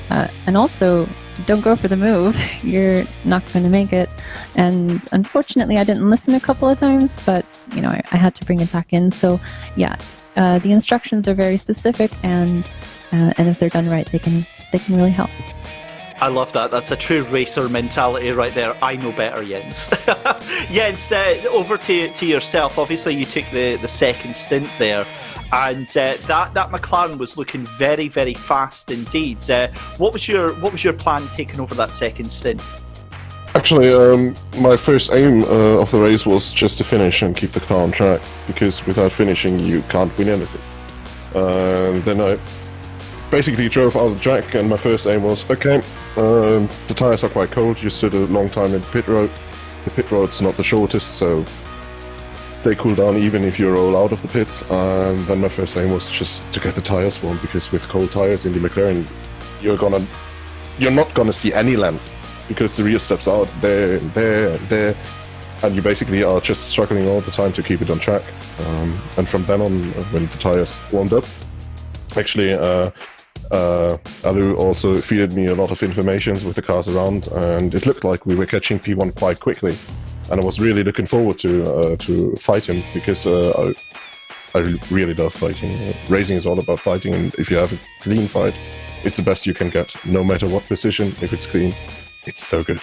And also, don't go for the move. You're not going to make it. And unfortunately, I didn't listen a couple of times, but, I had to bring it back in. So, yeah, the instructions are very specific, and if they're done right, they can really help. I love that. That's a true racer mentality right there. I know better, Jens. Jens, over to yourself. Obviously, you took the second stint there, and that McLaren was looking very, very fast indeed. What was your plan taking over that second stint? Actually, my first aim of the race was just to finish and keep the car on track, because without finishing, you can't win anything. Then I basically drove out of the track, and my first aim was, okay, the tyres are quite cold, you stood a long time in the pit road. The pit road's not the shortest, so they cool down even if you roll out of the pits. And then my first aim was just to get the tyres warm, because with cold tyres in the McLaren, you're not gonna see any land, because the rear steps out there, and you basically are just struggling all the time to keep it on track. And from then on, when the tyres warmed up, actually, Alu also feeded me a lot of information with the cars around, and it looked like we were catching P1 quite quickly. And I was really looking forward to fight him, because I really love fighting. Racing is all about fighting, and if you have a clean fight, it's the best you can get, no matter what position. If it's clean, it's so good.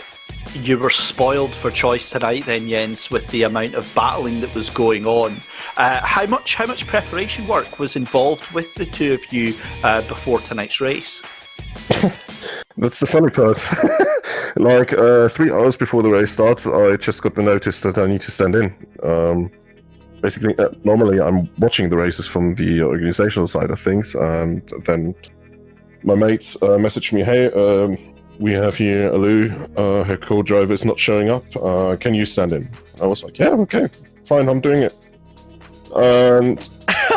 You were spoiled for choice tonight then, Jens, with the amount of battling that was going on. How much preparation work was involved with the two of you before tonight's race? That's the funny part. Like 3 hours before the race starts, I just got the notice that I need to send in. Basically, normally I'm watching the races from the organizational side of things, and then my mates messaged me, hey, we have here Alu, her co-driver is not showing up, can you stand in? I was like, yeah, okay, fine, I'm doing it. And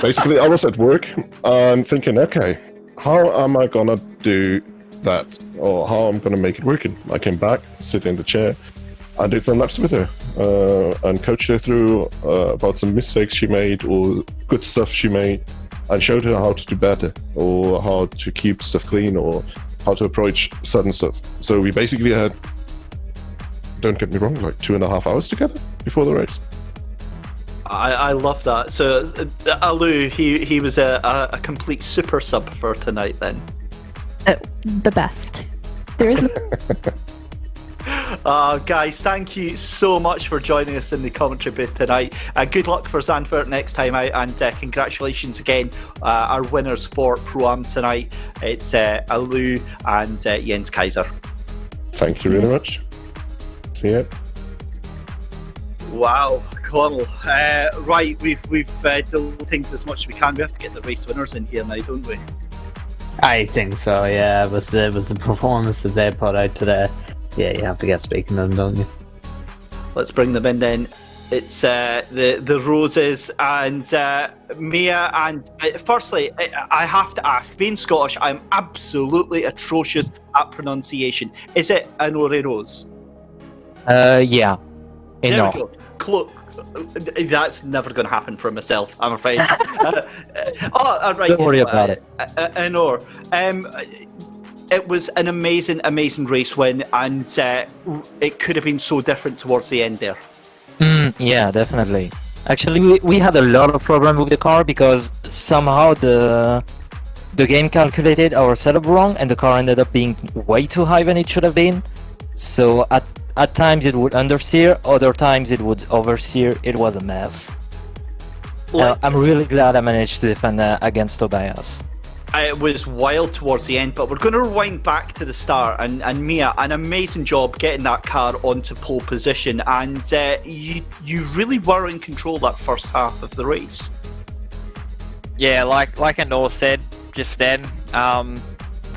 basically I was at work and thinking, okay, how am I gonna do that? Or how I'm gonna make it working? I came back, sit in the chair, and did some laps with her, and coached her through about some mistakes she made or good stuff she made, and showed her how to do better, or how to keep stuff clean, or how to approach certain stuff. So we basically had, don't get me wrong, like 2.5 hours together before the race. I love that. So Alu, he was a complete super sub for tonight then. The best. There is. Guys, thank you so much for joining us in the commentary booth tonight. Good luck for Zandvoort next time out, and congratulations again, our winners for Pro-Am tonight. It's Alu and Jens Kaiser. Thank you really much. See ya. Wow, Connell. Right, we've delayed things as much as we can. We have to get the race winners in here now, don't we? I think so, yeah. With the performance that they put out today, yeah, you have to get speaking to them, don't you? Let's bring them in then. It's the Roses and Mia. And firstly, I have to ask, being Scottish, I'm absolutely atrocious at pronunciation. Is it Anore Rose? Yeah. There we go. That's never going to happen for myself, I'm afraid. Right. Don't worry about it. Anor, it was an amazing race win, and it could have been so different towards the end there. Yeah, definitely. Actually, we had a lot of problems with the car because somehow the game calculated our setup wrong, and the car ended up being way too high than it should have been. So at times it would understeer, other times it would oversteer. It was a mess. I'm really glad I managed to defend against Tobias. It was wild towards the end, but we're going to rewind back to the start. And Mia, an amazing job getting that car onto pole position, and you really were in control that first half of the race. Yeah, like Anor said just then,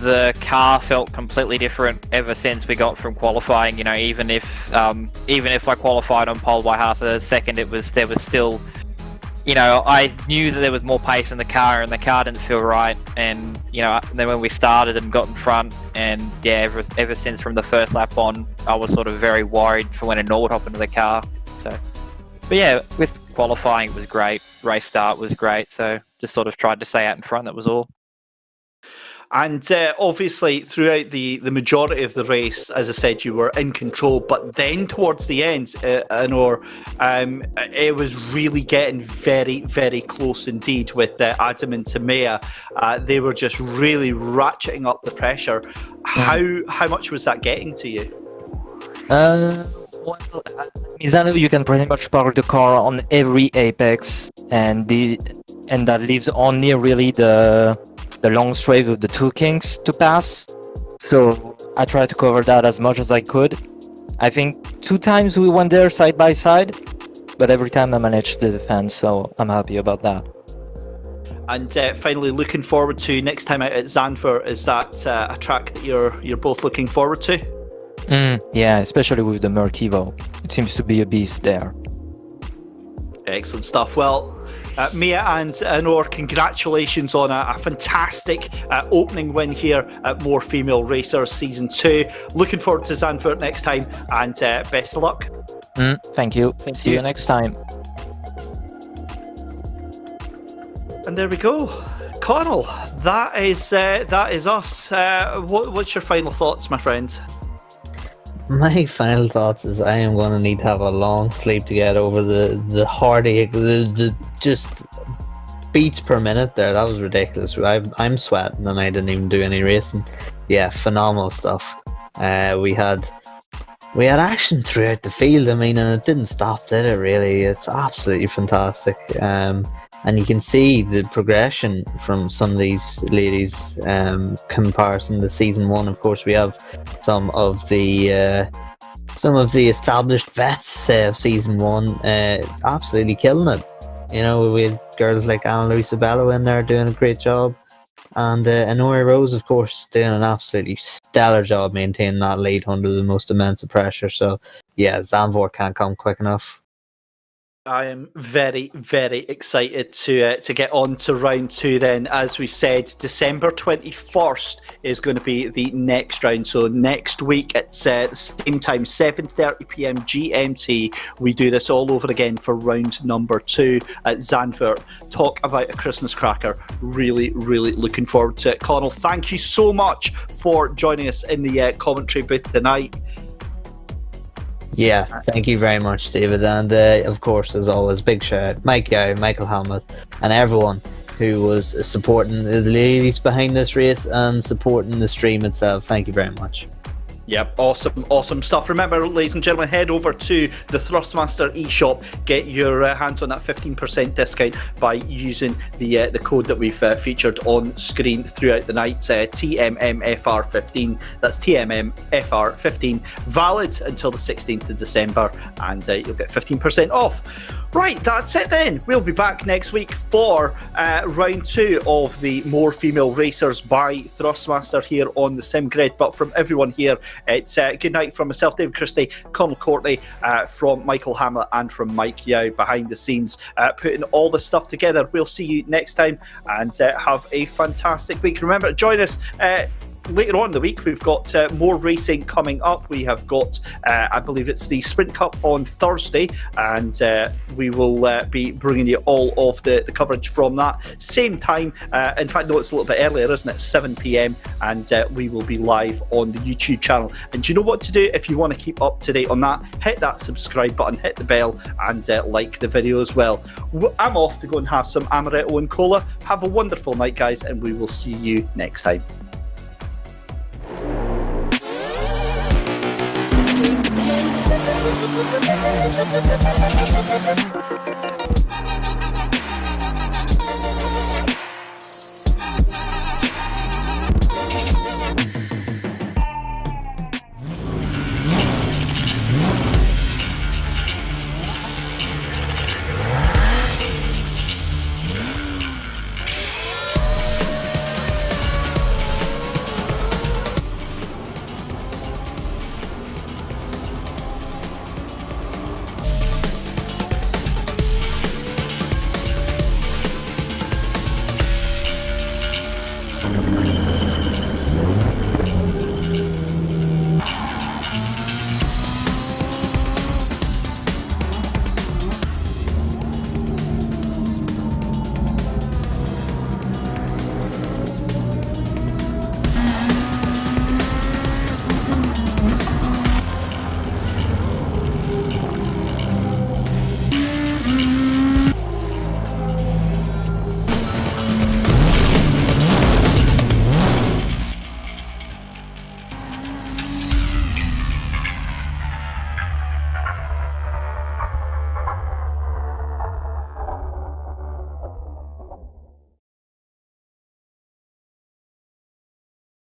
the car felt completely different ever since we got from qualifying. You know, even if I qualified on pole by half a second, there was still, you know, I knew that there was more pace in the car, and the car didn't feel right. And you know, then when we started and got in front, and yeah, ever since from the first lap on, I was sort of very worried for when Anor would hop into the car. So, but yeah, with qualifying it was great. Race start was great. So just sort of tried to stay out in front. That was all. And obviously, throughout the majority of the race, as I said, you were in control. But then towards the end, Anor, it was really getting very, very close indeed with Adam and Tamea. They were just really ratcheting up the pressure. How much was that getting to you? Well, Misano, you can pretty much park the car on every apex, and that leaves only really the long straight with the two kinks to pass. So I tried to cover that as much as I could. I think 2 times we went there side by side, but every time I managed to defend, so I'm happy about that. And finally, looking forward to next time out at Zandvoort. Is that a track that you're both looking forward to? Yeah, especially with the Merkivo. It seems to be a beast there. Excellent stuff. Well, Mia and Anor, congratulations on a fantastic opening win here at More Female Racers Season 2. Looking forward to Zandvoort next time, and best of luck. Thank you. See you next time. And there we go. Connell, that is us. What's your final thoughts, my friend? My final thoughts is I am going to need to have a long sleep to get over the heartache, the just beats per minute there. That was ridiculous. I'm sweating and I didn't even do any racing. Yeah, phenomenal stuff. We had action throughout the field. I mean, and it didn't stop, did it? Really, it's absolutely fantastic. And you can see the progression from some of these ladies. Comparison to season 1, of course, we have some of the established vets of season 1 absolutely killing it. You know, we had girls like Anna Luisa Bello in there doing a great job, and Honora Rose, of course, doing an absolutely stellar job maintaining that lead under the most immense of pressure. So, yeah, Zandvoort can't come quick enough. I am very, very excited to get on to round 2 then. As we said, December 21st is going to be the next round. So next week at the same time, 7:30 p.m. GMT, we do this all over again for round number 2 at Zandvoort. Talk about a Christmas cracker. Really, really looking forward to it. Connell, thank you so much for joining us in the commentary booth tonight. Yeah, thank you very much, David. And of course, as always, big shout out Mike Gow, Michael Hamlet, and everyone who was supporting the ladies behind this race and supporting the stream itself. Thank you very much. Yep, awesome stuff. Remember, ladies and gentlemen, head over to the Thrustmaster eShop. Get your hands on that 15% discount by using the code that we've featured on screen throughout the night, TMMFR15. That's TMMFR15, valid until the 16th of December, and you'll get 15% off. Right, that's it then. We'll be back next week for round 2 of the More Female Racers by Thrustmaster here on the Sim Grid. But from everyone here, it's good night from myself, David Christie, Connell Courtney, from Michael Hamlet, and from Mike Yao behind the scenes, putting all this stuff together. We'll see you next time, and have a fantastic week. Remember to join us later on in the week. We've got more racing coming up. We have got, I believe it's the Sprint Cup on Thursday, and we will be bringing you all of the coverage from that same time. In fact, no, it's a little bit earlier, isn't it? 7 p.m, and we will be live on the YouTube channel. And do you know what to do if you want to keep up to date on that? Hit that subscribe button, hit the bell, and like the video as well. I'm off to go and have some amaretto and cola. Have a wonderful night, guys, and we will see you next time. Thank you.